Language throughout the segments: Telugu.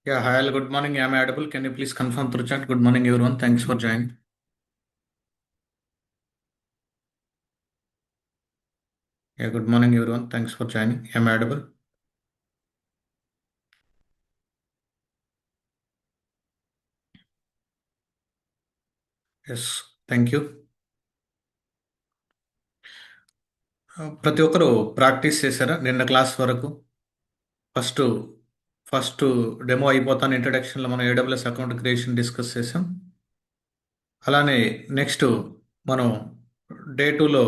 Yeah, hi, all. Good morning. I'm audible. Can you please confirm through chat? Good morning, everyone. Thanks for joining. Yeah, good morning, everyone. Thanks for joining. I'm audible. Yes, thank you. ప్రతి ఒక్కరు ప్రాక్టీస్ చేశారా నిన్న క్లాస్ వరకు? ఫస్ట్ ఫస్ట్ డెమో అయిపోతాను ఇంట్రడక్షన్లో మనం ఏడబ్ల్యూఎస్ అకౌంట్ క్రియేషన్ డిస్కస్ చేసాం. అలానే నెక్స్ట్ మనం డే టూలో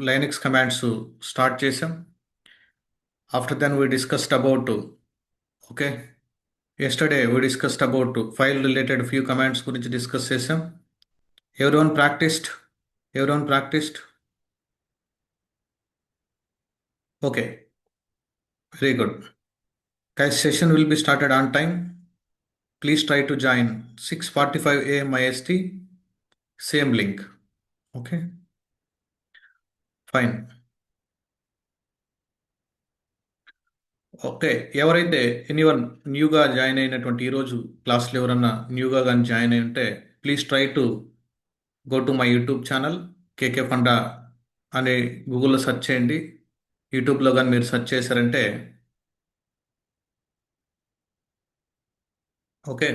లైనక్స్ కమాండ్స్ స్టార్ట్ చేసాం. After then we discussed about okay yesterday we discussed about file related few commands గురించి డిస్కస్ చేసాం. Everyone practiced? Everyone practiced? Okay, very good. Guys, session will be started on time. Please try to join 6:45 a.m. IST. Same link. Okay, fine. Okay, ఎవరైతే ఎనీవన్ న్యూగా జాయిన్ అయినటువంటి ఈరోజు క్లాస్లో ఎవరన్నా న్యూగా కానీ జాయిన్ అయి ఉంటే please try to go to my YouTube channel కేకే ఫండా అని గూగుల్లో సెర్చ్ చేయండి. యూట్యూబ్లో కానీ మీరు సెర్చ్ చేశారంటే ఓకే,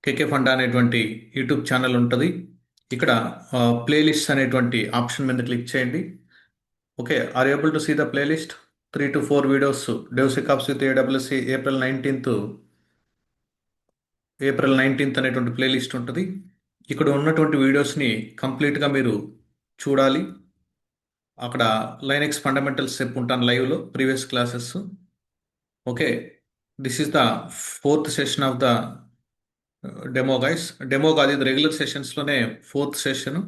కేకే ఫండా అనేటువంటి యూట్యూబ్ ఛానల్ ఉంటుంది. ఇక్కడ ప్లేలిస్ట్ అనేటువంటి ఆప్షన్ మీద క్లిక్ చేయండి. Okay, are able to see the playlist? 3 to 4 videos DevSecOps with AWS April 19th అనేటువంటి ప్లేలిస్ట్ ఉంటుంది. ఇక్కడ ఉన్నటువంటి వీడియోస్ని కంప్లీట్గా మీరు చూడాలి. అక్కడ లైనక్స్ ఫండమెంటల్స్ చెప్పుంటాను లైవ్లో previous classes. Okay, this is the 4th session of the demo guys. Demo కాదు, ఇది రెగ్యులర్ సెషన్స్లోనే 4th సెషన్.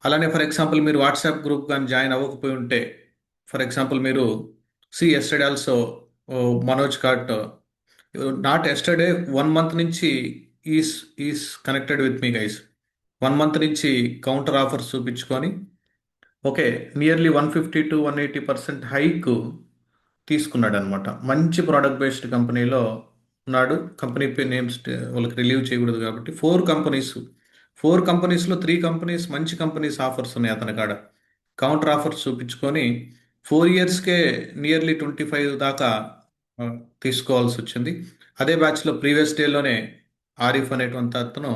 అలానే ఫర్ ఎగ్జాంపుల్ మీరు వాట్సాప్ గ్రూప్ కానీ జాయిన్ అవ్వకపోయి ఉంటే, ఫర్ ఎగ్జాంపుల్ మీరు yesterday also Manoj got not yesterday 1 month నుంచి is is connected with me guys. 1 month నుంచి కౌంటర్ ఆఫర్స్ చూపించుకొని ఓకే నియర్లీ 150 to 180% హైక్ తీసుకున్నాడు అనమాట. మంచి ప్రోడక్ట్ బేస్డ్ కంపెనీలో ఉన్నాడు. కంపెనీ పేరు నేమ్స్ వాళ్ళకి రిలీవ్ చేయకూడదు కాబట్టి 4 కంపెనీస్లో 3 కంపెనీస్ మంచి కంపెనీస్ ఆఫర్స్ ఉన్నాయి అతని కాడ. కౌంటర్ ఆఫర్స్ చూపించుకొని 4 yearsకే నియర్లీ 25 దాకా ఆ, తీసుకోవాల్సి వచ్చింది. అదే బ్యాచ్లో ప్రీవియస్ డేలోనే ఆరిఫ్ అనేటువంటి అతను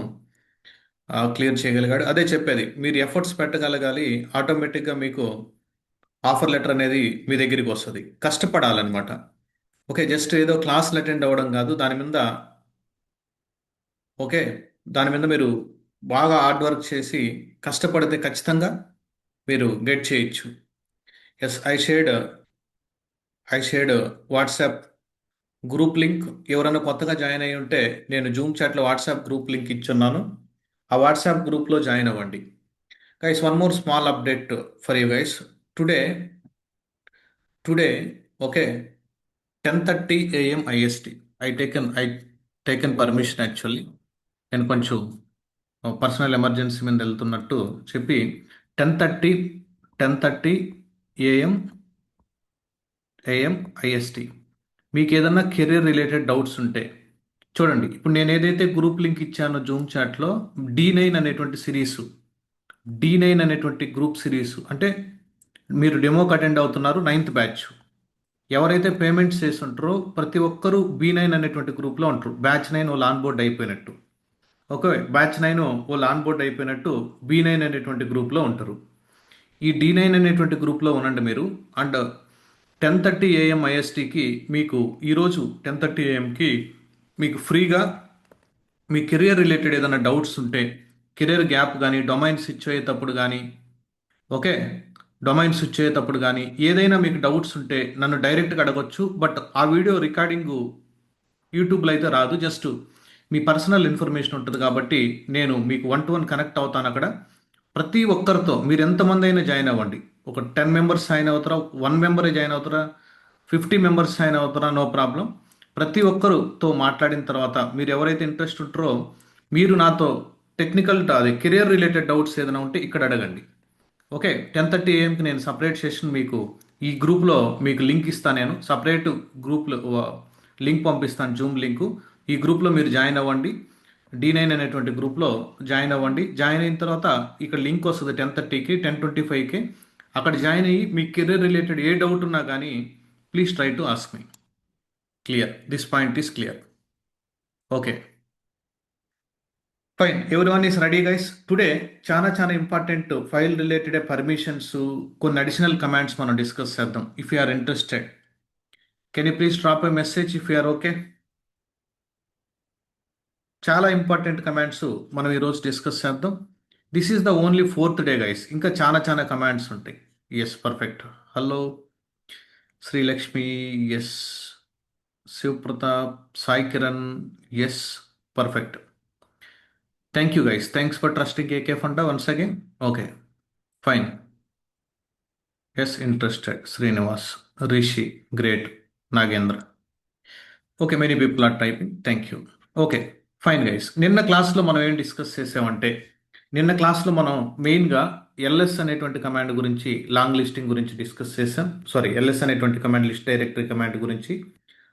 క్లియర్ చేయగలిగాడు. అదే చెప్పేది, మీరు ఎఫర్ట్స్ పెట్టగలగాలి, ఆటోమేటిక్గా మీకు ఆఫర్ లెటర్ అనేది మీ దగ్గరికి వస్తుంది. కష్టపడాలన్నమాట. ఓకే, జస్ట్ ఏదో క్లాసులు అటెండ్ అవ్వడం కాదు, ఓకే దాని మీద మీరు బాగా హార్డ్ వర్క్ చేసి కష్టపడితే ఖచ్చితంగా మీరు గెట్ చేయొచ్చు. Yes, I shared WhatsApp group link. ఎవరైనా కొత్తగా జాయిన్ అయ్యి ఉంటే నేను జూమ్ చాట్లో వాట్సాప్ గ్రూప్ లింక్ ఇచ్చున్నాను. ఆ వాట్సాప్ గ్రూప్లో జాయిన్ అవ్వండి. Guys, one more small update for you guys. Today today okay 10:30 a.m. IST. I taken permission actually. నేను కొంచెం పర్సనల్ ఎమర్జెన్సీ మీద వెళ్తున్నట్టు చెప్పి 10:30 a.m. IST. మీకు ఏదన్నా కెరీర్ రిలేటెడ్ డౌట్స్ ఉంటే చూడండి. ఇప్పుడు నేను ఏదైతే గ్రూప్ లింక్ ఇచ్చానో జూమ్ చాట్లో D9 అనేటువంటి గ్రూప్ సిరీస్ అంటే మీరు డెమోకి అటెండ్ అవుతున్నారు 9th బ్యాచ్. ఎవరైతే పేమెంట్స్ చేస్తుంటారో ప్రతి ఒక్కరూ B9 అనేటువంటి గ్రూప్లో ఉంటారు. బ్యాచ్ 9 వాళ్ళు ఆన్ బోర్డ్ అయిపోయినట్టు. ఓకే, బ్యాచ్ 9 వాళ్ళు ఆన్ బోర్డ్ అయిపోయినట్టు B9 అనేటువంటి గ్రూప్లో ఉంటారు. ఈ D9 అనేటువంటి గ్రూప్లో ఉండండి మీరు. And 10:30 a.m. ISTకి మీకు ఈరోజు 10:30 a.m.కి మీకు ఫ్రీగా మీ కెరియర్ రిలేటెడ్ ఏదైనా డౌట్స్ ఉంటే, కెరియర్ గ్యాప్ కానీ డొమైన్ స్విచ్ అయ్యేటప్పుడు కానీ ఓకే డొమైన్ స్విచ్ అయ్యేటప్పుడు కానీ ఏదైనా మీకు డౌట్స్ ఉంటే నన్ను డైరెక్ట్గా అడగొచ్చు. బట్ ఆ వీడియో రికార్డింగ్ యూట్యూబ్లో అయితే రాదు. జస్ట్ మీ పర్సనల్ ఇన్ఫర్మేషన్ ఉంటుంది కాబట్టి నేను మీకు 1-to-1 కనెక్ట్ అవుతాను అక్కడ. ప్రతి ఒక్కరితో మీరు ఎంతమంది అయినా జాయిన్ అవ్వండి. ఒక 10 మెంబర్స్ జాయిన్ అవుతారా, 1 మెంబరే జాయిన్ అవుతారా, 50 మెంబర్స్ జాయిన్ అవుతారా, నో ప్రాబ్లం. ప్రతి ఒక్కరితో మాట్లాడిన తర్వాత మీరు ఎవరైతే ఇంట్రెస్ట్ ఉంటారో మీరు నాతో టెక్నికల్ అది కెరియర్ రిలేటెడ్ డౌట్స్ ఏదైనా ఉంటే ఇక్కడ అడగండి. ఓకే, 10:30 a.m.కి నేను సపరేట్ సెషన్ మీకు ఈ గ్రూప్లో మీకు లింక్ ఇస్తాను. నేను సపరేట్ గ్రూప్లో లింక్ పంపిస్తాను, జూమ్ లింకు. ఈ గ్రూప్లో మీరు జాయిన్ అవ్వండి. D9 అనేటువంటి గ్రూప్లో జాయిన్ అవ్వండి. జాయిన్ అయిన తర్వాత ఇక్కడ లింక్ వస్తుంది 10:30కి, 10:25కి. అక్కడ జాయిన్ అయ్యి మీ కెరీర్ రిలేటెడ్ ఏ డౌట్ ఉన్నా కానీ please try to ask me. Clear, this point is clear. Okay, fine, everyone is ready guys. Today చాలా చాలా ఇంపార్టెంట్ ఫైల్ రిలేటెడ్ పర్మిషన్స్, కొన్ని అడిషనల్ కమాండ్స్ మనం డిస్కస్ చేద్దాం. If you are interested, can you please drop a message if you are okay. చాలా ఇంపార్టెంట్ కమాండ్స్ మనం ఈరోజు డిస్కస్ చేద్దాం. This is the only 4th day guys, ఇంకా చాలా చాలా కమాండ్స్ ఉంటాయి. Yes, perfect. Hello Srilakshmi, yes. Shiv Pratap, Sai Kiran, yes, perfect. Thank you guys, thanks for trusting AK funda once again. Okay, fine. Yes, interested. Srinivas, Rishi, great, Nagendra. Okay, many people are typing, thank you. Okay, fine guys. నిన్న క్లాస్లో మనం ఏం డిస్కస్ చేసామంటే, నిన్న క్లాస్లో మనం మెయిన్గా ఎల్ఎస్ అనేటువంటి కమాండ్ గురించి, లాంగ్ లిస్టింగ్ గురించి డిస్కస్ చేసాం. సారీ, ఎల్ఎస్ అనేటువంటి కమాండ్, లిస్ట్ డైరెక్టరీ కమాండ్ గురించి,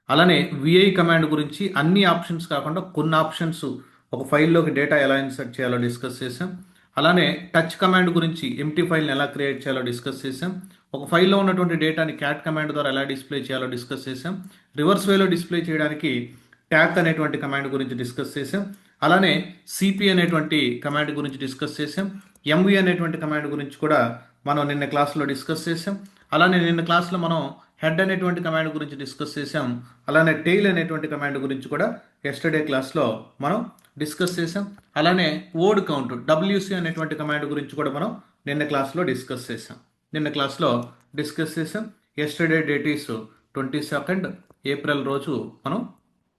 అలానే విఐ కమాండ్ గురించి, అన్ని ఆప్షన్స్ కాకుండా కొన్ని ఆప్షన్స్, ఒక ఫైల్లోకి డేటా ఎలా ఇన్సర్ట్ చేయాలో డిస్కస్ చేసాం. అలానే టచ్ కమాండ్ గురించి, ఎంటీ ఫైల్ని ఎలా క్రియేట్ చేయాలో డిస్కస్ చేసాం. ఒక ఫైల్లో ఉన్నటువంటి డేటాని క్యాట్ కమాండ్ ద్వారా ఎలా డిస్ప్లే చేయాలో డిస్కస్ చేసాం. రివర్స్ వేలో డిస్ప్లే చేయడానికి ట్యాగ్ అనేటువంటి కమాండ్ గురించి డిస్కస్ చేసాం. అలానే సిపి అనేటువంటి కమాండ్ గురించి డిస్కస్ చేసాం. ఎంవి అనేటువంటి కమాండ్ గురించి కూడా మనం నిన్న క్లాస్లో డిస్కస్ చేసాం. అలానే నిన్న క్లాస్లో మనం హెడ్ అనేటువంటి కమాండ్ గురించి డిస్కస్ చేసాం. అలానే టెయిల్ అనేటువంటి కమాండ్ గురించి కూడా ఎస్టర్డే క్లాస్లో మనం డిస్కస్ చేసాం. అలానే వర్డ్ కౌంట్, డబ్ల్యూసి అనేటువంటి కమాండ్ గురించి కూడా మనం నిన్న క్లాస్లో డిస్కస్ చేసాం. Yesterday date is 22nd April రోజు మనం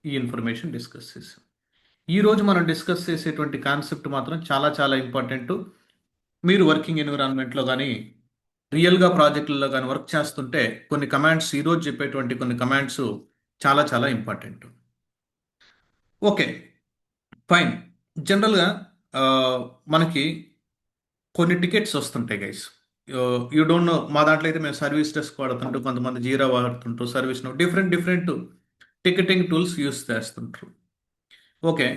ఈ ఇన్ఫర్మేషన్ డిస్కస్ చేసాం. ఈరోజు మనం డిస్కస్ చేసేటువంటి కాన్సెప్ట్ మాత్రం చాలా చాలా ఇంపార్టెంట్. మీరు వర్కింగ్ ఎన్విరాన్మెంట్లో కానీ, రియల్గా ప్రాజెక్టుల్లో కానీ వర్క్ చేస్తుంటే కొన్ని కమాండ్స్, ఈరోజు చెప్పేటువంటి కొన్ని కమాండ్స్ చాలా చాలా ఇంపార్టెంట్. Okay, fine. జనరల్గా మనకి కొన్ని టికెట్స్ వస్తుంటాయి గైస్. యూ డోంట్ నో, మా దాంట్లో అయితే మేము సర్వీస్ డెస్క్ వాడుతుంటూ, కొంతమంది జీరా వాడుతుంటూ, ServiceNow, different different ticketing tools use చేస్తుంటారు. ఓకే,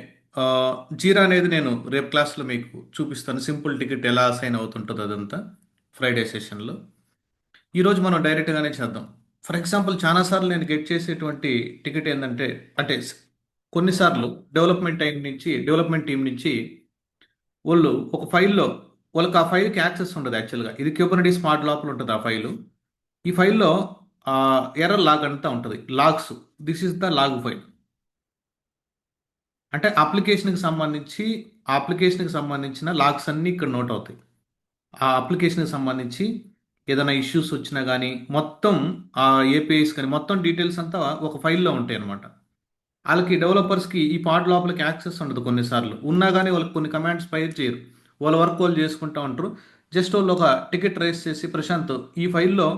జీరా అనేది నేను రేపు క్లాస్లో మీకు చూపిస్తాను. సింపుల్ టికెట్ ఎలా అసైన్ అవుతుంటుందో అదంతా ఫ్రైడే సెషన్లో. ఈరోజు మనం డైరెక్ట్గానే చేద్దాం. ఫర్ ఎగ్జాంపుల్, చాలాసార్లు నేను గెట్ చేసేటువంటి టికెట్ ఏంటంటే, అంటే కొన్నిసార్లు డెవలప్మెంట్ టీం నుంచి వాళ్ళు ఒక ఫైల్లో, వాళ్ళకి ఆ ఫైల్కి యాక్సెస్ ఉండదు యాక్చువల్గా. ఇది క్యూబర్నెటీస్ స్మార్ట్ లోపల ఉంటుంది ఆ ఫైలు. ఈ ఫైల్లో ఎర్రర్ లాగ్ అంతా ఉంటుంది, logs. This is the log file. అంటే అప్లికేషన్కి సంబంధించిన లాగ్స్ అన్నీ ఇక్కడ నోట్ అవుతాయి. ఆ అప్లికేషన్కి సంబంధించి ఏదైనా ఇష్యూస్ వచ్చినా కానీ, మొత్తం ఆ ఏపీఐస్ కానీ, మొత్తం డీటెయిల్స్ అంతా ఒక ఫైల్లో ఉంటాయి అనమాట. వాళ్ళకి డెవలపర్స్కి ఈ పార్ట్ లోపలికి యాక్సెస్ ఉండదు. కొన్నిసార్లు ఉన్నా కానీ వాళ్ళకి కొన్ని కమాండ్స్ ఫైర్ చేయరు, వాళ్ళ వర్క్ వాళ్ళు చేసుకుంటూ ఉంటారు. జస్ట్ వాళ్ళు ఒక టికెట్ రైస్ చేసి, ప్రశాంత్ ఈ ఫైల్లో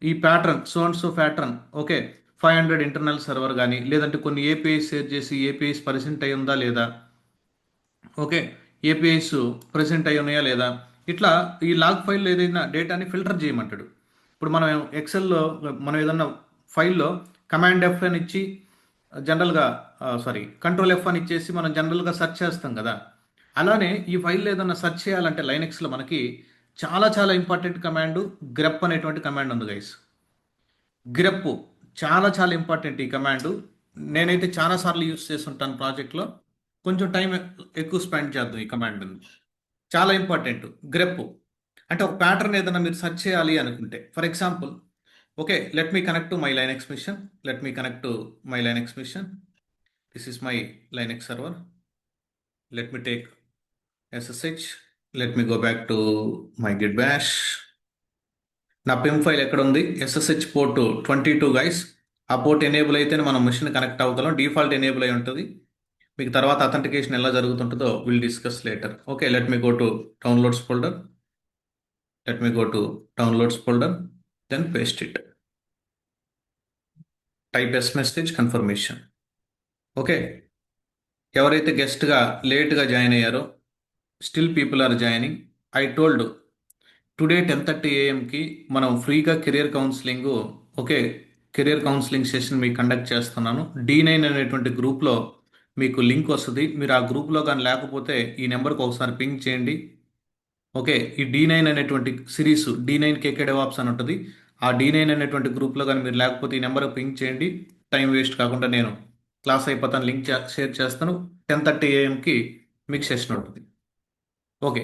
ఈ pattern, so and so pattern, okay 500 internal server కానీ, లేదంటే కొన్ని ఏపీఐస్ షేర్ చేసి ఏపీఐస్ ప్రెసెంట్ అయి ఉందా లేదా, ఓకే ఏపీఐస్ ప్రెసెంట్ అయి ఉన్నాయా లేదా, ఇట్లా ఈ లాగ్ ఫైల్లో ఏదైనా డేటాని ఫిల్టర్ చేయమంటాడు. ఇప్పుడు మనం ఎక్సెల్లో మనం ఏదన్నా ఫైల్లో కమాండ్ ఎఫ్ అని ఇచ్చి జనరల్గా, కంట్రోల్ ఎఫ్ అని ఇచ్చేసి మనం జనరల్గా సెర్చ్ చేస్తాం కదా. అలానే ఈ ఫైల్లో ఏదన్నా సెర్చ్ చేయాలంటే లైనెక్స్లో మనకి చాలా చాలా ఇంపార్టెంట్ కమాండ్ గ్రెప్ అనేటువంటి కమాండ్ ఉంది గైస్. గ్రెప్ చాలా చాలా ఇంపార్టెంట్ ఈ కమాండ్. నేనైతే చాలా సార్లు యూస్ చేస్తుంటాను ప్రాజెక్ట్లో. కొంచెం టైం ఎక్కువ స్పెండ్ చేద్దాం ఈ కమాండ్. చాలా ఇంపార్టెంట్ గ్రెప్. అంటే ఒక ప్యాటర్న్ ఏదైనా మీరు సెర్చ్ చేయాలి అనుకుంటే, for example, okay let me connect to my Linux machine. This is my Linux server. Let me take SSH. Let me go back to my Git Bash. నా పిమ్ ఫైల్ ఎక్కడ ఉంది? SSH port 22 guys. ఆ పోర్ట్ ఎనేబుల్ అయితేనే మనం మిషన్ కనెక్ట్ అవ్వగలం. డిఫాల్ట్ ఎనేబుల్ అయి ఉంటుంది. మీకు తర్వాత అథెంటికేషన్ ఎలా జరుగుతుంటుందో will discuss later. Okay, let me go to downloads folder. Then paste it. Type yes message confirmation. Okay, ఎవరైతే గెస్ట్గా లేట్గా జాయిన్ అయ్యారో, still people are joining. I told today 10:30 AM మనం ఫ్రీగా career counselling, okay career counselling session మీకు కండక్ట్ చేస్తున్నాను. D9 అనేటువంటి గ్రూప్లో మీకు లింక్ వస్తుంది. మీరు ఆ గ్రూప్లో కానీ లేకపోతే ఈ నెంబర్కి ఒకసారి పింగ్ చేయండి. ఓకే, ఈ D9 అనేటువంటి సిరీస్ D9 కేకే డెవాప్స్ అని ఉంటుంది. ఆ D9 అనేటువంటి గ్రూప్లో కానీ మీరు లేకపోతే ఈ నెంబర్కి పింగ్ చేయండి. టైం వేస్ట్ కాకుండా నేను క్లాస్ అయిపోతాను, లింక్ షేర్ చేస్తాను. 10:30 AM మీకు సెషన్ ఉంటుంది. Okay,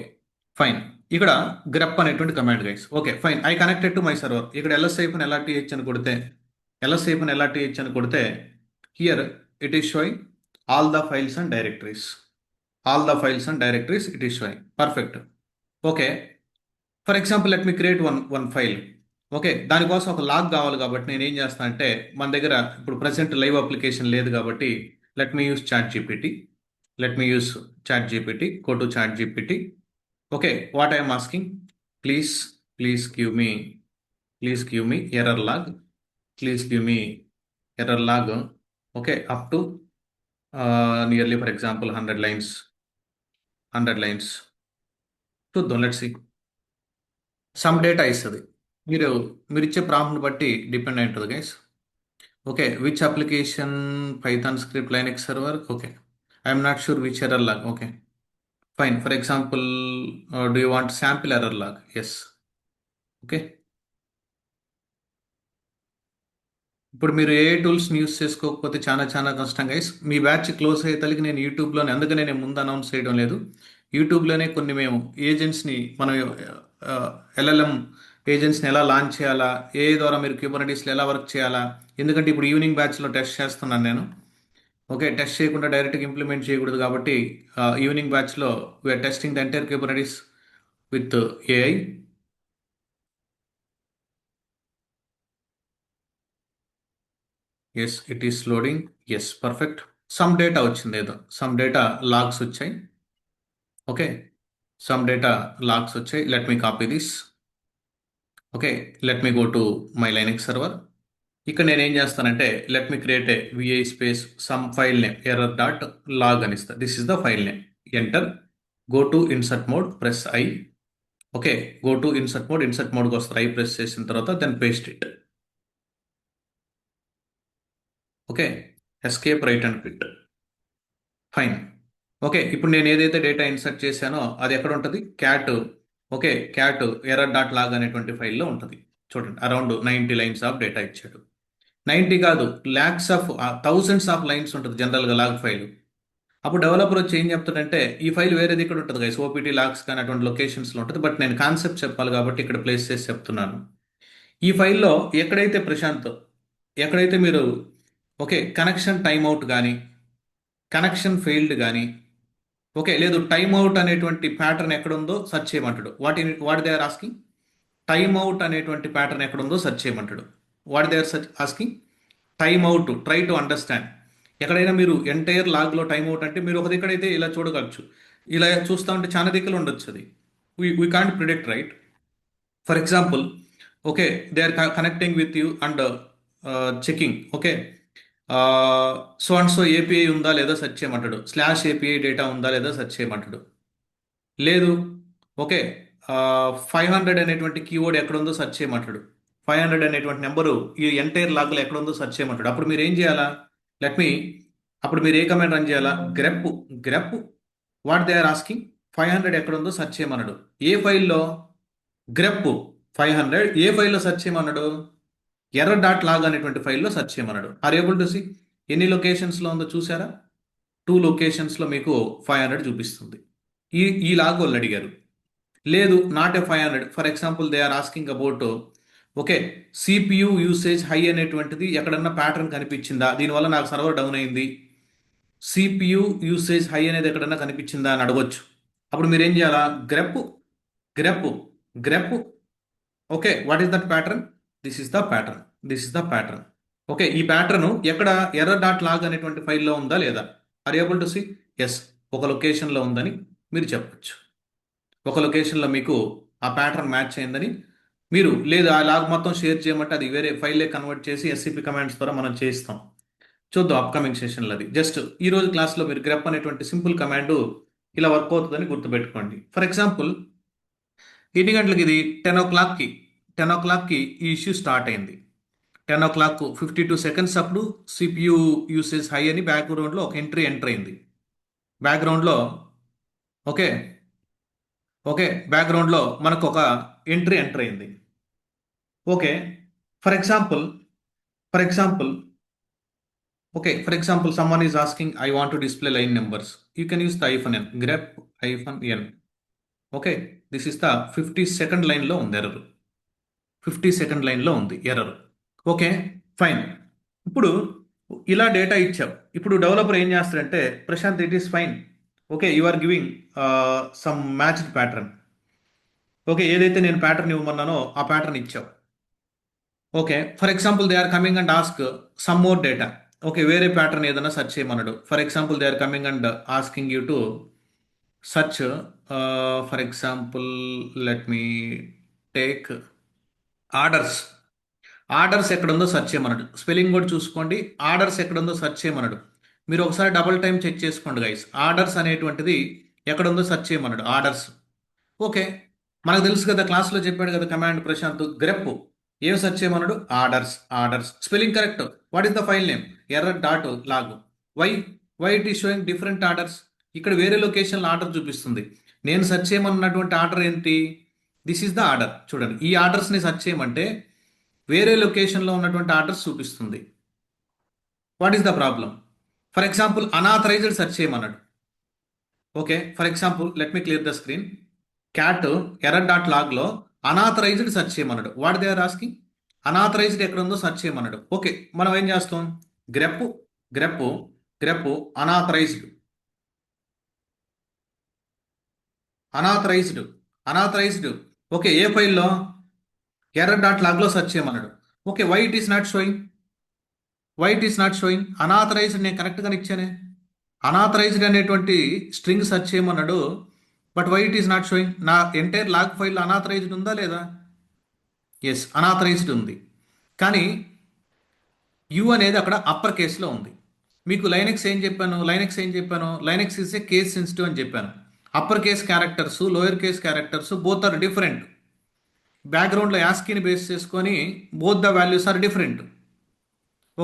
fine. ఇక్కడ గ్రెప్ అనేటువంటి command guys. Okay, fine. I connected to my server. ఇక్కడ LSIFN-LRTH అని కొడితే LSIFN-LRTH అని కొడితే here it is sowing all the files and directories. All the files and directories it is sowing. Perfect. Okay, for example let me create one file. Okay, దానికోసం ఒక లాగ్ కావాలి కాబట్టి నేను ఏం చేస్తాను అంటే మన దగ్గర ఇప్పుడు ప్రజెంట్ లైవ్ అప్లికేషన్ లేదు కాబట్టి let me use ChatGPT. Let me use ChatGPT. Go to ChatGPT. Okay, what I'm asking, please please give me please give me error log. Please give me error log. Okay, up to nearly for example 100 lines. 100 lines చూద్దాం. Let's see. సమ్ డేటా ఇస్తుంది. మీరు మీరు ఇచ్చే ప్రాంప్ట్ని బట్టి డిపెండ్ అయి ఉంటుంది guys. Okay, which application, Python script, Linux server. Okay, I'm not sure which error log. Okay, fine. For example do you want sample error log? Yes. Okay, ఇప్పుడు మీరు ఏ టూల్స్ని యూస్ చేసుకోకపోతే చాలా చాలా కష్టం గైస్. మీ బ్యాచ్ క్లోజ్ అయ్యే తల్లికి నేను యూట్యూబ్లోనే, అందుకనే నేను ముందు అనౌన్స్ చేయడం లేదు. యూట్యూబ్లోనే కొన్ని మేము ఏజెంట్స్ని మనం LLM ఏజెంట్స్ని ఎలా లాంచ్ చేయాలా, ఏ ద్వారా మీరు క్యూబర్నెటీస్లో ఎలా వర్క్ చేయాలా, ఎందుకంటే ఇప్పుడు ఈవినింగ్ బ్యాచ్లో టెస్ట్ చేస్తున్నాను నేను. ఓకే, టెస్ట్ చేయకుండా డైరెక్ట్గా ఇంప్లిమెంట్ చేయకూడదు కాబట్టి ఈవినింగ్ బ్యాచ్లో we're testing the entire Kubernetes with AI. Yes, it is loading. Yes, perfect. Some data వచ్చింది, ఏదో సమ్ డేటా లాగ్స్ వచ్చాయి. ఓకే, సమ్ డేటా లాగ్స్ వచ్చాయి. Let me copy this. Okay, let me go to my Linux server. ఇక్కడ నేను ఏం చేస్తానంటే let me create a VI space some file name error dot log అని ఇస్తా. This is the file name. Enter. Go to insert mode, press I. Okay, go to insert mode. Insert మోడ్కి వస్తారు. I ప్రెస్ చేసిన తర్వాత then paste it. Okay, escape write and quit. Fine. Okay, ఇప్పుడు నేను ఏదైతే డేటా ఇన్సర్ట్ చేశానో అది ఎక్కడ ఉంటుంది? Cat. Okay, cat error dot log అనేటువంటి ఫైల్లో ఉంటుంది. చూడండి, అరౌండ్ 90 లైన్స్ ఆఫ్ డేటా ఇచ్చాడు. 90 కాదు, lakhs of thousands of lines ఉంటుంది జనరల్గా లాగ్ ఫైల్. అప్పుడు డెవలపర్ వచ్చి ఏం చెప్తాడంటే ఈ ఫైల్ వేరేది ఇక్కడ ఉంటుంది గైస్, OPT లాగ్స్ కానీ అటువంటి లొకేషన్స్లో ఉంటుంది. బట్ నేను కాన్సెప్ట్ చెప్పాలి కాబట్టి ఇక్కడ ప్లేస్ చేసి చెప్తున్నాను. ఈ ఫైల్లో ఎక్కడైతే ప్రశాంత్, ఎక్కడైతే మీరు ఓకే కనెక్షన్ టైమ్ అవుట్ కానీ, కనెక్షన్ ఫెయిల్డ్ కానీ, ఓకే లేదు టైమ్ అవుట్ అనేటువంటి ప్యాటర్న్ ఎక్కడ ఉందో సెర్చ్ చేయమంటాడు. What they are asking? Time out అనేటువంటి ప్యాటర్న్ ఎక్కడ ఉందో సెర్చ్ చేయమంటాడు. What they are asking? Time out. Try to understand. ఎక్కడైనా మీరు ఎంటైర్ లాగ్లో టైమ్ అవుట్ అంటే మీరు ఒక దిక్కడైతే ఇలా చూడగలచ్చు, ఇలా చూస్తా ఉంటే చాలా దిక్కులు ఉండొచ్చు. అది we can't predict, right? For example okay they are connecting with you and checking. Okay, so and so API ఉందా లేదా సెర్చ్ చేయమంటాడు. /API డేటా ఉందా లేదా సెర్చ్ చేయమంటాడు. లేదు, ఓకే 500 అనేటువంటి కీవర్డ్ ఎక్కడ ఉందో సెర్చ్ చేయమంటాడు. 500 అనేటువంటి నెంబరు ఈ ఎంటైర్ లాగ్లో ఎక్కడ ఉందో సెర్చ్ చేయమంటాడు. అప్పుడు మీరు ఏం చేయాలా? లెట్ మీ అప్పుడు మీరు ఏ కమాండ్ రన్ చేయాలా? Grep. Grep what they are asking? 500 ఎక్కడ ఉందో సెర్చ్ చేయమన్నాడు. ఏ ఫైల్లో? గ్రెప్ 500 ఏ ఫైల్లో సెర్చ్ చేయమన్నాడు? ఎర్రర్ డాట్ లాగ్ అనేటువంటి ఫైల్లో సెర్చ్ చేయమన్నాడు. ఆర్ ఏబుల్ టు సీ ఎన్ని లొకేషన్స్లో ఉందో చూసారా? 2 లొకేషన్స్లో మీకు 500 చూపిస్తుంది. ఈ లాగ్ వాళ్ళు అడిగారు. లేదు, not a 500. For example they are asking about okay CPU usage high అనేటువంటిది ఎక్కడన్నా ప్యాటర్న్ కనిపించిందా, దీనివల్ల నాకు సర్వర్ డౌన్ అయింది, CPU యూసేజ్ హై అనేది ఎక్కడన్నా కనిపించిందా అని అడగొచ్చు. అప్పుడు మీరు ఏం చేయాలా? Grep. Grep. Grep. Okay, what is that pattern? This is the pattern. This is the pattern. Okay, ఈ ప్యాటర్న్ ఎక్కడ? ఎర్రర్ డాట్ లాగ్ అనేటువంటి ఫైల్లో ఉందా లేదా? Are able to see? Yes, ఒక లొకేషన్లో ఉందని మీరు చెప్పచ్చు. ఒక లొకేషన్లో మీకు ఆ ప్యాటర్న్ మ్యాచ్ అయిందని. మీరు లేదు ఆ లాగ్ మొత్తం షేర్ చేయమంటే అది వేరే ఫైల్లే కన్వర్ట్ చేసి SCP కమాండ్స్ ద్వారా మనం చేయిస్తాం. చూద్దాం అప్కమింగ్ సెషన్లో. అది జస్ట్ ఈ రోజు క్లాస్లో మీరు గ్రెప్ అనేటువంటి సింపుల్ కమాండ్ ఇలా వర్క్ అవుతుందని గుర్తుపెట్టుకోండి. ఫర్ ఎగ్జాంపుల్ ఎన్ని గంటలకి ఇది? 10 o'clockకి ఈ ఇష్యూ స్టార్ట్ అయింది. 10 o'clock 52 seconds అప్పుడు సిపియు యూసేజ్ హై అని బ్యాక్గ్రౌండ్లో ఒక ఎంటర్ అయింది. బ్యాక్గ్రౌండ్లో ఓకే ఓకే బ్యాక్గ్రౌండ్లో మనకు ఒక ఎంటర్ అయింది. Okay for example for example for example someone is asking I want to display line numbers. You can use the -n, grep -n. Okay this is the 52nd లైన్లో ఉంది ఎర్రర్. 52nd లైన్లో ఉంది ఎర్రర్. Okay fine. ఇప్పుడు ఇలా డేటా ఇచ్చావు. ఇప్పుడు డెవలపర్ ఏం చేస్తాడంటే, Prashant it is fine, okay you are giving some matched pattern. Okay ఏదైతే నేను ప్యాటర్న్ ఇవ్వమన్నానో ఆ ప్యాటర్న్ ఇచ్చావు. Okay for example they are coming and ask some more data. Okay వేరే ప్యాటర్న్ ఏదైనా సెర్చ్ చేయమన్నాడు. For example they are coming and asking you to search for example let me take orders ఎక్కడ ఉందో సెర్చ్ చేయమన్నాడు. స్పెల్లింగ్ కూడా చూసుకోండి. ఆర్డర్స్ ఎక్కడ ఉందో సెర్చ్ చేయమన్నాడు. మీరు ఒకసారి డబుల్ టైం చెక్ చేసుకోండి గైస్. ఆర్డర్స్ అనేటువంటిది ఎక్కడ ఉందో సెర్చ్ చేయమన్నాడు. ఆర్డర్స్ ఓకే మనకు తెలుసు కదా, క్లాస్లో చెప్పాడు కదా కమాండ్ ప్రశాంత్ గ్రెప్ ఏం సెర్చ్ చేయమన్నాడు. Orders spelling correct. What is the file name error.log. Why why it is showing different orders. ఇక్కడ వేరే లొకేషన్లో ఆర్డర్ చూపిస్తుంది. నేను సెర్చ్ చేయమన్నటువంటి ఆర్డర్ ఏంటి, దిస్ ఈస్ ద ఆర్డర్. చూడండి ఈ ఆర్డర్స్ని సెర్చ్ చేయమంటే వేరే లొకేషన్లో ఉన్నటువంటి ఆర్డర్స్ చూపిస్తుంది. What is the problem. For example unauthorized search చేయమన్నాడు. Okay for example let me clear the screen. Cat error.logలో అనాథరైజ్డ్ సెర్చ్ చేయమన్నాడు. What they are asking, unauthorized ఎక్కడ ఉందో సెర్చ్ చేయమన్నాడు. ఓకే మనం ఏం చేస్తాం, గ్రెప్ అనాథరైజ్డ్ ఓకే ఏ ఫైల్లో error.logలో సెర్చ్ చేయమన్నాడు. Okay why it is not showing unauthorised నేను కరెక్ట్గానే ఇచ్చానే. అనాథరైజ్డ్ అనేటువంటి స్ట్రింగ్ సెర్చ్ చేయమన్నాడు. But why it is not showing. నా ఎంటైర్ లాగ్ ఫైల్లో అనాథరైజ్డ్ ఉందా లేదా, ఎస్ అనాథరైజ్డ్ ఉంది. కానీ యు అనేది అక్కడ అప్పర్ కేసులో ఉంది. మీకు లైనెక్స్ ఏం చెప్పాను, Linux is a case sensitive అని చెప్పాను. Upper case characters lower case characters both are different. బ్యాక్గ్రౌండ్లో యాస్కీని బేస్ చేసుకొని both the values are different.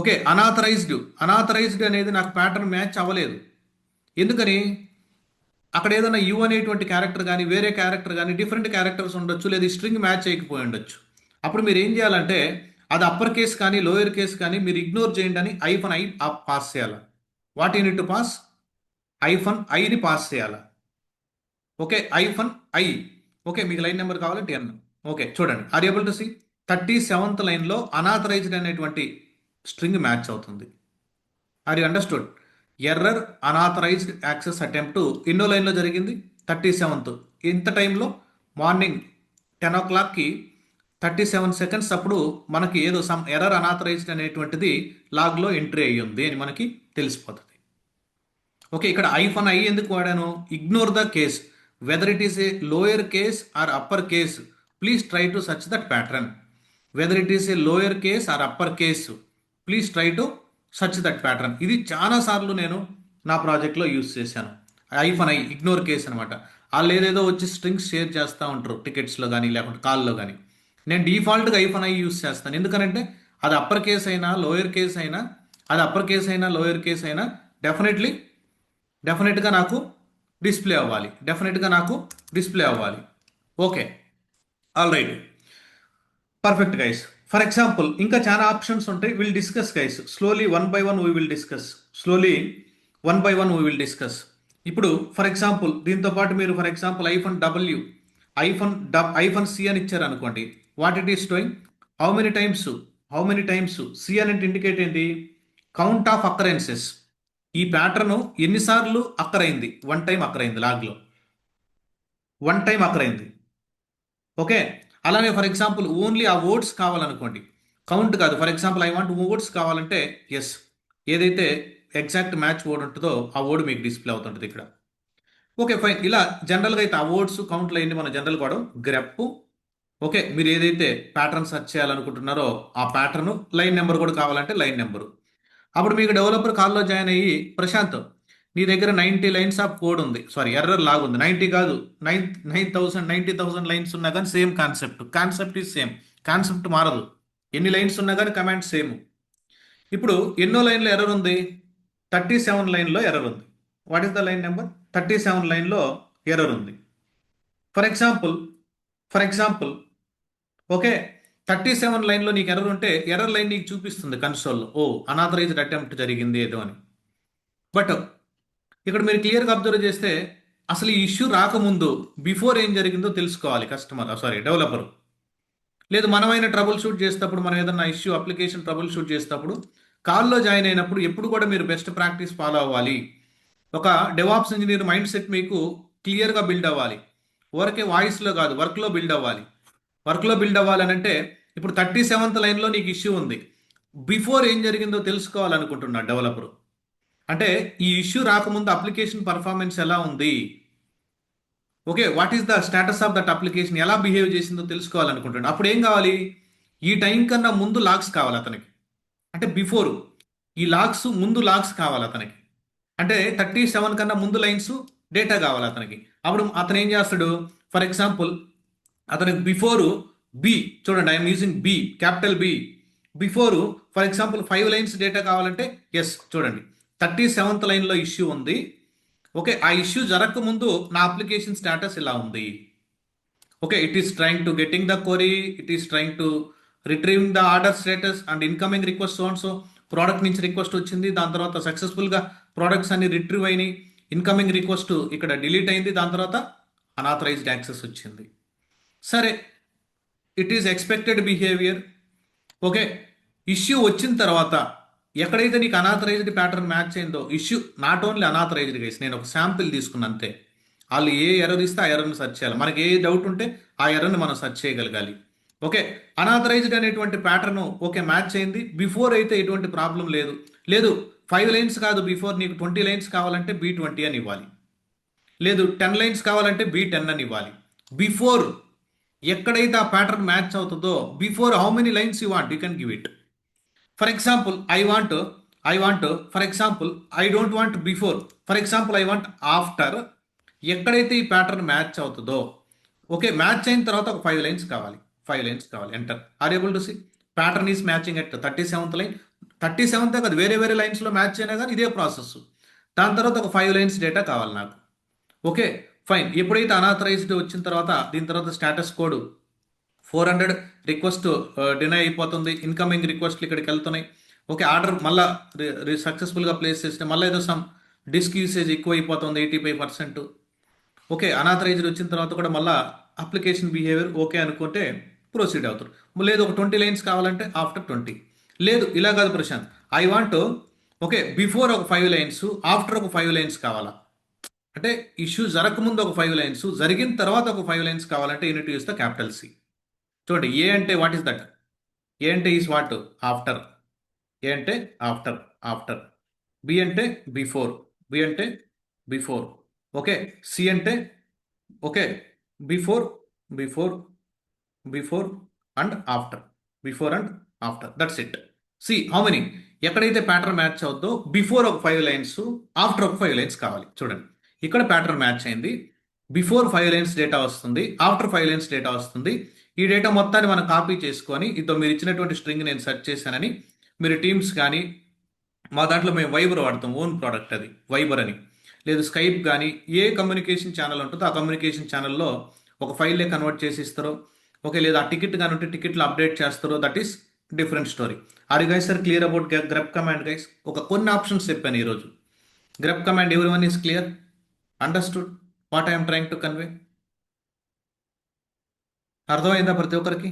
Okay unauthorised అనేది నాకు ప్యాటర్న్ మ్యాచ్ అవ్వలేదు. ఎందుకని, అక్కడ ఏదైనా యు అనేటువంటి క్యారెక్టర్ కానీ వేరే క్యారెక్టర్ కానీ డిఫరెంట్ క్యారెక్టర్స్ ఉండొచ్చు, లేదా స్ట్రింగ్ మ్యాచ్ చేయకపోయి ఉండొచ్చు. అప్పుడు మీరు ఏం చేయాలంటే అది అప్పర్ కేస్ కానీ లోయర్ కేస్ కానీ మీరు ఇగ్నోర్ చేయండి అని -i పాస్ చేయాలి. వాట్ యూనిట్ టు పాస్, -iని పాస్ చేయాలి. Okay -i. ఓకే మీకు లైన్ నెంబర్ కావాలి 10. ఓకే చూడండి are able to see 37th లైన్లో అనాథరైజ్డ్ అనేటువంటి స్ట్రింగ్ మ్యాచ్ అవుతుంది. Are you understood. Error unauthorised access attempt ఎన్నో లైన్లో జరిగింది, 37th. ఇంత టైంలో మార్నింగ్ 10 o'clockకి 37 seconds అప్పుడు మనకి ఏదో సమ్ ఎర్రర్ అనాథరైజ్డ్ అనేటువంటిది లాగ్లో ఎంట్రీ అయ్యి ఉంది అని మనకి తెలిసిపోతుంది. ఓకే ఇక్కడ -i ఎందుకు వాడాను, ignore the case whether it is a lower case or upper case, please try to search that pattern. Whether it is a lower case or upper case, please try to search that pattern. ఇది చాలాసార్లు నేను నా ప్రాజెక్ట్లో యూస్ చేశాను. -i ఇగ్నోర్ కేస్ అనమాట. వాళ్ళు ఏదేదో వచ్చి స్ట్రింగ్స్ షేర్ చేస్తూ ఉంటారు టికెట్స్లో కానీ లేకుంటే కాల్లో కానీ. నేను డిఫాల్ట్గా -i యూస్ చేస్తాను. ఎందుకనంటే అది అప్పర్ కేస్ అయినా లోయర్ కేస్ అయినా, డెఫినెట్గా నాకు డిస్ప్లే అవ్వాలి. Okay all right perfect guys. For example ఇంకా చాలా ఆప్షన్స్ ఉంటాయి. Will discuss guys slowly one by one we will discuss. ఇప్పుడు ఫర్ ఎగ్జాంపుల్ దీంతో పాటు మీరు ఫర్ ఎగ్జాంపుల్ -w -c అని ఇచ్చారు అనుకోండి. What it is doing, how many times C అని ఇండికేట్ ఏంటి, కౌంట్ ఆఫ్ అక్కరెన్సెస్. ఈ ప్యాటర్న్ ఎన్నిసార్లు అక్కరైంది, 1 time అక్కరైంది లాగ్లో, 1 time అక్కరైంది. ఓకే అలానే ఫర్ ఎగ్జాంపుల్ ఓన్లీ ఆ వర్డ్స్ కావాలనుకోండి, కౌంట్ కాదు. For example I want words కావాలంటే ఎస్ ఏదైతే ఎగ్జాక్ట్ మ్యాచ్ వర్డ్ ఉంటుందో ఆ వర్డ్ మీకు డిస్ప్లే అవుతుంటుంది ఇక్కడ. Okay fine. ఇలా జనరల్గా అయితే ఆ వర్డ్స్ కౌంట్లు అయింది మన జనరల్ కూడా గ్రెప్. ఓకే మీరు ఏదైతే ప్యాటర్న్ సెర్చ్ చేయాలనుకుంటున్నారో ఆ ప్యాటర్న్, లైన్ నెంబర్ కూడా కావాలంటే లైన్ నెంబరు. అప్పుడు మీకు డెవలపర్ కాల్లో జాయిన్ అయ్యి ప్రశాంత్ నీ దగ్గర 90 lines ఆఫ్ కోడ్ ఉంది, సారీ ఎర్రర్ లాగ్ ఉంది, 90 కాదు 90,000 లైన్స్ ఉన్నా కానీ same concept is same, concept మారదు. ఎన్ని లైన్స్ ఉన్నా కానీ కమాండ్ సేమ్. ఇప్పుడు ఎన్నో లైన్లో ఎర్రర్ ఉంది? 37 లైన్లో ఎర్రర్ ఉంది. What is the line number? 37 లైన్లో ఎర్రర్ ఉంది. For example for example okay, 37 లైన్లో నీకు ఎర్రర్ ఉంటే ఎర్రర్ లైన్ నీకు చూపిస్తుంది కన్సోల్లో, ఓ అనాథరైజ్డ్ అటెంప్ట్ జరిగింది ఏదో అని. బట్ ఇక్కడ మీరు క్లియర్గా అబ్జర్వ్ చేస్తే అసలు ఈ ఇష్యూ రాకముందు బిఫోర్ ఏం జరిగిందో తెలుసుకోవాలి కస్టమర్, సారీ డెవలపర్. లేదు మనమైన ట్రబుల్ షూట్ చేసేటప్పుడు, మనం ఏదన్నా ఇష్యూ అప్లికేషన్ ట్రబుల్ షూట్ చేసేటప్పుడు కాల్లో జాయిన్ అయినప్పుడు ఎప్పుడు కూడా మీరు బెస్ట్ ప్రాక్టీస్ ఫాలో అవ్వాలి. ఒక డెవాప్స్ ఇంజనీర్ మైండ్ సెట్ మీకు క్లియర్గా బిల్డ్ అవ్వాలి. ఊరకే వాయిస్లో కాదు, వర్క్లో బిల్డ్ అవ్వాలి. వర్క్లో బిల్డ్ అవ్వాలని అంటే ఇప్పుడు 37th లైన్లో నీకు ఇష్యూ ఉంది, బిఫోర్ ఏం జరిగిందో తెలుసుకోవాలనుకుంటున్నాడు డెవలపరు. అంటే ఈ ఇష్యూ రాకముందు అప్లికేషన్ పర్ఫార్మెన్స్ ఎలా ఉంది, okay, what is the status of that application, ఎలా బిహేవ్ చేసిందో తెలుసుకోవాలనుకుంటున్నాడు. అప్పుడు ఏం కావాలి? ఈ టైం కన్నా ముందు లాగ్స్ కావాలి అతనికి. అంటే బిఫోర్ ఈ లాగ్స్, ముందు లాగ్స్ కావాలి అతనికి. అంటే 37 కన్నా ముందు లైన్స్ డేటా కావాలి అతనికి. అప్పుడు అతను ఏం చేస్తాడు? ఫర్ ఎగ్జాంపుల్ అతనికి బిఫోరు బి, చూడండి I'm using B, capital B. Before for example 5 lines data కావాలంటే ఎస్, చూడండి 37th లైన్లో ఇష్యూ ఉంది. ఓకే, ఆ ఇష్యూ జరగకముందు నా అప్లికేషన్ స్టేటస్ ఇలా ఉంది. Okay, it is trying to getting the query, it is trying to retrieving the order status and incoming request so product నుంచి రిక్వెస్ట్ వచ్చింది, దాని తర్వాత సక్సెస్ఫుల్గా ప్రోడక్ట్స్ అన్ని రిట్రీవ్ అయినాయి, ఇన్కమింగ్ రిక్వెస్ట్ ఇక్కడ డిలీట్ అయింది, దాని తర్వాత అనాథరైజ్డ్ యాక్సెస్ వచ్చింది. సరే, it is expected behaviour. Okay, issue వచ్చిన తర్వాత ఎక్కడైతే నీకు అనాథరైజ్డ్ ప్యాటర్న్ మ్యాచ్ అయిందో, issue not only unauthorised guys, నేను ఒక శాంపిల్ తీసుకున్నా అంతే. వాళ్ళు ఏ ఎర్రర్ ఇస్తే ఆ ఎర్రర్ని సెర్చ్ చేయాలి. మనకి ఏ డౌట్ ఉంటే ఆ ఎర్రర్ని మనం సెర్చ్ చేయగలగాలి. ఓకే, అనాథరైజ్డ్ అనేటువంటి ప్యాటర్న్ ఓకే మ్యాచ్ అయింది. బిఫోర్ అయితే ఎటువంటి ప్రాబ్లం లేదు. లేదు 5 లైన్స్ కాదు బిఫోర్, నీకు 20 లైన్స్ కావాలంటే B20 అని ఇవ్వాలి. లేదు 10 లైన్స్ కావాలంటే B10 అని ఇవ్వాలి. బిఫోర్ ఎక్కడైతే ఆ ప్యాటర్న్ మ్యాచ్ అవుతుందో, before how many lines you want you can give it. For example I want for example I don't want before, for example I want after. ఎక్కడైతే ఈ ప్యాటర్న్ మ్యాచ్ అవుతుందో, ఓకే, మ్యాచ్ అయిన తర్వాత ఒక 5 లైన్స్ కావాలి, 5 లైన్స్ కావాలి. Enter. Are able to see pattern is matching at 37th line. 37th కాదు, వేరే వేరే లైన్స్లో మ్యాచ్ అయినా కానీ ఇదే ప్రాసెస్. దాని తర్వాత ఒక 5 లైన్స్ డేటా కావాలి నాకు. Okay fine. ఎప్పుడైతే అనాథరైజ్డ్ వచ్చిన తర్వాత దీని తర్వాత స్టేటస్ కోడ్ 400 రిక్వెస్ట్ డినై అయిపోతుంది, ఇన్కమింగ్ రిక్వెస్ట్లు ఇక్కడికి వెళ్తున్నాయి. ఓకే, ఆర్డర్ మళ్ళీ సక్సెస్ఫుల్గా ప్లేస్ చేస్తే మళ్ళీ ఏదో సమ్ డిస్క్ యూసేజ్ ఎక్కువ అయిపోతుంది 85%. ఓకే, అనాథరైజ్డ్ వచ్చిన తర్వాత కూడా మళ్ళీ అప్లికేషన్ బిహేవియర్ ఓకే అనుకుంటే ప్రొసీడ్ అవుతారు. లేదు ఒక 20 లైన్స్ కావాలంటే ఆఫ్టర్ 20. లేదు ఇలా కాదు Prashant, I want okay before ఒక 5 లైన్స్, ఆఫ్టర్ ఒక 5 లైన్స్ కావాలా. అంటే ఇష్యూ జరగకముందు ఒక 5 లైన్స్, జరిగిన తర్వాత ఒక 5 లైన్స్ కావాలంటే you need use the capital C. చూడండి, ఏ అంటే వాట్ ఈస్ దట్? ఏ అంటే ఈస్ వాట్? ఆఫ్టర్. ఏ అంటే ఆఫ్టర్, ఆఫ్టర్. బి అంటే బిఫోర్, బి అంటే బిఫోర్. ఓకే, సి అంటే okay before, before, before and after, before and after. That's it. See how many, ఎక్కడైతే ప్యాటర్న్ మ్యాచ్ అవుద్దో బిఫోర్ ఒక 5 లైన్స్, ఆఫ్టర్ ఒక 5 లైన్స్ కావాలి. చూడండి, ఇక్కడ ప్యాటర్న్ మ్యాచ్ అయింది. బిఫోర్ 5 లైన్స్ డేటా వస్తుంది, ఆఫ్టర్ 5 లైన్స్ డేటా వస్తుంది. ఈ డేటా మొత్తాన్ని మనం కాపీ చేసుకొని ఇదో మీరు ఇచ్చినటువంటి స్ట్రింగ్ నేను సెర్చ్ చేశానని మీరు టీమ్స్ కానీ, మా దాంట్లో మేము వైబర్ వాడతాం, ఓన్ ప్రోడక్ట్ అది వైబర్ అని, లేదు స్కైప్ కానీ ఏ కమ్యూనికేషన్ ఛానల్ ఉంటుందో ఆ కమ్యూనికేషన్ ఛానల్లో ఒక ఫైల్లే కన్వర్ట్ చేసి ఇస్తారో, ఓకే, లేదా ఆ టికెట్ కానీ ఉంటే టికెట్లు అప్డేట్ చేస్తారో, that is different story. Are you guys are clear about grep command guys? ఒక కొన్ని ఆప్షన్స్ చెప్పాను ఈరోజు. Grep command everyone is clear, understood what I'm trying to convey? అర్థమైందా ప్రతి ఒక్కరికి?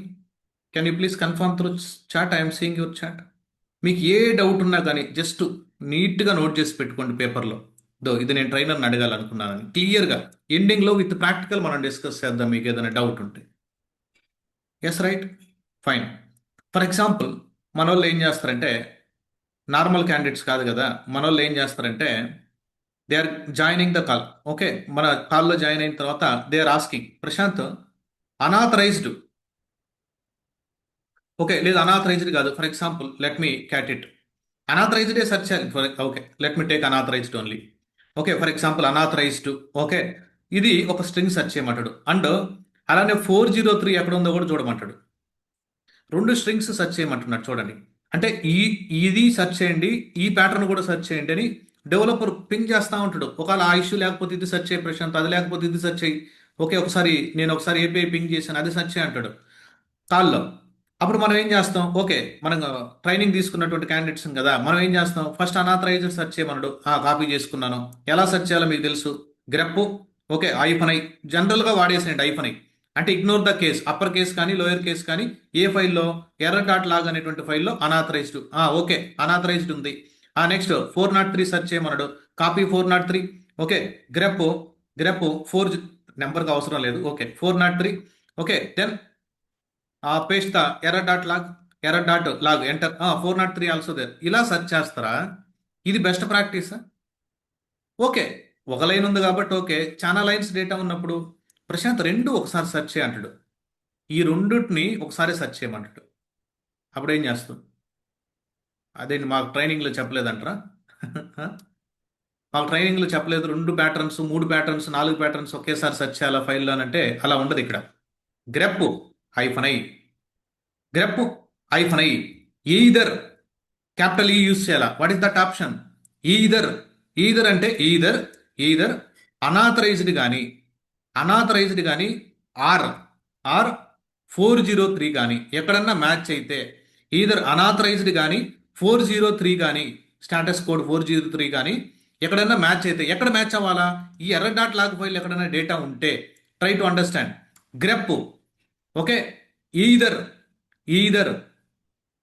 Can you please confirm through chat? I'm seeing your chat. మీకు ఏ డౌట్ ఉన్నా కానీ జస్ట్ నీట్గా నోట్ చేసి పెట్టుకోండి పేపర్లో. ఇది నేను ట్రైనర్ని అడగాలనుకున్నానని క్లియర్గా ఎండింగ్లో విత్ ప్రాక్టికల్ మనం డిస్కస్ చేద్దాం మీకు ఏదైనా డౌట్ ఉంటే. Yes right, fine. For example మన వాళ్ళు ఏం చేస్తారంటే, నార్మల్ క్యాండిడేట్స్ కాదు కదా, మన వాళ్ళు ఏం చేస్తారంటే they are joining the call. Okay, మన కాల్లో జాయిన్ అయిన తర్వాత they are asking Prashanth unauthorized, okay, లేదు అనాథరైజ్డ్ కాదు, for example let me cat it, అనాథరైజ్డే సెర్చ్ చేయాలి. Okay, let me take unauthorized only. Okay, for example unauthorized, okay, ఇది ఒక స్ట్రింగ్ సెర్చ్ చేయమంటాడు. అండ్ అలానే 403 ఎక్కడ ఉందో కూడా చూడమంటాడు. 2 స్ట్రింగ్స్ సెర్చ్ చేయమంటున్నాడు చూడండి. అంటే ఇది సెర్చ్ చేయండి, ఈ ప్యాటర్న్ కూడా సెర్చ్ చేయండి అని డెవలపర్ పింగ్ చేస్తా ఉంటాడు. ఒకవేళ ఆ ఇష్యూ లేకపోతే ఇది సెర్చ్ చేయి ప్రశాంత్, అది లేకపోతే ఇది సెర్చ్ చేయి. ఓకే, నేను ఒకసారి ఏపీఐ పింగ్ చేశాను, అది సెర్చ్ చేయి అంటాడు కాల్లో. అప్పుడు మనం ఏం చేస్తాం? ఓకే, మనం ట్రైనింగ్ తీసుకున్నటువంటి క్యాండిడేట్స్ కదా, మనం ఏం చేస్తాం? ఫస్ట్ అనాథరైజ్డ్ సెర్చ్ చేయమన్నాడు, కాపీ చేసుకున్నాను. ఎలా సెర్చ్ చేయాలో మీకు తెలుసు. గ్రెప్, ఓకే, ఐఫన్ ఐ జనరల్గా వాడేసేయండి. ఐఫన్ ఐ అంటే ignore the case, upper case కానీ లోయర్ కేస్ కానీ, ఏ ఫైల్లో ఎర్ర డాట్ లాగ్ అనేటువంటి ఫైల్లో అనాథరైజ్డ్. ఓకే, అనాథరైజ్డ్ ఉంది. నెక్స్ట్ 403 సెర్చ్ చేయమన్నాడు, కాపీ 403. ఓకే, గ్రెప్ గ్రెప్ 4 నెంబర్కి అవసరం లేదు. Okay, 403. Okay, then paste the error dot log enter 403 also there. ఇలా సెర్చ్ చేస్తారా? ఇది బెస్ట్ ప్రాక్టీస్. ఓకే, ఒక లైన్ ఉంది కాబట్టి ఓకే, చాలా లైన్స్ డేటా ఉన్నప్పుడు ప్రశాంత్ రెండు ఒకసారి సెర్చ్ చేయ అంటాడు. ఈ రెండుని ఒకసారి సెర్చ్ చేయమంటాడు. అప్పుడు ఏం చేస్తాం? అదేంటి మాకు ట్రైనింగ్లో చెప్పలేదంటారా? మాకు ట్రైనింగ్లో చెప్పలేదు 2 ప్యాటర్న్స్ 3 ప్యాటర్న్స్ 4 ప్యాటర్న్స్ ఒకేసారి సెర్చ్ చేయాలా ఫైల్లో అంటే అలా ఉండదు ఇక్కడ. Grep hyphen I, grep hyphen I, either capital ఈ యూజ్ చేయాలా? What is that option? Either. Either అంటే ఈదర్ అనాథరైజ్డ్ కానీ ఆర్ ఆర్ 403 కానీ ఎక్కడన్నా మ్యాచ్ అయితే, ఈదర్ అనాథరైజ్డ్ కానీ 403 కానీ స్టాటస్ కోడ్ 403 కానీ ఎక్కడన్నా మ్యాచ్ అయితే, ఎక్కడ మ్యాచ్ అవ్వాలా? ఈ ఎర్ర డాట్ లాగ్ ఫైల్ ఎక్కడైనా డేటా ఉంటే try to understand. Grep, okay, either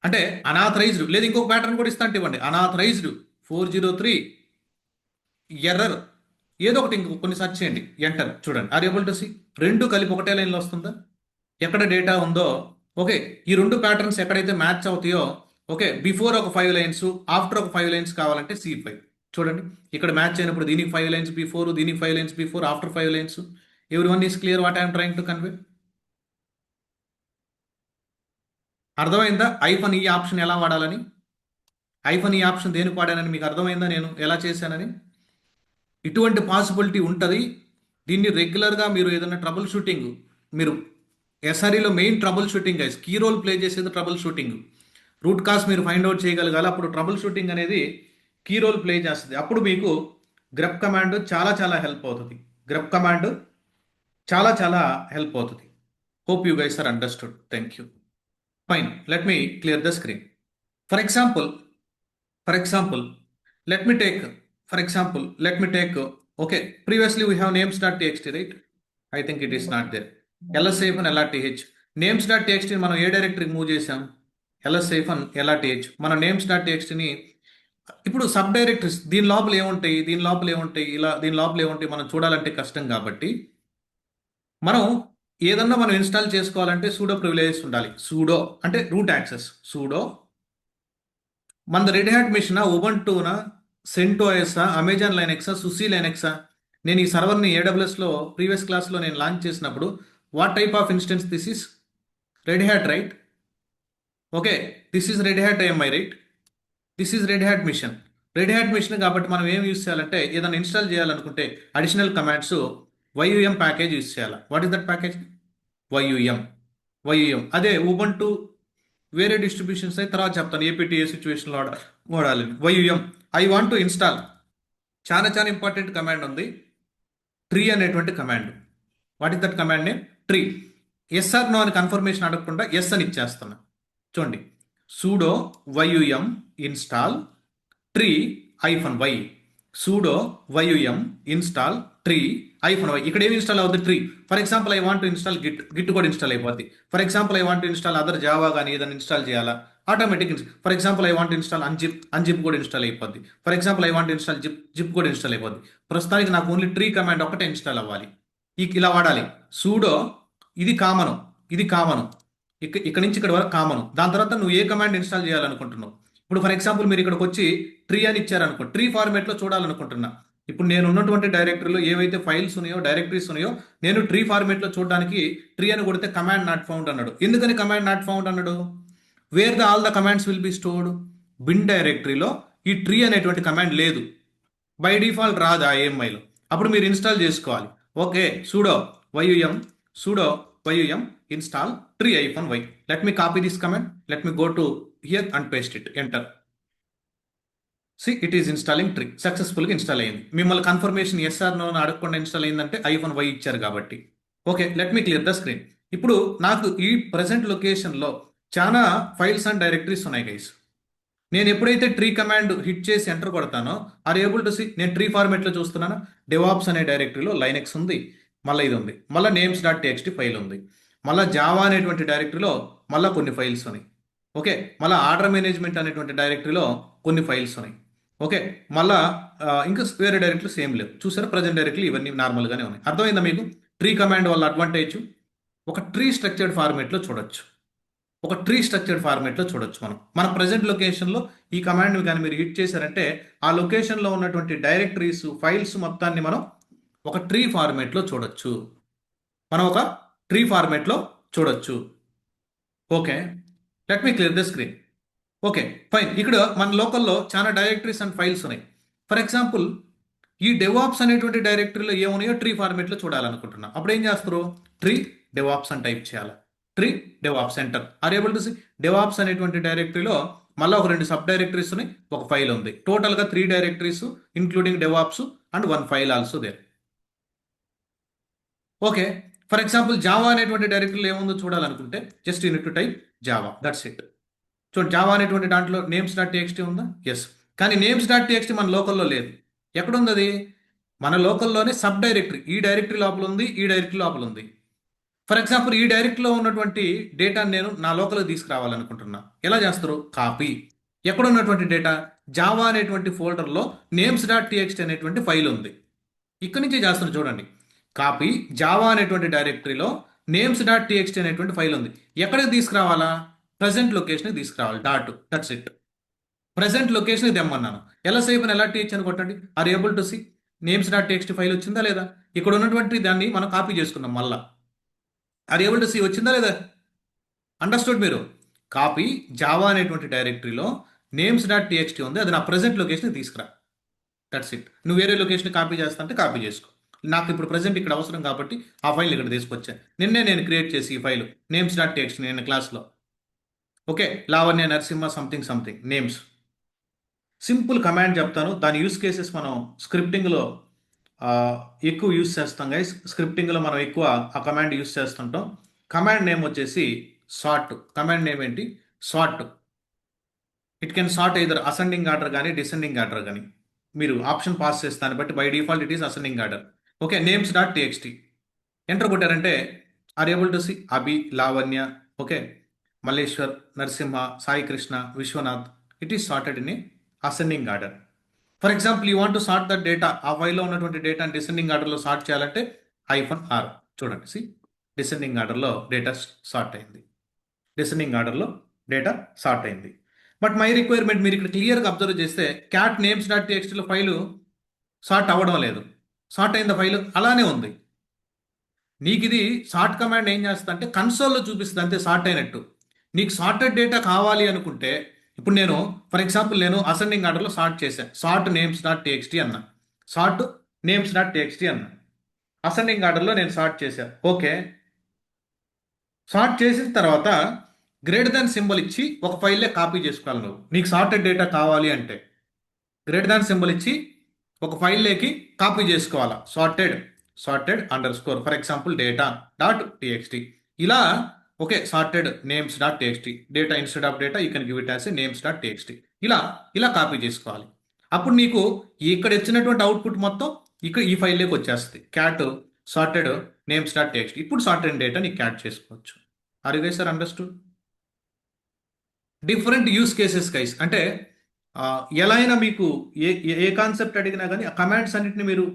అంటే అనాథరైజ్డ్, లేదు ఇంకొక ప్యాటర్న్ కూడా ఇస్తా అంటే ఇవ్వండి. అనాథరైజ్డ్ 403 ఎర్రర్ ఏదో ఒకటి ఇంకొక కొన్ని సెర్చ్ చేయండి, ఎంటర్ చూడండి. Are able to see? రెండు కలిపి ఒకటే లైన్లో వస్తుందా? ఎక్కడ డేటా ఉందో, ఓకే, ఈ 2 ప్యాటర్న్స్ ఎక్కడైతే మ్యాచ్ అవుతాయో, ఓకే, బిఫోర్ ఒక 5 లైన్స్, ఆఫ్టర్ ఒక 5 లైన్స్ కావాలంటే C5 చూడండి. ఇక్కడ మ్యాచ్ అయినప్పుడు దీనికి 5 లైన్స్ బిఫోర్, దీనికి 5 lines before, after 5 lines. Every one is clear what I'm trying to convey? అర్థమైందా ఐఫన్ ఈ ఆప్షన్ ఎలా వాడాలని? ఐఫన్ ఈ ఆప్షన్ దేనికి వాడానని మీకు అర్థమైందా? నేను ఎలా చేశానని? ఇటువంటి పాసిబిలిటీ ఉంటుంది. దీన్ని రెగ్యులర్గా మీరు ఏదైనా ట్రబుల్ షూటింగ్, మీరు ఎస్ఆర్ఈలో main troubleshooting guys, key role play చేసేది ట్రబుల్ షూటింగ్. రూట్ కాస్ మీరు ఫైండ్ అవుట్ చేయగలగాలి. అప్పుడు ట్రబుల్ షూటింగ్ అనేది కీ రోల్ ప్లే చేస్తుంది. అప్పుడు మీకు గ్రెప్ కమాండ్ చాలా చాలా హెల్ప్ అవుతుంది. గ్రెప్ కమాండ్ చాలా చాలా హెల్ప్ అవుతుంది. Hope you guys are understood. Thank you. Fine, let me clear the screen. For example, let me take, okay, previously we have names.txt, right? I think it is not there. ls-lrth, names.txt మనం ఏ డైరెక్టరీకి మూవ్ చేసాం? ls-lrth. మన names.txt ని ఇప్పుడు సబ్ డైరెక్టరీస్ దీని లోపల ఏముంటాయి, ఇలా దీని లోపల ఏముంటాయి మనం చూడాలంటే కష్టం కాబట్టి మనం ఏదన్నా మనం ఇన్స్టాల్ చేసుకోవాలంటే సూడో ప్రివిలేజెస్ ఉండాలి. సూడో అంటే రూట్ యాక్సెస్. సూడో మన రెడ్ హ్యాట్ మిషన్ ఉబంటూనా, సెంటోఎస్ఆ, అమెజాన్ లైనెక్సా, సుసి లైనెక్సా? నేను ఈ సర్వర్ని ఏడబ్ల్యూఎస్లో ప్రీవియస్ క్లాస్లో నేను లాంచ్ చేసినప్పుడు what type of instance this is? Red Hat, right? Okay, this is Red Hat AMI, right? This is Red Hat machine. Red Hat machine కాబట్టి మనం ఏం యూస్ చేయాలంటే ఏదైనా ఇన్స్టాల్ చేయాలనుకుంటే additional commands YUM package use చేయాలి. What is that package? YUM. అదే ఉబంటు వేరే డిస్ట్రిబ్యూషన్స్ అయితే తర్వాత చెప్తాను ఏపీటీ ఏ సిచ్యువేషన్లో వాడాలి. YUM I want to install. చాలా చాలా ఇంపార్టెంట్ కమాండ్ ఉంది, ట్రీ అనేటువంటి కమాండ్. What is that command name? Tree. Yes or no అని కన్ఫర్మేషన్ అడగకుండా ఎస్ అని ఇచ్చేస్తున్నా. చూడండి, sudo YUM install tree -y. Sudo YUM install tree -y. ఇక్కడ ఏమి ఇన్స్టాల్ అవుతుంది? Tree. For example I want to install git కూడా ఇన్స్టాల్ అయిపోద్ది. For example I want to install other Java కానీ ఏదైనా ఇన్స్టాల్ చేయాలా, automatic. For example I want install unzip కూడా ఇన్స్టాల్ అయిపోద్ది. For example I want install zip కూడా ఇన్స్టాల్ అయిపోద్ది. ప్రస్తుతానికి నాకు ఓన్లీ ట్రీ కమాండ్ ఒకటే ఇన్స్టాల్ అవ్వాలి. ఇలా వాడాలి. సూడో ఇది కామను, ఇక్కడ నుంచి ఇక్కడ వరకు కామను. దాని తర్వాత నువ్వు ఏ కమాండ్ ఇన్స్టాల్ చేయాలనుకుంటున్నావు. ఇప్పుడు ఫర్ ఎగ్జాంపుల్ మీరు ఇక్కడ వచ్చి ట్రీ అని ఇచ్చారనుకో, ట్రీ ఫార్మేట్లో చూడాలనుకుంటున్నా. ఇప్పుడు నేను ఉన్నటువంటి డైరెక్టరీలో ఏవైతే ఫైల్స్ ఉన్నాయో, డైరెక్టరీస్ ఉన్నాయో, నేను ట్రీ ఫార్మేట్లో చూడడానికి ట్రీ అని కొడితే కమాండ్ నాట్ ఫౌండ్ అన్నాడు. ఎందుకని కమాండ్ నాట్ ఫౌండ్ అన్నాడు? Where all the commands will be stored. Bin డైరెక్టరీలో ఈ ట్రీ అనేటువంటి కమాండ్ లేదు, బై డిఫాల్ట్ రాదు ఆ ఏఎంఐలో. అప్పుడు మీరు ఇన్స్టాల్ చేసుకోవాలి. Okay, pseudo YUM install tree-y. Let me copy this command. Let me go to here and paste it. Enter. See, it is installing tree. సక్సెస్ఫుల్గా ఇన్స్టాల్ అయింది. మిమ్మల్ని కన్ఫర్మేషన్ ఎస్ ఆర్ నో అని అడగకుండా ఇన్స్టాల్ అయిందంటే -y ఇచ్చారు కాబట్టి. Okay, let me clear the screen. ఇప్పుడు నాకు ఈ ప్రజెంట్ లొకేషన్లో చాలా ఫైల్స్ అండ్ డైరెక్టరీస్ ఉన్నాయి గైస్. నేను ఎప్పుడైతే ట్రీ కమాండ్ హిట్ చేసి ఎంటర్ కొడతానో ఆర్ ఏబుల్ టు సీ, నేను ట్రీ ఫార్మేట్లో చూస్తున్నాను. డెవాప్స్ అనే డైరెక్టరీలో లైనెక్స్ ఉంది, మళ్ళీ ఇది ఉంది, మళ్ళీ నేమ్స్ డాట్ టీఎక్స్టీ ఫైల్ ఉంది, మళ్ళీ జావా అనేటువంటి డైరెక్టరీలో మళ్ళీ కొన్ని ఫైల్స్ ఉన్నాయి. ఓకే, మళ్ళీ ఆర్డర్ మేనేజ్మెంట్ అనేటువంటి డైరెక్టరీలో కొన్ని ఫైల్స్ ఉన్నాయి. ఓకే, మళ్ళా ఇంకా వేరే డైరెక్టరీ సేమ్ లేవు. చూసారా, ప్రజెంట్ డైరెక్టరీ ఇవన్నీ నార్మల్గానే ఉన్నాయి. అర్థమైందా మీకు? ట్రీ కమాండ్ వల్ల అడ్వాంటేజ్ ఒక ట్రీ స్ట్రక్చర్డ్ ఫార్మేట్లో చూడొచ్చు. మన ప్రజెంట్ లొకేషన్లో ఈ కమాండ్ కానీ మీరు హిట్ చేశారంటే ఆ లొకేషన్లో ఉన్నటువంటి డైరెక్టరీస్ ఫైల్స్ మొత్తాన్ని మనం ఒక ట్రీ ఫార్మేట్లో చూడొచ్చు. Okay, let me clear the screen. Okay, fine. ఇక్కడ మన లోకల్లో చాలా డైరెక్టరీస్ అండ్ ఫైల్స్ ఉన్నాయి. ఫర్ ఎగ్జాంపుల్, ఈ డెవాప్స్ అనేటువంటి డైరెక్టరీలో ఏమున్నాయో ట్రీ ఫార్మేట్లో చూడాలనుకుంటున్నాం. అప్పుడు ఏం చేస్తారు? ట్రీ డెవాప్స్ అని టైప్ చేయాలి. Tree DevOps enter. Are able to see, DevOps అనేటువంటి డైరెక్టరీలో మళ్ళీ ఒక 2 సబ్ డైరెక్టరీస్ ఉన్నాయి, ఒక ఫైల్ ఉంది. టోటల్గా 3 directories including DevOps and 1 file also there. Okay, for example Java అనేటువంటి డైరెక్టరీలో ఏముందో చూడాలనుకుంటే just you need to type Java, that's it. చూడండి, జావా అనేటువంటి దాంట్లో నేమ్స్ డాట్ టీఎక్స్టీ ఉందా? ఎస్. కానీ నేమ్స్ డాట్ టీఎక్స్టీ మన లోకల్లో లేదు. ఎక్కడుంది అది? మన లోకల్లోనే సబ్ డైరెక్టరీ. ఈ డైరెక్టరీ లోపల ఉంది, ఈ డైరెక్టరీ లోపల ఉంది. ఫర్ ఎగ్జాంపుల్, ఈ డైరెక్టరీలో ఉన్నటువంటి డేటాను నేను నా లోకల్కి తీసుకురావాలనుకుంటున్నా. ఎలా చేస్తారు? కాపీ. ఎక్కడ ఉన్నటువంటి డేటా? జావా అనేటువంటి ఫోల్డర్లో నేమ్స్ డాట్ టీఎక్స్టీ అనేటువంటి ఫైల్ ఉంది. ఇక్కడి నుంచి చేస్తాను చూడండి. కాపీ, జావా అనేటువంటి డైరెక్టరీలో నేమ్స్ డాట్ టీఎక్స్టీ అనేటువంటి ఫైల్ ఉంది. ఎక్కడికి తీసుకురావాలా? ప్రజెంట్ లొకేషన్కి తీసుకురావాలి. That's it. ప్రజెంట్ లొకేషన్ తెమ్మన్నాను. ఎలా సేవ్ అని ఎలా టీచ్ అని కొట్టండి. Are able to see, names dot TXT file వచ్చిందా లేదా? ఇక్కడ ఉన్నటువంటి దాన్ని మనం కాపీ చేసుకున్నాం. మళ్ళా ఆర్ ఏబుల్ టు సీ వచ్చిందా లేదా? అండర్స్టూడ్ మీరు? కాపీ, జావా అనేటువంటి డైరెక్టరీలో నేమ్స్ డాట్ టీఎక్స్టీ ఉంది, అది నా ప్రజెంట్ లొకేషన్ తీసుకురా. That's it. నువ్వు వేరే లొకేషన్ కాపీ చేస్తా అంటే కాపీ చేసుకో. నాకు ఇప్పుడు ప్రజెంట్ ఇక్కడ అవసరం కాబట్టి ఆ ఫైల్ ఇక్కడ తీసుకొచ్చాను. నేను క్రియేట్ చేసి ఈ ఫైల్ నేమ్స్ డాట్ టీఎక్స్టీ నేను క్లాస్లో. Okay, Lavanya Narasimha something names. Simple command చెప్తాను. దాని యూస్ కేసెస్ మనం స్క్రిప్టింగ్లో ఎక్కువ యూస్ చేస్తాం గైస్. స్క్రిప్టింగ్లో మనం ఎక్కువ ఆ కమాండ్ యూస్ చేస్తుంటాం. కమాండ్ నేమ్ వచ్చేసి సార్ట్. కమాండ్ నేమ్ ఏంటి? Sort. It can sort either ascending order కానీ డిసెండింగ్ ఆర్డర్ కానీ. మీరు ఆప్షన్ పాస్ చేస్తాను బట్టి by default it is ascending order. Okay, names dot TXT enter కొట్టారంటే are able to see Abhi, Lavanya, okay, Malleshwar, Narasimha, Sai Krishna, Vishwanath. It is sorted in a ascending order. For example, you want to sort the data, ఆ ఫైల్లో ఉన్నటువంటి డేటా డిసెండింగ్ ఆర్డర్లో సార్ట్ చేయాలంటే -r. చూడండి, సి డిసెండింగ్ ఆర్డర్లో డేటా సార్ట్ అయింది. బట్ మై రిక్వైర్మెంట్ మీరు ఇక్కడ క్లియర్గా అబ్జర్వ్ చేస్తే క్యాట్ నేమ్స్ డాట్ టీఎక్స్టీలో ఫైలు సార్ట్ అవ్వడం లేదు. సార్ట్ అయిన ఫైలు అలానే ఉంది. నీకు ఇది సార్ట్ కమాండ్ ఏం చేస్తా అంటే కన్సోల్లో చూపిస్తుంది అంతే సార్ట్ అయినట్టు. నీకు సార్టెడ్ డేటా కావాలి అనుకుంటే ఇప్పుడు నేను ఫర్ ఎగ్జాంపుల్ నేను అసెండింగ్ ఆర్డర్లో సార్ట్ చేశాను. సార్ట్ నేమ్స్ డాట్ టీఎక్స్టీ అన్నా, అసెండింగ్ ఆర్డర్లో నేను సార్ట్ చేశాను. ఓకే, సార్ట్ చేసిన తర్వాత గ్రేటర్ దాన్ సింబల్ ఇచ్చి ఒక ఫైల్లే కాపీ చేసుకోవాలి. నువ్వు నీకు సార్టెడ్ డేటా కావాలి అంటే గ్రేటర్ దాన్ సింబల్ ఇచ్చి ఒక ఫైల్లోకి కాపీ చేసుకోవాలా. Sorted underscore for example data dot TXT ఇలా. Okay, sorted names dot TXT, data instead of data you can give it as a names dot TXT. ఇలా కాపీ చేసుకోవాలి. అప్పుడు నీకు ఇక్కడ ఇచ్చినటువంటి అవుట్పుట్ మొత్తం ఇక్కడ ఈ ఫైల్లోకి వచ్చేస్తుంది. Cat sorted names dot TXT. ఇప్పుడు సార్టెడ్ డేటా నీకు క్యాట్ చేసుకోవచ్చు. Are you guys are understood? Different use cases guys. అంటే ఎలా అయినా మీకు ఏ కాన్సెప్ట్ అడిగినా కానీ ఆ కమాండ్స్ అన్నింటిని మీరు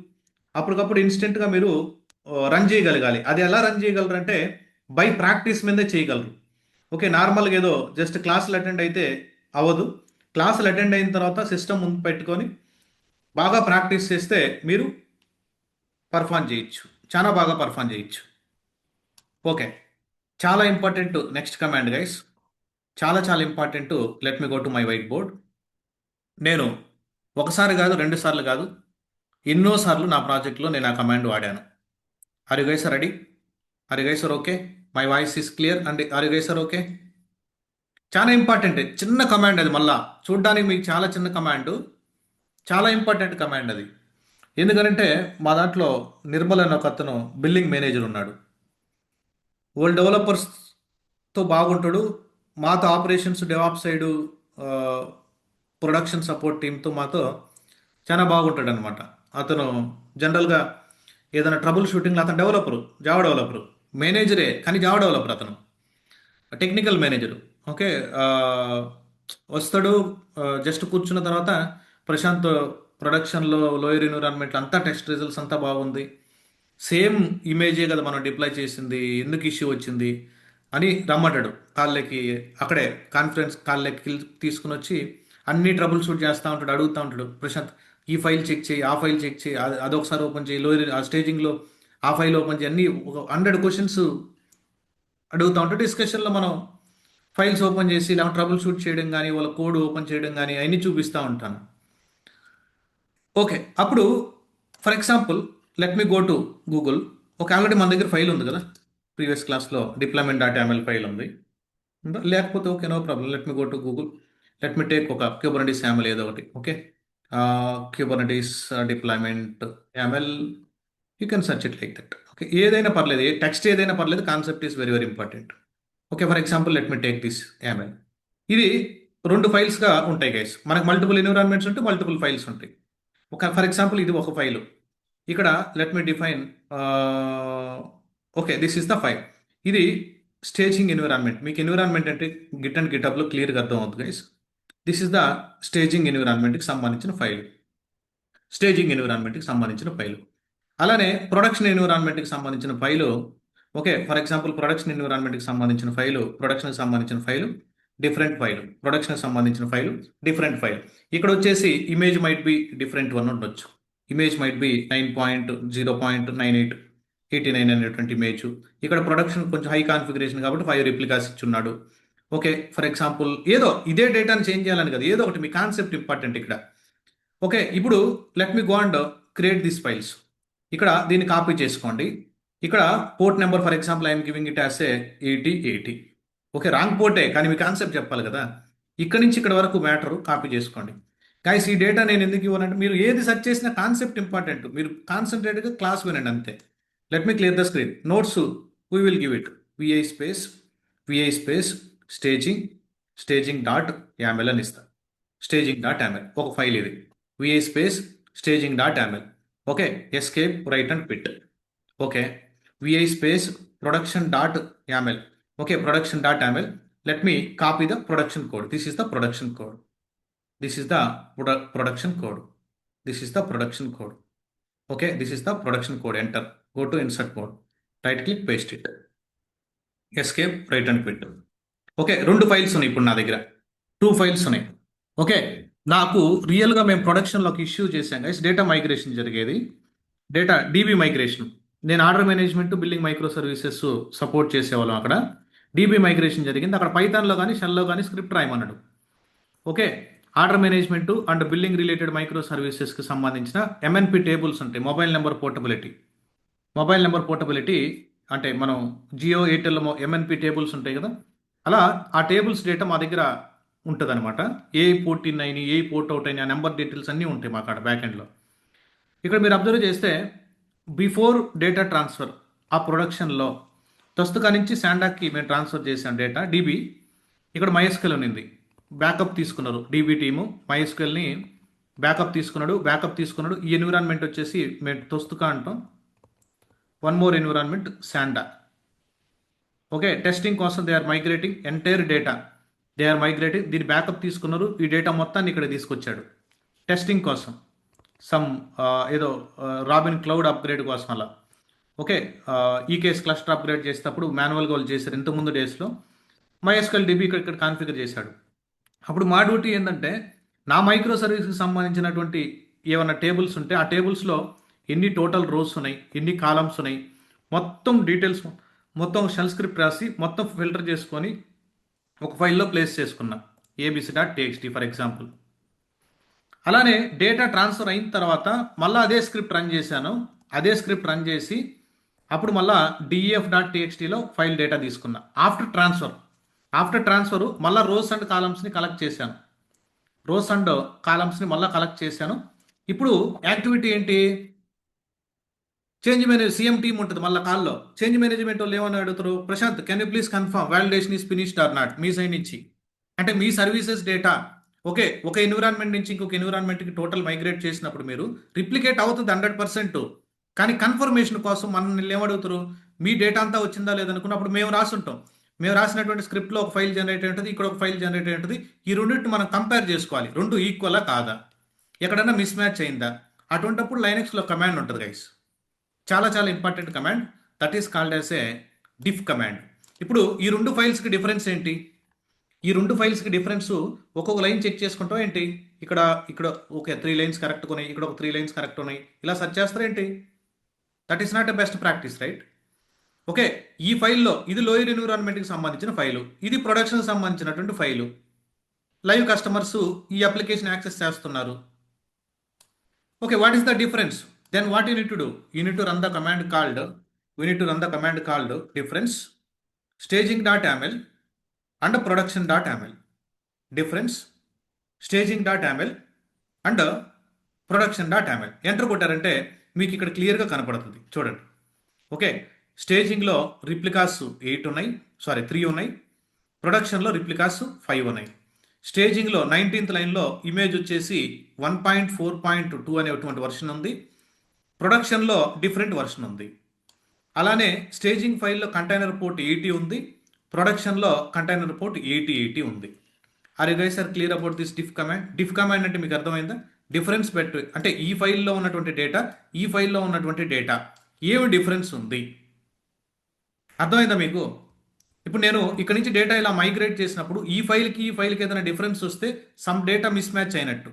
అప్పటికప్పుడు ఇన్స్టెంట్గా మీరు రన్ చేయగలగాలి. అది ఎలా రన్ చేయగలరు అంటే బై ప్రాక్టీస్ మీదే చేయగలరు. ఓకే, నార్మల్గా ఏదో జస్ట్ క్లాసులు అటెండ్ అయితే అవ్వదు. క్లాసులు అటెండ్ అయిన తర్వాత సిస్టమ్ ముందు పెట్టుకొని బాగా ప్రాక్టీస్ చేస్తే మీరు పర్ఫామ్ చేయొచ్చు, చాలా బాగా పర్ఫామ్ చేయొచ్చు. ఓకే, చాలా ఇంపార్టెంట్ నెక్స్ట్ కమాండ్ గైస్, చాలా important. Let me go to my white board. నేను ఒకసారి కాదు, 2 సార్లు కాదు, ఎన్నోసార్లు నా ప్రాజెక్ట్లో నేను ఆ కమాండ్ వాడాను. Are you guys ready? Are you guys okay? My voice is clear and are you guys are okay? చాలా ఇంపార్టెంట్, చిన్న కమాండ్ అది, మళ్ళా చూడడానికి మీకు చాలా చిన్న కమాండ్, చాలా ఇంపార్టెంట్ కమాండ్ అది. ఎందుకంటే మా దాంట్లో నిర్మల్ అనే ఒక అతను బిల్లింగ్ మేనేజర్ ఉన్నాడు. వాళ్ళు డెవలపర్స్తో బాగుంటాడు, మాతో operations DevOps side production support టీంతో మాతో చాలా బాగుంటాడు అనమాట. అతను జనరల్గా ఏదైనా ట్రబుల్ షూటింగ్లో అతను డెవలపరు, జావా డెవలపరు, మేనేజరే కానీ జావా డెవలపర్, అతను టెక్నికల్ మేనేజరు. ఓకే, వస్తాడు, జస్ట్ కూర్చున్న తర్వాత ప్రశాంత్ ప్రొడక్షన్లో లోయర్ ఎన్విరాన్మెంట్లో అంతా టెస్ట్ రిజల్ట్స్ అంతా బాగుంది, సేమ్ ఇమేజే కదా మనం డిప్లాయ్ చేసింది, ఎందుకు ఇష్యూ వచ్చింది అని రమ్మంటాడు కాళ్ళకి. అక్కడే కాన్ఫరెన్స్ కాళ్ళకి తీసుకుని వచ్చి అన్ని ట్రబుల్ షూట్ చేస్తూ ఉంటాడు, అడుగుతూ ఉంటాడు, ప్రశాంత్ ఈ ఫైల్ చెక్ చేయి, ఆ ఫైల్ చెక్ చేయి, అదొకసారి ఓపెన్ చేయి, లోయర్ ఆ స్టేజింగ్లో ఆ ఫైల్ ఓపెన్ చేయి, అన్ని ఒక 100 క్వశ్చన్స్ అడుగుతూ ఉంటాడు. డిస్కషన్లో మనం ఫైల్స్ ఓపెన్ చేసి ఇలా ట్రబుల్ షూట్ చేయడం కానీ, వాళ్ళ కోడ్ ఓపెన్ చేయడం కానీ అవన్నీ చూపిస్తూ ఉంటాను. ఓకే, అప్పుడు for example let me go to Google. Okay, already మన దగ్గర ఫైల్ ఉంది కదా, ప్రీవియస్ క్లాస్లో డిప్లాయ్మెంట్ డాట్ ఎంఎల్ ఫైల్ ఉంది, లేకపోతే okay no problem, let me go to Google, let me take ఒక క్యూబర్నెటీస్ యామల్ ఏదో ఒకటి. Okay, Kubernetes deployment YAML, you can search it like that. Okay, ఏదైనా పర్లేదు, టెక్స్ట్ ఏదైనా పర్లేదు, concept is very very important. Okay, for example let me take this YAML. ఇది 2 ఫైల్స్గా ఉంటాయి గైస్, మనకు మల్టిపుల్ ఎన్విరాన్మెంట్స్ ఉంటాయి, మల్టిపుల్ ఫైల్స్ ఉంటాయి. ఒక ఫర్ ఎగ్జాంపుల్ ఇది ఒక ఫైలు, ఇక్కడ let me define, okay this is the file. ఇది స్టేజింగ్ ఎన్విరాన్మెంట్. మీకు ఎన్విరాన్మెంట్ అంటే గిట్ అండ్ గిటప్లో క్లియర్గా అర్థం అవుతుంది guys. This is the staging ఎన్విరాన్మెంట్కి సంబంధించిన ఫైల్, స్టేజింగ్ ఎన్విరాన్మెంట్కి సంబంధించిన ఫైలు. అలానే ప్రొడక్షన్ ఎన్విరాన్మెంట్కి సంబంధించిన file. Okay, for example production ఎన్విరాన్మెంట్కి సంబంధించిన ఫైలు, ప్రొడక్షన్కి సంబంధించిన ఫైలు, డిఫరెంట్ ఫైలు, ప్రొడక్షన్కి సంబంధించిన ఫైలు, డిఫరెంట్ ఫైల్. ఇక్కడ వచ్చేసి image might be different one ఉండొచ్చు, ఇమేజ్ మైట్ బి 9.0.9889 అనేటువంటి ఇమేజ్. ఇక్కడ ప్రొడక్షన్ కొంచెం హై కాన్ఫిగరేషన్ కాబట్టి 5 రిప్లికాస్ ఇచ్చున్నాడు. ఓకే, ఫర్ ఎగ్జాంపుల్ ఏదో ఇదే డేటాను చేంజ్ చేయాలని కదా, ఏదో ఒకటి మీ కాన్సెప్ట్ ఇంపార్టెంట్ ఇక్కడ. ఓకే, ఇప్పుడు let me go and create this files. ఇక్కడ దీన్ని కాపీ చేసుకోండి. ఇక్కడ port number for example I'm giving it as a 8080. Okay, wrong పోర్టే కానీ మీ కాన్సెప్ట్ చెప్పాలి కదా. ఇక్కడ నుంచి ఇక్కడ వరకు మ్యాటర్ కాపీ చేసుకోండి. గైస్ ఈ డేటా నేను ఎందుకు ఇవ్వాలంటే మీరు ఏది సెర్చ్ చేసినా కాన్సెప్ట్ ఇంపార్టెంట్, మీరు కాన్సన్ట్రేటెడ్గా క్లాస్ వినండి అంతే. Let me clear the screen. Notes we will give it vi space staging dot YAML అని ఇస్తా. స్టేజింగ్ డాట్ యామెల్ ఒక ఫైల్ ఇది, vi space staging dot YAML. Okay, escape write and pit. Okay, vi space production dot YAML. Okay, production dot YAML. Let me copy the production code. This is the production code. This is the production code. This is the production code. Okay, this is the production code. Enter. Go to insert mode. Right click, paste it. Escape, right and quit. Okay, 2 files ఉన్నాయి ఇప్పుడు నా దగ్గర, 2 ఫైల్స్ ఉన్నాయి. ఓకే, నాకు రియల్గా మేము ప్రొడక్షన్లోకి ఇష్యూ చేసాం గైస్, డేటా మైగ్రేషన్ జరిగేది, డేటా డీబీ మైగ్రేషన్. నేను order management, billing micro services support చేసేవాళ్ళం. అక్కడ డీబీ మైగ్రేషన్ జరిగింది. అక్కడ పైథాన్లో కానీ షెల్లో కానీ స్క్రిప్ట్ రాయమన్నాడు. Okay, order management and billing related micro సర్వీసెస్కి సంబంధించిన ఎంఎన్పి టేబుల్స్ ఉంటాయి, మొబైల్ నెంబర్ పోర్టబిలిటీ అంటే మనం జియో ఎయిర్టెల్లో ఎంఎన్పి టేబుల్స్ ఉంటాయి కదా, అలా ఆ టేబుల్స్ డేటా మా దగ్గర ఉంటుంది అనమాట. ఏ పోర్ట్ ఇన్ అయినాయి, ఏ పోర్ట్ అవుట్ అయినాయి, ఆ నెంబర్ డీటెయిల్స్ అన్నీ ఉంటాయి మాకు అక్కడ బ్యాక్ ఎండ్లో. ఇక్కడ మీరు అబ్జర్వ్ చేస్తే బిఫోర్ డేటా ట్రాన్స్ఫర్ ఆ ప్రొడక్షన్లో తస్తుకా నుంచి శాండాక్కి మేము ట్రాన్స్ఫర్ చేసాం డేటా డీబీ. ఇక్కడ మైఎస్క్యూఎల్ ఉంది, బ్యాకప్ తీసుకున్నారు డీబీ టీము, మైఎస్క్యూఎల్ని బ్యాకప్ తీసుకున్నాడు. ఈ ఎన్విరాన్మెంట్ వచ్చేసి మేము తొస్తుకా అంటాం. వన్ మోర్ ఎన్విరాన్మెంట్ శాండా. ఓకే, టెస్టింగ్ కోసం they are migrating entire data, దీన్ని బ్యాకప్ తీసుకున్నారు. ఈ డేటా మొత్తాన్ని ఇక్కడ తీసుకొచ్చాడు టెస్టింగ్ కోసం, సమ్ ఏదో రాబిన్ క్లౌడ్ అప్గ్రేడ్ కోసం అలా. ఓకే, ఈ కేస్ క్లస్టర్ అప్గ్రేడ్ చేసేటప్పుడు మాన్యువల్గా వాళ్ళు చేశారు ఇంతకుముందు డేస్లో. మైఎస్క్యూఎల్ డీబీ ఇక్కడ కాన్ఫిగర్ చేశాడు. అప్పుడు మా డ్యూటీ ఏంటంటే నా మైక్రో సర్వీస్కి సంబంధించినటువంటి ఏమైనా టేబుల్స్ ఉంటే ఆ టేబుల్స్లో ఎన్ని టోటల్ రోస్ ఉన్నాయి, ఎన్ని కాలమ్స్ ఉన్నాయి, మొత్తం డీటెయిల్స్ మొత్తం షెల్ స్క్రిప్ట్ రాసి మొత్తం ఫిల్టర్ చేసుకొని ఒక ఫైల్లో ప్లేస్ చేసుకున్నా, abc.txt ఫర్ ఎగ్జాంపుల్. అలానే డేటా ట్రాన్స్ఫర్ అయిన తర్వాత మళ్ళీ అదే స్క్రిప్ట్ రన్ చేశాను. అదే స్క్రిప్ట్ రన్ చేసి అప్పుడు మళ్ళా def.txtలో ఫైల్ డేటా తీసుకున్నా. ఆఫ్టర్ ట్రాన్స్ఫర్ మళ్ళీ రోస్ అండ్ కాలమ్స్ని కలెక్ట్ చేశాను. రోస్ అండ్ కాలమ్స్ని మళ్ళీ కలెక్ట్ చేశాను. ఇప్పుడు యాక్టివిటీ ఏంటి? చేంజ్ మేనేజ్ సీఎం టీమ్ ఉంటుంది మళ్ళీ కాల్లో. చేంజ్ మేనేజ్మెంట్ వాళ్ళు ఏమని అడుగుతారు? Prashant, can you please confirm validation is finished or not మీ సైడ్ నుంచి. అంటే మీ సర్వీసెస్ డేటా ఓకే ఒక ఎన్విరాన్మెంట్ నుంచి ఇంకొక ఎన్విరాన్మెంట్కి టోటల్ మైగ్రేట్ చేసినప్పుడు మీరు రిప్లికేట్ అవుతుంది 100%. కానీ కన్ఫర్మేషన్ కోసం మనల్ని ఏమడుగుతారు? మీ డేటా అంతా వచ్చిందా లేదనుకున్నప్పుడు మేము రాసుంటాం. మేము రాసినటువంటి స్క్రిప్ట్లో ఒక ఫైల్ జనరేట్ ఉంటుంది, ఇక్కడ ఒక ఫైల్ జనరేట్ ఉంటుంది. ఈ రెండింటిని మనం కంపేర్ చేసుకోవాలి, రెండు ఈక్వలా కాదా, ఎక్కడన్నా మిస్ మ్యాచ్ అయిందా. అటువంటిప్పుడు లైనక్స్లో కమాండ్ ఉంటుంది గైస్, చాలా చాలా important command, that is called as a diff command. ఇప్పుడు ఈ రెండు ఫైల్స్కి డిఫరెన్స్ ఏంటి? ఈ రెండు ఫైల్స్కి డిఫరెన్స్ ఒక్కొక్క లైన్ చెక్ చేసుకుంటాం ఏంటి? ఇక్కడ ఇక్కడ ఓకే 3 లైన్స్ కరెక్ట్ ఉన్నాయి, ఇక్కడ ఒక 3 లైన్స్ కరెక్ట్ ఉన్నాయి, ఇలా సెర్చ్ చేస్తారు ఏంటి? That is not a best practice, right? Okay, ఈ ఫైల్లో ఇది లోయర్ ఎన్విరాన్మెంట్కి సంబంధించిన ఫైలు, ఇది ప్రొడక్షన్కి సంబంధించినటువంటి ఫైలు. లైవ్ కస్టమర్స్ ఈ అప్లికేషన్ యాక్సెస్ చేస్తున్నారు. Okay, what is the difference? Then what you need to do? You need to run the command called, we need to run the command called difference staging.yaml and production.yaml. Difference staging.yaml and production.yaml. Enter కొట్టారంటే మీకు ఇక్కడ క్లియర్గా కనపడుతుంది చూడండి. ఓకే, స్టేజింగ్లో రిప్లికాస్ 8 ఉన్నాయి, 3 ఉన్నాయి. ప్రొడక్షన్లో రిప్లికాస్ 5 ఉన్నాయి. స్టేజింగ్లో 19th లైన్లో ఇమేజ్ వచ్చేసి 1.4.2 అనేటువంటి వర్షన్ ఉంది. ప్రొడక్షన్లో డిఫరెంట్ వర్షన్ ఉంది. అలానే స్టేజింగ్ ఫైల్లో కంటైనర్ పోర్ట్ 80 ఉంది, ప్రొడక్షన్లో కంటైనర్ పోర్ట్ 80 ఉంది. Are you guys are clear about this diff command? Diff command అంటే మీకు అర్థమైందా? డిఫరెన్స్ బెట్ అంటే ఈ ఫైల్లో ఉన్నటువంటి డేటా, ఈ ఫైల్లో ఉన్నటువంటి డేటా ఏమి డిఫరెన్స్ ఉంది, అర్థమైందా మీకు? ఇప్పుడు నేను ఇక్కడ నుంచి డేటా ఇలా మైగ్రేట్ చేసినప్పుడు ఈ ఫైల్కి ఏదైనా డిఫరెన్స్ వస్తే సమ్ డేటా మిస్ మ్యాచ్ అయినట్టు.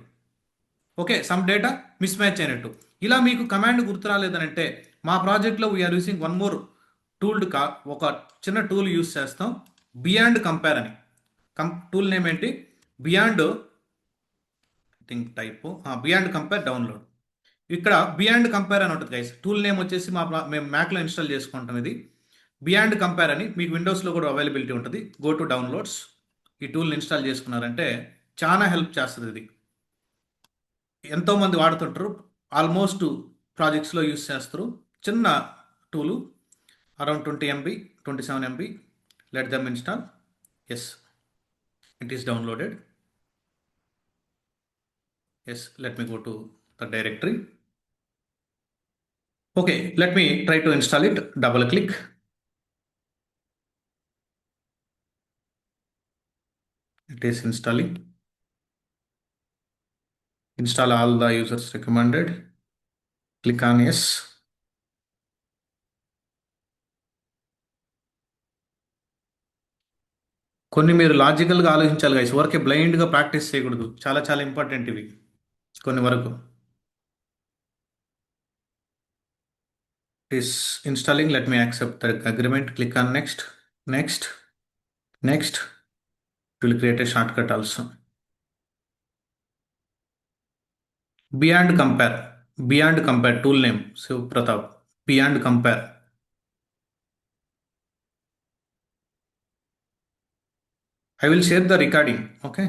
Okay, some data mismatch అయినట్టు. ఇలా మీకు కమాండ్ గుర్తు రాలేదనంటే మా ప్రాజెక్ట్లో we're using one more tool, ఒక చిన్న టూల్ యూస్ చేస్తాం, బియాండ్ కంపేర్ అని. టూల్ నేమ్ ఏంటి? Beyond Beyond Compare download. ఇక్కడ బియాండ్ కంపేర్ అని ఉంటుంది గైస్. టూల్ నేమ్ వచ్చేసి మేము మ్యాక్లో ఇన్స్టాల్ చేసుకుంటాం. ఇది బియాండ్ కంపేర్ అని, మీకు విండోస్లో కూడా అవైలబిలిటీ ఉంటుంది. గో టు డౌన్లోడ్స్, ఈ టూల్ని ఇన్స్టాల్ చేసుకున్నారంటే చాలా హెల్ప్ చేస్తుంది. ఇది ఎంతోమంది వాడుతుంటారు, ఆల్మోస్ట్ ప్రాజెక్ట్స్లో యూస్ చేస్తారు. చిన్న tool, around 20 MB 27 MB. Let them install. Yes, it is downloaded. Yes, let me go to the directory. Okay, let me try to install it. Double click. It is installing. Install all the users recommended. Click on yes. కొన్ని మీరు లాజికల్గా ఆలోచించాలి గైస్, ఊరికే బ్లైండ్గా ప్రాక్టీస్ చేయకూడదు. చాలా చాలా ఇంపార్టెంట్ ఇవి కొన్ని వరకు. It is installing. Let me accept the agreement. Click on next. Next. It will create a shortcut also. Beyond compare tool name Shiv Pratap. Beyond compare. I will share the recording. Okay,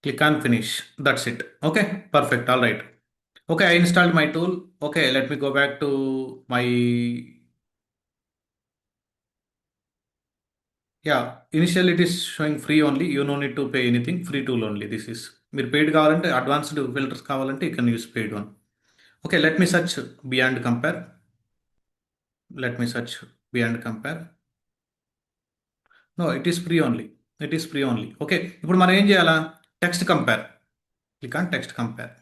click on finish. That's it. Okay, perfect. All right. Okay, I installed my tool. Okay, let me go back to my initially it is showing free only. You no need to pay anything. Free tool only. This is మీరు పెయిడ్ కావాలంటే, అడ్వాన్స్డ్ ఫిల్టర్స్ కావాలంటే you can use paid one. Okay, let me search Beyond Compare. No, it is free only. Okay, ఇప్పుడు మనం ఏం చేయాలా? Text compare. Click on text compare.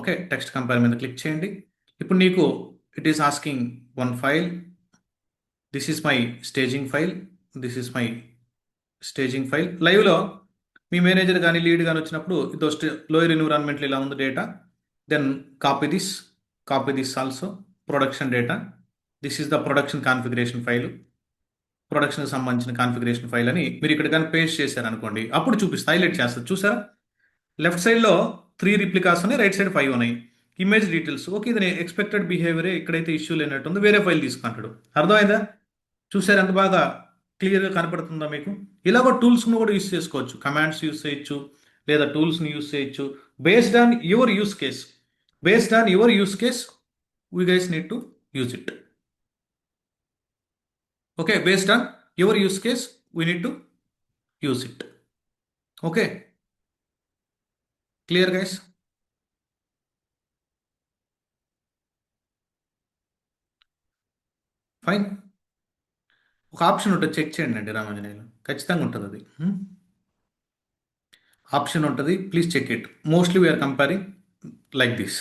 Okay, text compare మీద క్లిక్ చేయండి. ఇప్పుడు నీకు it is asking one file. This is my staging file. లైవ్లో మీ మేనేజర్ కానీ లీడ్ కానీ వచ్చినప్పుడు ఇదో లోయర్ ఎన్విరాన్మెంట్లో ఇలా ఉంది data. Then copy this also production data. This is the production configuration file. ప్రొడక్షన్కి సంబంధించిన కాన్ఫిగరేషన్ ఫైల్ అని మీరు ఇక్కడ కానీ పేస్ట్ చేశారనుకోండి, అప్పుడు చూపిస్తే హైలైట్ చేస్తుంది. చూసారా? లెఫ్ట్ సైడ్లో 3 రిప్లికాస్ ఉన్నాయి, రైట్ సైడ్ 5 ఉన్నాయి. ఇమేజ్ డీటెయిల్స్ ఓకే, ఇది ఎక్స్పెక్టెడ్ బిహేవియరే, ఇక్కడైతే ఇష్యూ లేనట్టుంది, వేరే ఫైల్ తీసుకుంటాడు. అర్థమైందా? చూసారు ఎంత బాగా క్లియర్గా కనపడుతుందా మీకు? ఇలాగ టూల్స్ను కూడా యూస్ చేసుకోవచ్చు, కమాండ్స్ యూస్ చేయొచ్చు, లేదా టూల్స్ని యూస్ చేయొచ్చు. Based on your use case, based on your use case we guys need to use it. Okay, based on your use case we need to use it. Okay, clear guys? Fine. ఒక ఆప్షన్ ఉంటుంది, చెక్ చేయండి అండి రామాంజనేయులు, ఖచ్చితంగా ఉంటుంది అది. ఆప్షన్ ఉంటుంది, please check it. Mostly we're comparing like this.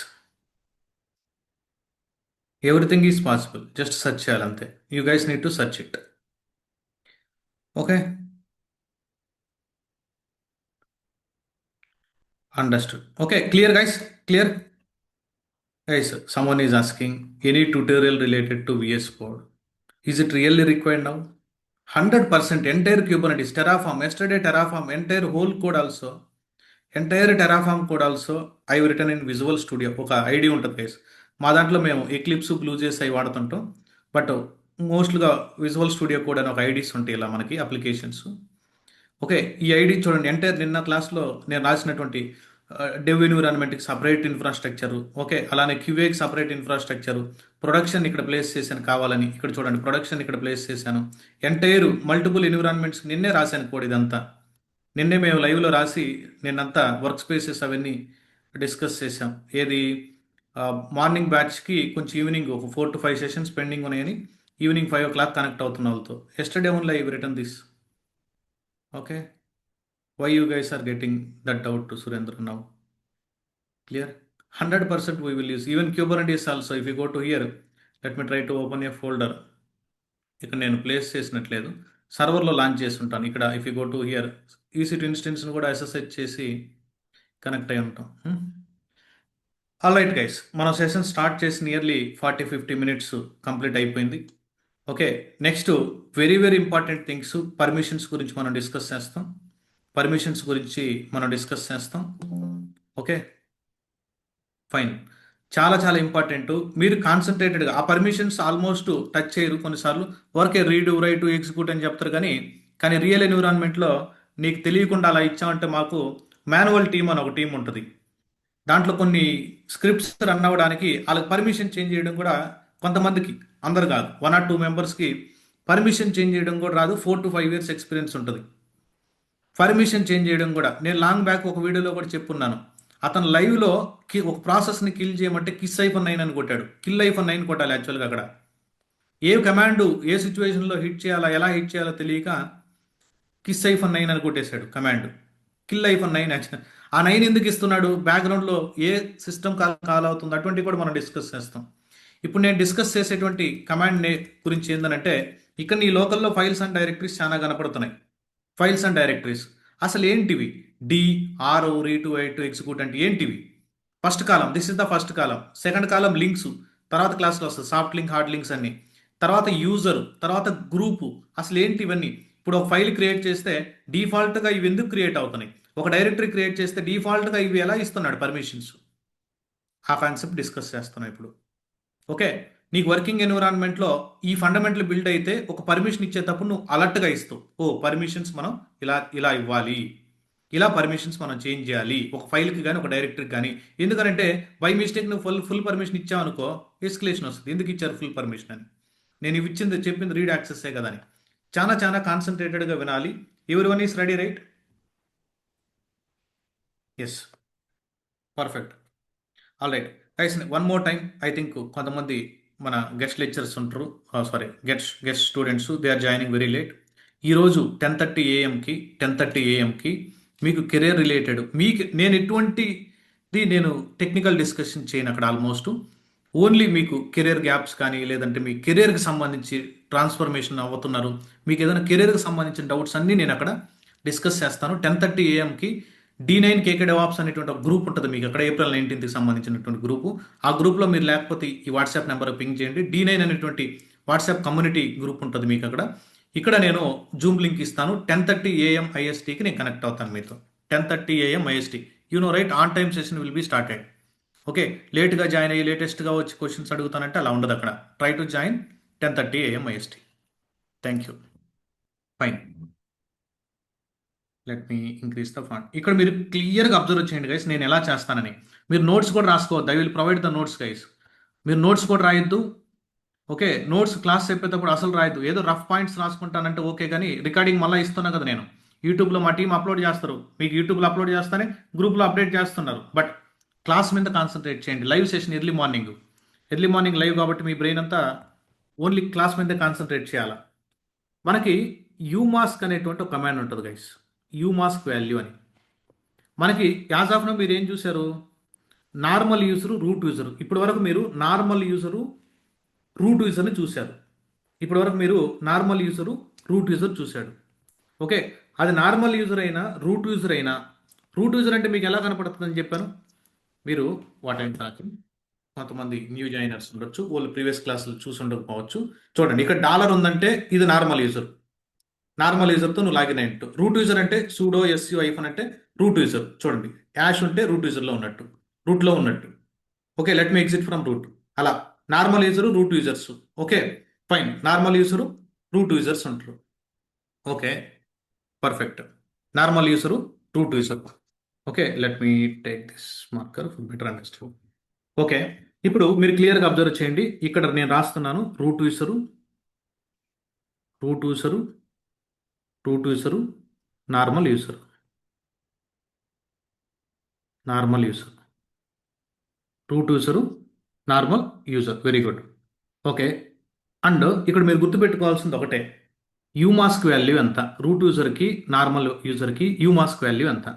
Everything is possible, just search చేయాలి అంతే. You guys need to search it. Okay, understood. Okay, clear guys? Clear guys? Someone is asking any tutorial related to VS Code. Is it really required now? 100% entire Kubernetes, Terraform, yesterday Terraform, entire whole code also, entire Terraform code also I have written in Visual Studio. ఒక ఐడి ఉంటుంది గైస్, మా దాంట్లో మేము ఎక్లిప్స్, బ్లూజేస్ అవి వాడుతుంటాం, బట్ మోస్ట్గా విజువల్ స్టూడియో కోడ్ అని ఒక ఐడీస్ ఉంటాయి ఇలా మనకి అప్లికేషన్స్. ఓకే, ఈ ఐడి చూడండి, ఎంటైర్ నిన్న క్లాస్లో నేను రాసినటువంటి డెవ్ ఎన్విరాన్మెంట్కి సపరేట్ ఇన్ఫ్రాస్ట్రక్చరు, ఓకే, అలానే క్యూఏకి సపరేట్ ఇన్ఫ్రాస్ట్రక్చరు, ప్రొడక్షన్ ఇక్కడ ప్లేస్ చేశాను కావాలని, ఇక్కడ చూడండి ప్రొడక్షన్ ఇక్కడ ప్లేస్ చేశాను, ఎంటైర్ మల్టిపుల్ ఎన్విరాన్మెంట్స్ నిన్నే రాశాను కోడ్ ఇదంతా. నిన్నే మేము లైవ్లో రాసి నిన్నంతా వర్క్ స్పేసెస్ అవన్నీ డిస్కస్ చేసాం. ఏది మార్నింగ్ బ్యాచ్కి కొంచెం ఈవినింగ్ ఒక 4 to 5 సెషన్స్ పెండింగ్ ఉన్నాయని ఈవినింగ్ 5 o'clock కనెక్ట్ అవుతున్న వాళ్ళతో yesterday only I return this. Okay, why you guys are getting that doubt to Surendra now? Clear? 100% we will use. Even Kubernetes also, if you go to here, let me try to open a folder. ఇక్కడ నేను ప్లేస్ చేసినట్లేదు, సర్వర్లో లాంచ్ చేసి ఉంటాను. ఇక్కడ if you go to here, EC2 ఇన్స్టెన్స్ని కూడా SSH చేసి కనెక్ట్ అయి ఉంటాం. ఆల్ రైట్ గైస్, మనం సెషన్ స్టార్ట్ చేసి నియర్లీ 40-50 minutes కంప్లీట్ అయిపోయింది. Okay, next very very important things, permissions గురించి మనం డిస్కస్ చేస్తాం. పర్మిషన్స్ గురించి మనం డిస్కస్ చేస్తాం. Okay, fine. చాలా చాలా ఇంపార్టెంట్. మీరు కాన్సన్ట్రేటెడ్గా ఆ పర్మిషన్స్ ఆల్మోస్ట్ టచ్ చేయరు, కొన్నిసార్లు వర్కే రీడ్, రైట్, ఎగ్జిక్యూట్ అని చెప్తారు, కానీ రియల్ ఎన్విరాన్మెంట్లో నీకు తెలియకుండా అలా ఇచ్చామంటే మాకు మాన్యువల్ టీమ్ అని ఒక టీం ఉంటుంది, దాంట్లో కొన్ని స్క్రిప్ట్స్ రన్ అవ్వడానికి వాళ్ళకి పర్మిషన్ చేంజ్ చేయడం కూడా కొంతమందికి, అందరు కాదు, 1 or 2 members పర్మిషన్ చేంజ్ చేయడం కూడా రాదు. 4 to 5 years ఎక్స్పీరియన్స్ ఉంటుంది పర్మిషన్ చేంజ్ చేయడం కూడా. నేను లాంగ్ బ్యాక్ ఒక వీడియోలో కూడా చెప్పున్నాను, అతను లైవ్లో ఒక ప్రాసెస్ని కిల్ చేయమంటే KISS-9 అని కొట్టాడు. KILL-9 కొట్టాలి యాక్చువల్గా. అక్కడ ఏ కమాండ్ ఏ సిచ్యువేషన్లో హిట్ చేయాలా, ఎలా హిట్ చేయాలో తెలియక KISS-9 అని కొట్టేశాడు కమాండ్. KILL-9 యాక్చువల్ ఆ 9 ఎందుకు ఇస్తున్నాడు, బ్యాక్గ్రౌండ్లో ఏ సిస్టమ్ కాల్ అవుతుంది, అటువంటివి కూడా మనం డిస్కస్ చేస్తాం. ఇప్పుడు నేను డిస్కస్ చేసేటువంటి కమాండ్ గురించి ఏంటంటే, ఇక్కడ నీ లోకల్లో ఫైల్స్ అండ్ డైరెక్టరీస్ చాలా కనపడుతున్నాయి. ఫైల్స్ అండ్ డైరెక్టరీస్ అసలు ఏంటివి? RO, రీడ్, రైట్, ఎగ్జిక్యూట్ అంటే ఏంటివి? First column, this is the first column. Second column links, తర్వాత క్లాస్లో వస్తుంది, సాఫ్ట్ లింక్, హార్డ్ లింక్స్ అన్ని. తర్వాత యూజర్, తర్వాత గ్రూపు. అసలు ఏంటి ఇవన్నీ? ఇప్పుడు ఒక ఫైల్ క్రియేట్ చేస్తే డిఫాల్ట్గా ఇవి ఎందుకు క్రియేట్ అవుతున్నాయి, ఒక డైరెక్టరీ క్రియేట్ చేస్తే డిఫాల్ట్గా ఇవి ఎలా ఇస్తున్నాడు పర్మిషన్స్, ఆ కాన్సెప్ట్ డిస్కస్ చేస్తున్నాం ఇప్పుడు. ఓకే, నీకు వర్కింగ్ ఎన్విరాన్మెంట్లో ఈ ఫండమెంటల్ బిల్డ్ అయితే ఒక పర్మిషన్ ఇచ్చేటప్పుడు నువ్వు అలర్ట్గా ఇస్తావు, ఓ పర్మిషన్స్ మనం ఇలా ఇలా ఇవ్వాలి, ఇలా పర్మిషన్స్ మనం చేంజ్ చేయాలి ఒక ఫైల్కి కానీ ఒక డైరెక్టరీకి కానీ. ఎందుకంటే బై మిస్టేక్ నువ్వు ఫుల్ పర్మిషన్ ఇచ్చావు అనుకో, ఎస్కలేషన్ వస్తుంది, ఎందుకు ఇచ్చారు ఫుల్ పర్మిషన్ అని. నేను ఇవి చెప్పింది రీడ్ యాక్సెస్సే కదా అని. చాలా చాలా కాన్సన్ట్రేటెడ్గా వినాలి. Everyone is ready, right? Yes, perfect. All right guys, one more time. I think కొంతమంది మన గెస్ట్ లెక్చర్స్ ఉంటారు, sorry guest students, they are joining very late. ఈరోజు 10:30 AM మీకు కెరీర్ రిలేటెడ్, మీకు నేను ఎటువంటిది నేను టెక్నికల్ డిస్కషన్ చేయను అక్కడ. ఆల్మోస్ట్ ఓన్లీ మీకు కెరీర్ గ్యాప్స్ కానీ, లేదంటే మీ కెరీర్కి సంబంధించి ట్రాన్స్ఫర్మేషన్ అవుతున్నారు, మీకు ఏదైనా కెరీర్కి సంబంధించిన డౌట్స్ అన్నీ నేను అక్కడ డిస్కస్ చేస్తాను. 10:30 AM D9 KK DevOps అనేటువంటి ఒక గ్రూప్ ఉంటుంది మీకు అక్కడ, April 19th సంబంధించినటువంటి గ్రూపు. ఆ గ్రూప్లో మీరు లేకపోతే ఈ వాట్సాప్ నెంబర్ పింగ్ చేయండి. D9 అనేటువంటి వాట్సాప్ కమ్యూనిటీ గ్రూప్ ఉంటుంది మీకు అక్కడ. ఇక్కడ నేను జూమ్ లింక్ ఇస్తాను. 10:30 AM ISTకి నేను కనెక్ట్ అవుతాను మీతో. 10:30 AM IST right, on time session will be started. Okay, లేట్గా జాయిన్ అయ్యి లేటెస్ట్గా వచ్చి క్వశ్చన్స్ అడుగుతానంటే అలా ఉండదు అక్కడ. Try to join 10:30 AM IST. Thank you. Fine, let me increase the font. ఇక్కడ మీరు క్లియర్గా అబ్జర్వ్ చేయండి గైస్, నేను ఎలా చేస్తానని. మీరు నోట్స్ కూడా రాసుకోవద్దు, I will provide the notes guys. మీరు నోట్స్ కూడా రాయొద్దు. ఓకే, నోట్స్ క్లాస్ చెప్పేటప్పుడు అసలు రాయద్దు. ఏదో రఫ్ పాయింట్స్ రాసుకుంటానంటే ఓకే, కానీ రికార్డింగ్ మళ్ళీ ఇస్తున్నా కదా నేను. యూట్యూబ్లో మా టీం అప్లోడ్ చేస్తారు, మీకు యూట్యూబ్లో అప్లోడ్ చేస్తానే గ్రూప్లో అప్డేట్ చేస్తున్నారు. బట్ క్లాస్ మీద కాన్సన్ట్రేట్ చేయండి. Live session early morning live కాబట్టి మీ బ్రెయిన్ అంతా ఓన్లీ క్లాస్ మీదే కాన్సన్ట్రేట్ చేయాలి. మనకి యూమాస్క్ అనేటువంటి ఒక కమాండ్ ఉంటుంది గైస్, యూమాస్క్ వాల్యూ అని. మనకి యాజ్ ఆఫ్ నో మీరు ఏం చూశారు, నార్మల్ యూజరు, రూట్ యూజరు. ఇప్పటి వరకు మీరు నార్మల్ యూజరు, రూట్ యూజర్ని చూశారు. ఇప్పటి వరకు మీరు నార్మల్ యూజరు, రూట్ యూజర్ చూశాడు. ఓకే, అది నార్మల్ యూజర్ అయినా రూట్ యూజర్ అయినా, రూట్ యూజర్ అంటే మీకు ఎలా కనపడుతుందని చెప్పాను. మీరు వాట్ ఐమ్ టాకింగ్, కొంతమంది న్యూ జాయినర్స్ ఉండొచ్చు, వాళ్ళు ప్రీవియస్ క్లాసులు చూసి ఉండకపోవచ్చు. చూడండి, ఇక్కడ డాలర్ ఉందంటే ఇది నార్మల్ యూజర్. నార్మల్ యూజర్తో నువ్వు లాగిన్ అయినట్టు. రూట్ యూజర్ అంటే సూడో ఎస్యూ ఐఫన్ అంటే రూట్ యూజర్. చూడండి, యాష్ ఉంటే రూట్ యూజర్లో ఉన్నట్టు, రూట్లో ఉన్నట్టు. Okay, let me exit from root. అలా normal user, root users. Okay fine, normal user, root users ఉంటారు. Okay perfect, normal user, root user. Okay, let me take this marker for better understand. Okay, ఇప్పుడు మీరు క్లియర్గా అబ్జర్వ్ చేయండి. ఇక్కడ నేను రాస్తున్నాను root user, root user, root user, normal user, normal user, root user, normal user. Very good. Okay, and ఇక్కడ మీరు గుర్తుపెట్టుకోవాల్సింది ఒకటే, యూమాస్క్ వాల్యూ ఎంత, రూట్ యూజర్కి నార్మల్ యూజర్కి యూమాస్క్ వాల్యూ ఎంత.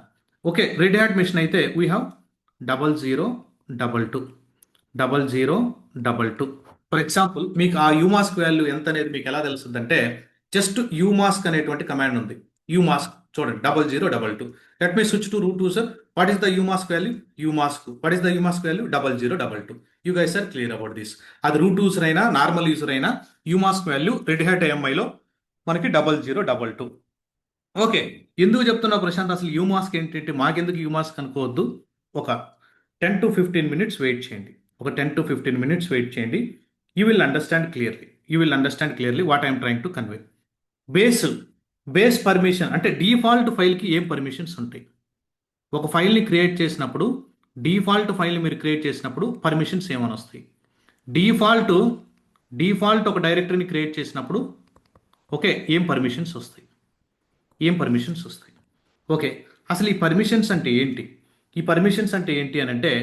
ఓకే, రెడ్ హ్యాట్ మిషన్ అయితే వీ హ్యావ్ 0022 0022. ఫర్ ఎగ్జాంపుల్ మీకు ఆ యూమాస్క్ వాల్యూ ఎంత అనేది మీకు ఎలా తెలుస్తుంది అంటే, జస్ట్ యూమాస్క్ అనేటువంటి కమాండ్ ఉంది. యూమాస్క్ చూడండి, 0022. Let me switch to root user. What is the umask value, umask. What is the umask value, 0022. You guys are clear about this. అది రూట్ యూజర్ అయినా నార్మల్ యూజర్ అయినా యూమాస్క్ వాల్యూ రెడ్ హ్యాట్ AMIలో మనకి 0022. ఓకే, ఎందుకు చెప్తున్నా ప్రశాంత్, అసలు యూమాస్క్ ఏంటంటే మాకెందుకు యూమాస్క్ అనుకోవద్దు. ఒక 10 to 15 minutes వెయిట్ చేయండి. ఒక 10 to 15 minutes వెయిట్ చేయండి. You will understand clearly what I'm trying to convey. Base permission అంటే డిఫాల్ట్ ఫైల్కి ఏం పర్మిషన్స్ ఉంటాయి. ఒక ఫైల్ని క్రియేట్ చేసినప్పుడు, డిఫాల్ట్ ఫైల్ని మీరు క్రియేట్ చేసినప్పుడు పర్మిషన్స్ ఏమని వస్తాయి. డిఫాల్ట్ ఒక డైరెక్టరీని క్రియేట్ చేసినప్పుడు ఓకే ఏం పర్మిషన్స్ వస్తాయి. ఓకే, అసలు ఈ పర్మిషన్స్ అంటే ఏంటి అని అంటే,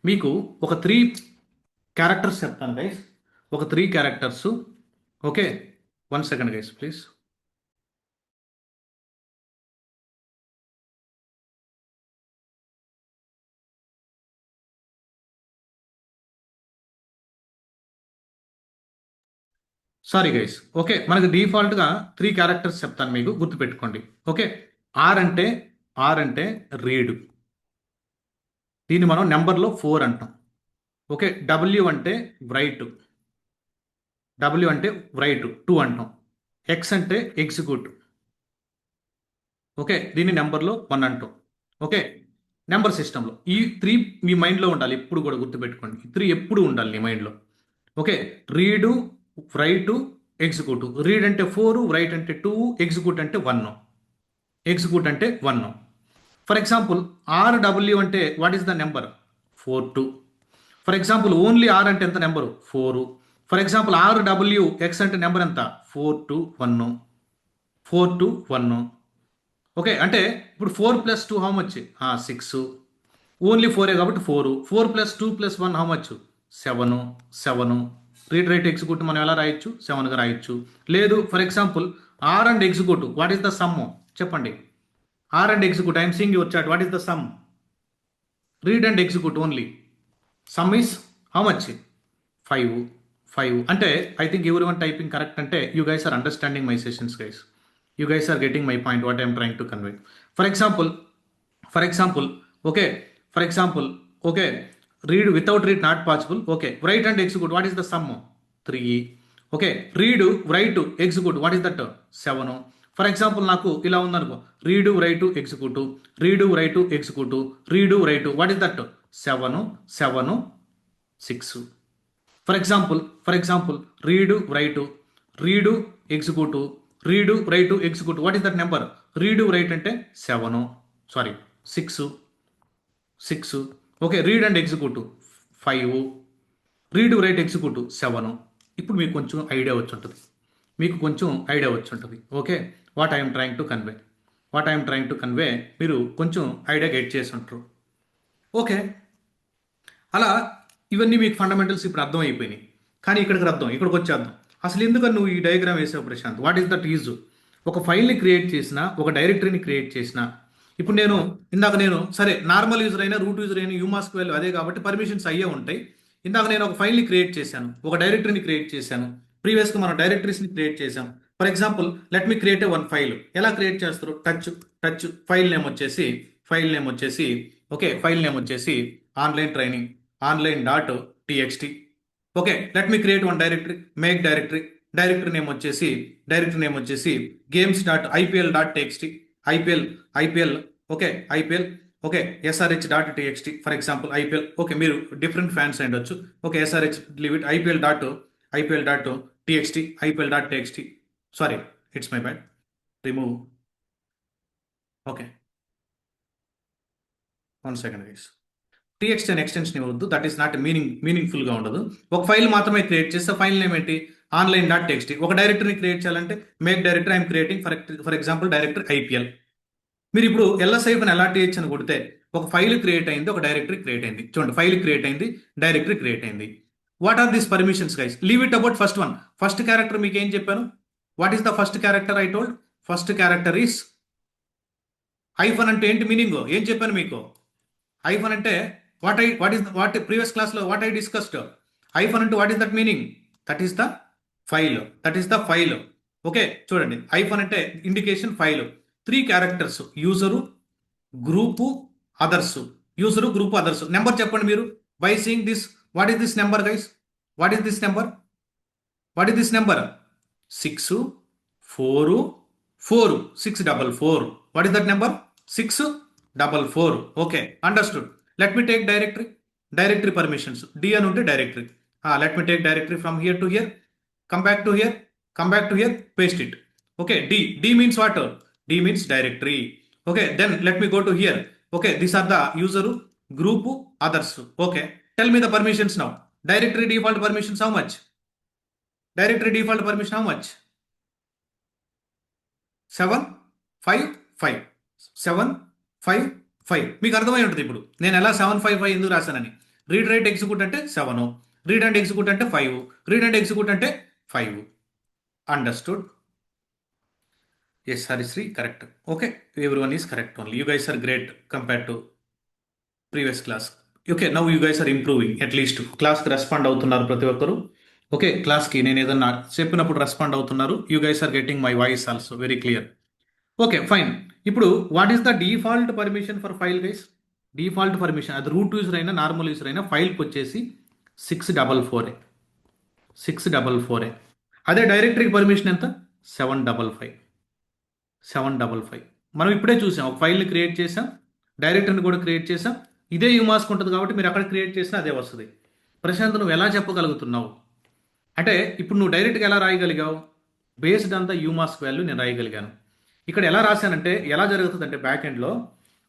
మీకు ఒక 3 క్యారెక్టర్స్ చెప్తాను గైస్. ఒక 3 characters. Okay, 1 second guys please. Sorry guys. Okay, మనకి డిఫాల్ట్గా 3 క్యారెక్టర్స్ చెప్తాను, మీకు గుర్తుపెట్టుకోండి. ఓకే, ఆర్ అంటే రీడ్, దీన్ని మనం నెంబర్లో 4 అంటాం. ఓకే, డబ్ల్యూ అంటే రైట్, 2 అంటాం. ఎక్స్ అంటే ఎగ్జిక్యూట్. ఓకే, దీన్ని నెంబర్లో 1 అంటాం. ఓకే, నెంబర్ సిస్టంలో ఈ 3 మీ మైండ్లో ఉండాలి, ఎప్పుడు కూడా గుర్తుపెట్టుకోండి. ఈ 3 ఎప్పుడు ఉండాలి మీ మైండ్లో. Okay, read, write, execute. Read అంటే 4, రైట్ అంటే 2, ఎగ్జిక్యూట్ అంటే 1. ఫర్ ఎగ్జాంపుల్ ఆర్డబ్ల్యూ అంటే what is the number, 42. For example only R అంటే ఎంత number, 4. For example R W X అంటే నెంబర్ ఎంత, 4 to 1. ఓకే, అంటే ఇప్పుడు 4 + 2 హౌ మచ్, 6. ఓన్లీ 4 కాబట్టి 4. 4 + 2 + 1 how much, 7. Read, write, execute మనం ఎలా రాయొచ్చు, 7గా రాయొచ్చు. లేదు for example R and execute, what is the sum చెప్పండి. R and execute, I'm seeing your chat, what is the sum. Read and execute only, sum is how much, 5. అంటే I think everyone typing correct అంటే you guys are understanding my sessions guys. You guys are getting my point, what I am trying to convey. For example, okay, read without read not possible. Okay, write and execute, what is the sum, 3. Okay, read, write, execute, what is that, 7. For example నాకు ఇలా ఉందనుకో, read write executive, read write executive, read write, what is that? 7 7 6. For example read executive, read write executive, what is that number? Read write అంటే 7, sorry 6 6. Okay, read and executive 5, read write executive 7. ఇప్పుడు మీకు కొంచెం ఐడియా వచ్చి ఉంటుంది. Okay, what I'm trying to convey మీరు కొంచెం ఐడియా గెట్ చేసి ఉంటారు. ఓకే, అలా ఇవన్నీ మీకు ఫండమెంటల్స్ ఇప్పుడు అర్థం అయిపోయినాయి. కానీ ఇక్కడికి వచ్చేద్దాం. అసలు ఎందుకని నువ్వు ఈ డయాగ్రామ్ వేసావు Prashant? What is that use? ఒక ఫైల్ని క్రియేట్ చేసిన, ఒక డైరెక్టరీని క్రియేట్ చేసిన, ఇప్పుడు ఇందాక నేను సరే నార్మల్ యూజర్ అయినా రూట్ యూజర్ అయినా యూమాస్క్యూఎల్ అదే కాబట్టి పర్మిషన్స్ అయ్యే ఉంటాయి. ఇందాక నేను ఒక ఫైల్ని క్రియేట్ చేశాను, ఒక డైరెక్టరీని క్రియేట్ చేశాను. ప్రీవియస్గా మనం డైరెక్టరీస్ని క్రియేట్ చేశాం. For example let me create one file. ఎలా క్రియేట్ చేస్తారు? టచ్ ఫైల్ నేమ్ వచ్చేసి ఓకే, ఫైల్ నేమ్ వచ్చేసి online. Okay, let me create one directory, make directory name వచ్చేసి games.ipl.txt, IPL okay, okay, SRH.txt for example IPL. Okay, మీరు డిఫరెంట్ ఫ్యాన్స్ అయ్యొచ్చు. ఓకే, SRH లీవ్ ఇట్, ఐపీఎల్.txt, sorry it's my bad, remove. Okay, 1 second guys. TXT అనే ఎక్స్టెన్షన్ ఇవ్వద్దు, దట్ ఈస్ నాట్ మీనింగ్ఫుల్గా ఉండదు. ఒక ఫైల్ మాత్రమే క్రియేట్ చేస్తే ఫైల్ నేమ్ ఏంటి? ఆన్లైన్.txt. ఒక డైరెక్టరీని క్రియేట్ చేయాలంటే make directory, I'm creating for example directory IPL. మీరు ఇప్పుడు LS-LRTH అని కొడితే ఒక ఫైల్ క్రియేట్ అయింది, ఒక డైరెక్టరీ క్రియేట్ అయింది. చూడండి, ఫైల్ క్రియేట్ అయింది, డైరెక్టరీ క్రియేట్ అయింది. What are these permissions guys? Leave it about first one. First character మీకు ఏం చెప్పాను? What is the first character? I told first character is hyphen. అంటే ఏంటి మీనింగ్? ఏం చెప్పాను మీకు? ఐఫన్ అంటే వాట్ ప్రీవియస్ క్లాస్లో వాట్ ఐ డిస్కస్డ్. ఐఫన్ అంటే what is that meaning? That is the file. Okay, చూడండి, ఐఫన్ అంటే indication file. 3 characters, user, group, others. Number చెప్పండి మీరు. By seeing this, what is this number guys? What is this number? 6 4 4 644. What is that number? 644. Okay, understood. Let me take directory permissions. D అని ఉంటే directory. Let me take directory from here to here, come back to here, paste it. Okay, D means what? D means directory. Okay, then let me go to here. Okay, these are the user, group, others. Okay, tell me the permissions now. Directory default permissions how much? 7 5 5 7 5 5. మీకు అర్థమై ఉంటుంది ఇప్పుడు నేను ఎలా 755 ఎందుకు రాశానని. రీడ్ రైట్ ఎగ్జిక్యూట్ అంటే 7, రీడ్ అండ్ ఎగ్జిక్యూట్ అంటే 5, రీడ్ అండ్ ఎగ్జిక్యూట్ అంటే 5. Understood? Yes Harishri, correct. Okay, everyone is correct only. You guys are great compared to previous class. Okay, now you guys are improving. At least క్లాస్కి రెస్పాండ్ అవుతున్నారు ప్రతి ఒక్కరు. ఓకే, క్లాస్కి నేను ఏదన్నా చెప్పినప్పుడు రెస్పాండ్ అవుతున్నారు. You guys are getting my voice also very clear. Okay, fine. ఇప్పుడు what is the default permission for file guys? Default permission అది రూట్ యూజర్ అయినా నార్మల్ యూజర్ అయినా ఫైల్కి వచ్చేసి 644. అదే డైరెక్టరీకి పర్మిషన్ ఎంత? 755. మనం ఇప్పుడే చూసాం, ఒక ఫైల్ని క్రియేట్ చేసాం, డైరెక్టరీని కూడా క్రియేట్ చేసాం. ఇదే యూమాస్క్ ఉంటుంది కాబట్టి మీరు అక్కడ క్రియేట్ చేసినా అదే వస్తుంది. ప్రశాంత్, నువ్వు ఎలా చెప్పగలుగుతున్నావు అంటే ఇప్పుడు నువ్వు డైరెక్ట్గా ఎలా రాయగలిగావు? బేస్డ్ అంతా యూమాస్క్ వాల్యూ నేను రాయగలిగాను. ఇక్కడ ఎలా రాశానంటే ఎలా జరుగుతుంది అంటే బ్యాక్ ఎండ్లో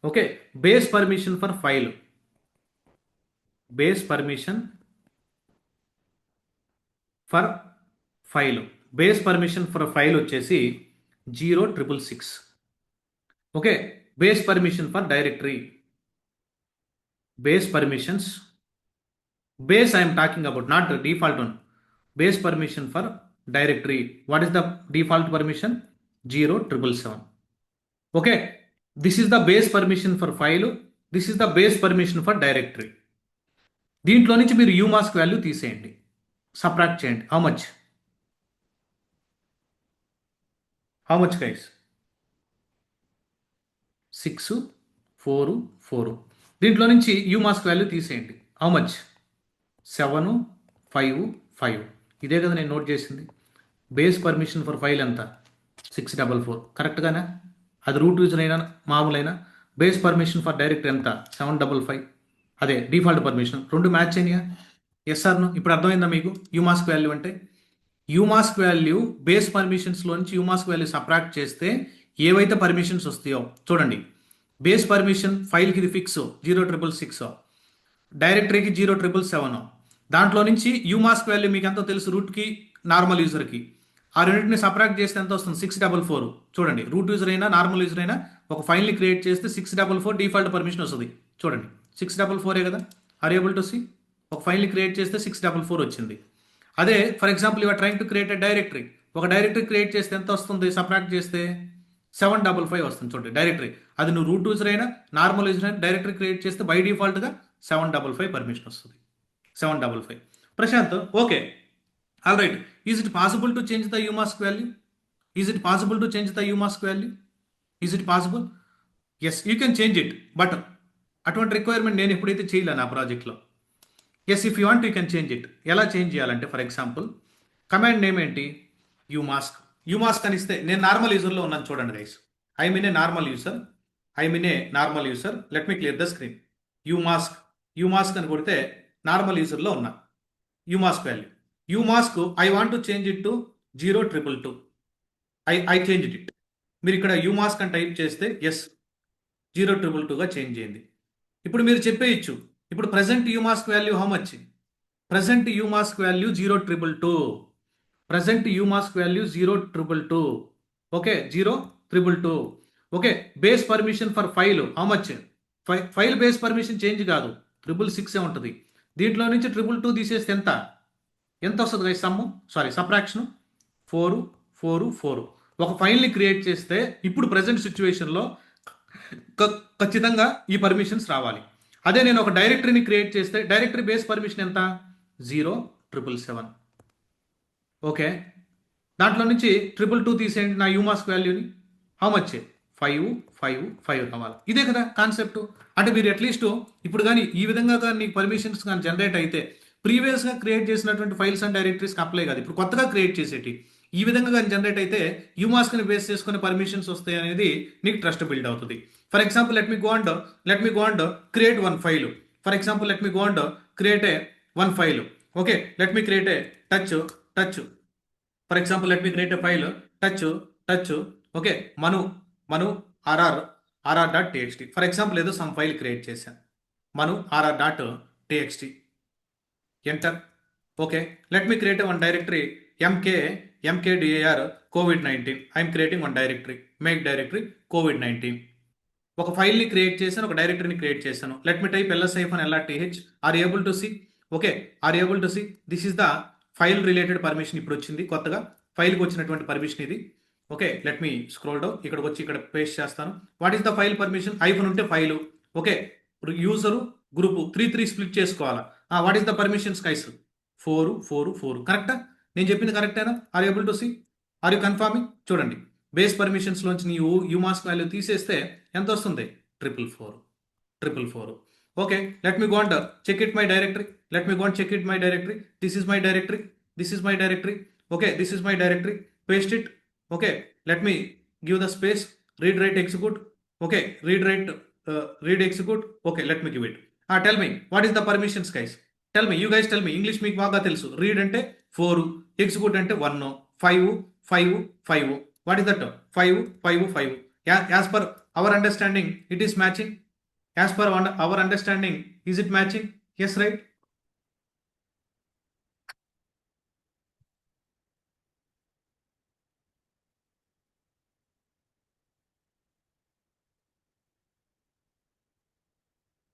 okay, base permission for file వచ్చేసి 0666. Okay, base permission for directory, base permissions, base I'm talking about, not default one. Base permission for directory, what is the default permission? 0777. Okay, this is the base permission for file, this is the base permission for directory. దీంట్లో నుంచి మీరు యూమాస్క్ వాల్యూ తీసేయండి, సబ్ట్రాక్ట్ చేయండి. How much guys? 644. దీంట్లో నుంచి యూమాస్క్ వాల్యూ తీసేయండి. How much? 755. ఇదే కదా నేను నోట్ చేసింది. బేస్ పర్మిషన్ ఫర్ ఫైల్ ఎంత? 644 కరెక్ట్గానా? అది రూట్ యూజర్ అయినా మామూలైనా బేస్ పర్మిషన్ ఫర్ డైరెక్ట్ ఎంత 755, అదే డిఫాల్ట్ పర్మిషన్ రెండు మ్యాచ్ అయినాయా? Yes or no? ఇప్పుడు అర్థమైందా మీకు యూమాస్క్ వాల్యూ అంటే? యూమాస్క్ వాల్యూ బేస్ పర్మిషన్స్లోంచి యూమాస్క్ వాల్యూ సబ్ట్రాక్ట్ చేస్తే ఏవైతే పర్మిషన్స్ వస్తాయో చూడండి. బేస్ పర్మిషన్ ఫైల్కి ఇది ఫిక్స్ 0666, డైరెక్టరీకి 0777, దాంట్లో నుంచి యూమాస్క్ వాల్యూ మీకు ఎంతో తెలుసు, రూట్కి నార్మల్ యూజర్కి. ఆ రెండింటిని సబ్ట్రాక్ట్ చేస్తే ఎంత వస్తుంది? 644. చూడండి, రూట్ యూజర్ అయినా నార్మల్ యూజర్ అయినా ఒక ఫైల్ని క్రియేట్ చేస్తే 644 డిఫాల్ట్ పర్మిషన్ వస్తుంది. చూడండి 644 కదా, ఆర్ ఏబుల్ టు సి? ఒక ఫైల్ని క్రియేట్ చేస్తే 644 వచ్చింది. అదే for example you're trying to create a directory, ఒక డైరెక్టరీ క్రియేట్ చేస్తే ఎంత వస్తుంది? సబ్ట్రాక్ట్ చేస్తే 755 వస్తుంది. చూడండి డైరెక్టరీ, అది నువ్వు రూట్ యూజర్ అయినా నార్మల్ యూజర్ అయినా డైరెక్టరీ క్రియేట్ చేస్తే బై డిఫాల్ట్గా 755 పర్మిషన్ వస్తుంది. 755. Prashanth, okay, all right. Is it possible to change the umask value? Is it possible to change the umask value? Is it possible? Yes, you can change it, but అటువంటి రిక్వైర్మెంట్ నేను ఎప్పుడైతే చేయలేను ఆ ప్రాజెక్ట్లో. Yes, if you want you can change it. ఎలా చేంజ్ చేయాలంటే, ఫర్ ఎగ్జాంపుల్ కమాండ్ నేమ్ ఏంటి? యూమాస్క్. యూమాస్క్ అని ఇస్తే నేను నార్మల్ యూజర్లో ఉన్నాను చూడండి guys. I mean a normal user, I mean a normal user. Let me clear the screen. Umask, umask అని కొడితే నార్మల్ యూజర్లో ఉన్నా. Umask value, umask I want to change it to 0222. I change it. మీరు ఇక్కడ యూమాస్క్ అని టైప్ చేస్తే ఎస్ 0222గా చేంజ్ చేయండి. ఇప్పుడు మీరు చెప్పేయచ్చు, ఇప్పుడు present umask value how much? Present umask value 0222. Present umask value 0222. Okay, 0222. Okay, base permission for file how much? File base permission change కాదు, 666 ఉంటుంది. దీంట్లో నుంచి 222 తీసేస్తే ఎంత ఎంత వస్తుంది గైస్? Sum, sorry subtraction 4 4 4. ఒక ఫైల్ని క్రియేట్ చేస్తే ఇప్పుడు ప్రజెంట్ సిచ్యువేషన్లో ఖచ్చితంగా ఈ పర్మిషన్స్ రావాలి. అదే నేను ఒక డైరెక్టరీని క్రియేట్ చేస్తే డైరెక్టరీ బేస్ పర్మిషన్ ఎంత? 0777. ఓకే, దాంట్లో నుంచి 222 తీసేయండి నా యూమాస్క్ వాల్యూని. How much? 5 5 5 కావాలి. ఇదే కదా కాన్సెప్ట్. అంటే మీరు అట్లీస్ట్ ఇప్పుడు కానీ ఈ విధంగా కానీ పర్మిషన్స్ కానీ జనరేట్ అయితే ప్రీవియస్గా క్రియేట్ చేసినటువంటి ఫైల్స్ అండ్ డైరెక్టరీస్కి అప్లై కాదు, ఇప్పుడు కొత్తగా క్రియేట్ చేసేటి ఈ విధంగా కానీ జనరేట్ అయితే యూమాస్క్ని బేస్ చేసుకుని పర్మిషన్స్ వస్తాయి అనేది నీకు ట్రస్ట్ బిల్డ్ అవుతుంది. For example let me go and create one file. For example let me go and create a one file. Okay, let me create A touch. For example let me create A file touch. Okay, Manu rr.txt. For example ఏదో సమ్ ఫైల్ క్రియేట్ చేశాను, మను rr.txt. Enter. Okay, let me create one directory mkdir COVID-19. I'm creating one directory, make directory COVID-19. ఒక ఫైల్ని క్రియేట్ చేశాను, ఒక డైరెక్టరీని క్రియేట్ చేశాను. Let me type ls-lrth. Are able to see? Okay, are able to see? This is the file related permission. ఇప్పుడు వచ్చింది కొత్తగా ఫైల్కి వచ్చినటువంటి పర్మిషన్ ఇది. Okay, let me scroll down, ఇక్కడికి వచ్చి ఇక్కడ పేస్ట్ చేస్తాను. What is the file permission? Hyphen ఉంటే file. Okay, user group 3 split చేసుకోవాలా. What is the permissions guys? 4 4 4. కరెక్టా? నేను చెప్పింది కరెక్టేనా? Are able to see? Are you confirming? చూడండి, బేస్ పర్మిషన్స్లోంచి నీవు యూమాస్క్ వాల్యూ తీసేస్తే ఎంత వస్తుంది? 444. Okay, let me go and check it my directory. Let me go and check it my directory. This is my directory. Okay, this is my directory. Paste it. Okay, let me give the space. Read write execute. Okay, read execute. Okay, let me give it. Tell me what is the permissions guys? Tell me, you guys tell me. English మీకు బాగా తెలుసు. రీడ్ అంటే 4, ఎగ్జిక్యూట్ అంటే 1, 5 5 5. What is that? 5 5 5. As per our understanding it is matching. As per our understanding is it matching? Yes, right?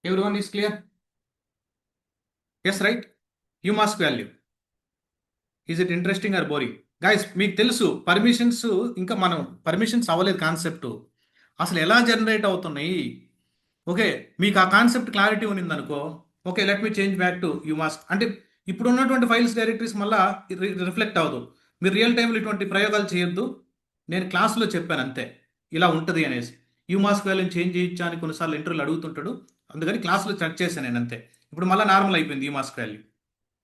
Everyone is clear? Yes, right? Umask value. Is it interesting or boring? Guys మీకు తెలుసు పర్మిషన్స్, ఇంకా మనం పర్మిషన్స్ అవ్వలేదు కాన్సెప్ట్, అసలు ఎలా జనరేట్ అవుతున్నాయి. ఓకే, మీకు ఆ కాన్సెప్ట్ క్లారిటీ ఉన్నింది అనుకో. Okay, let me change back to umask. అంటే ఇప్పుడు ఉన్నటువంటి ఫైల్స్ డైరెక్టరీస్ మళ్ళీ రిఫ్లెక్ట్ అవ్వదు. మీరు రియల్ టైంలో ఇటువంటి ప్రయోగాలు చేయొద్దు. నేను క్లాస్లో చెప్పాను అంతే, ఇలా ఉంటుంది అనేసి. యూమాస్క్ వాల్యూని చేంజ్ చేయొచ్చా అని కొన్నిసార్లు ఇంటర్వ్యూలు అడుగుతుంటాడు, అందుకని క్లాస్లో చెక్ చేశాను నేను అంతే. ఇప్పుడు మళ్ళీ నార్మల్ అయిపోయింది యూమాస్క్ వాల్యూ,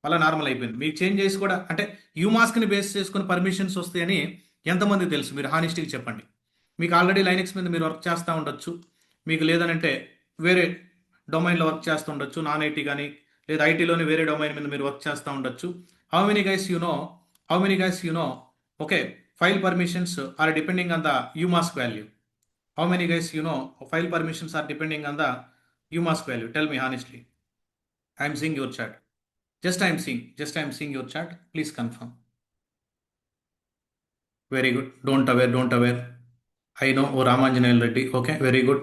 మళ్ళీ నార్మల్ అయిపోయింది. మీకు చేంజ్ చేసి కూడా అంటే యూమాస్క్ని బేస్ చేసుకుని పర్మిషన్స్ వస్తాయని ఎంతమంది తెలుసు? మీరు హానెస్టీగా చెప్పండి. మీకు ఆల్రెడీ లైనక్స్ మీద మీరు వర్క్ చేస్తూ ఉండొచ్చు, మీకు లేదనంటే వేరే డొమైన్లో వర్క్ చేస్తూ ఉండొచ్చు, నాన్ ఐటీ కానీ లేదా ఐటీలోని వేరే డొమైన్ మీద మీరు వర్క్ చేస్తూ ఉండొచ్చు. How many guys you know, how many guys you know, okay, file permissions are depending on the UMask value. How many guys you know file permissions are depending on the UMask value? Tell me honestly. I am seeing your chat. Just I am seeing your chat. Please confirm. Very good. Don't aware. I know. Oh, Ramanjanayal Reddy. Okay, very good.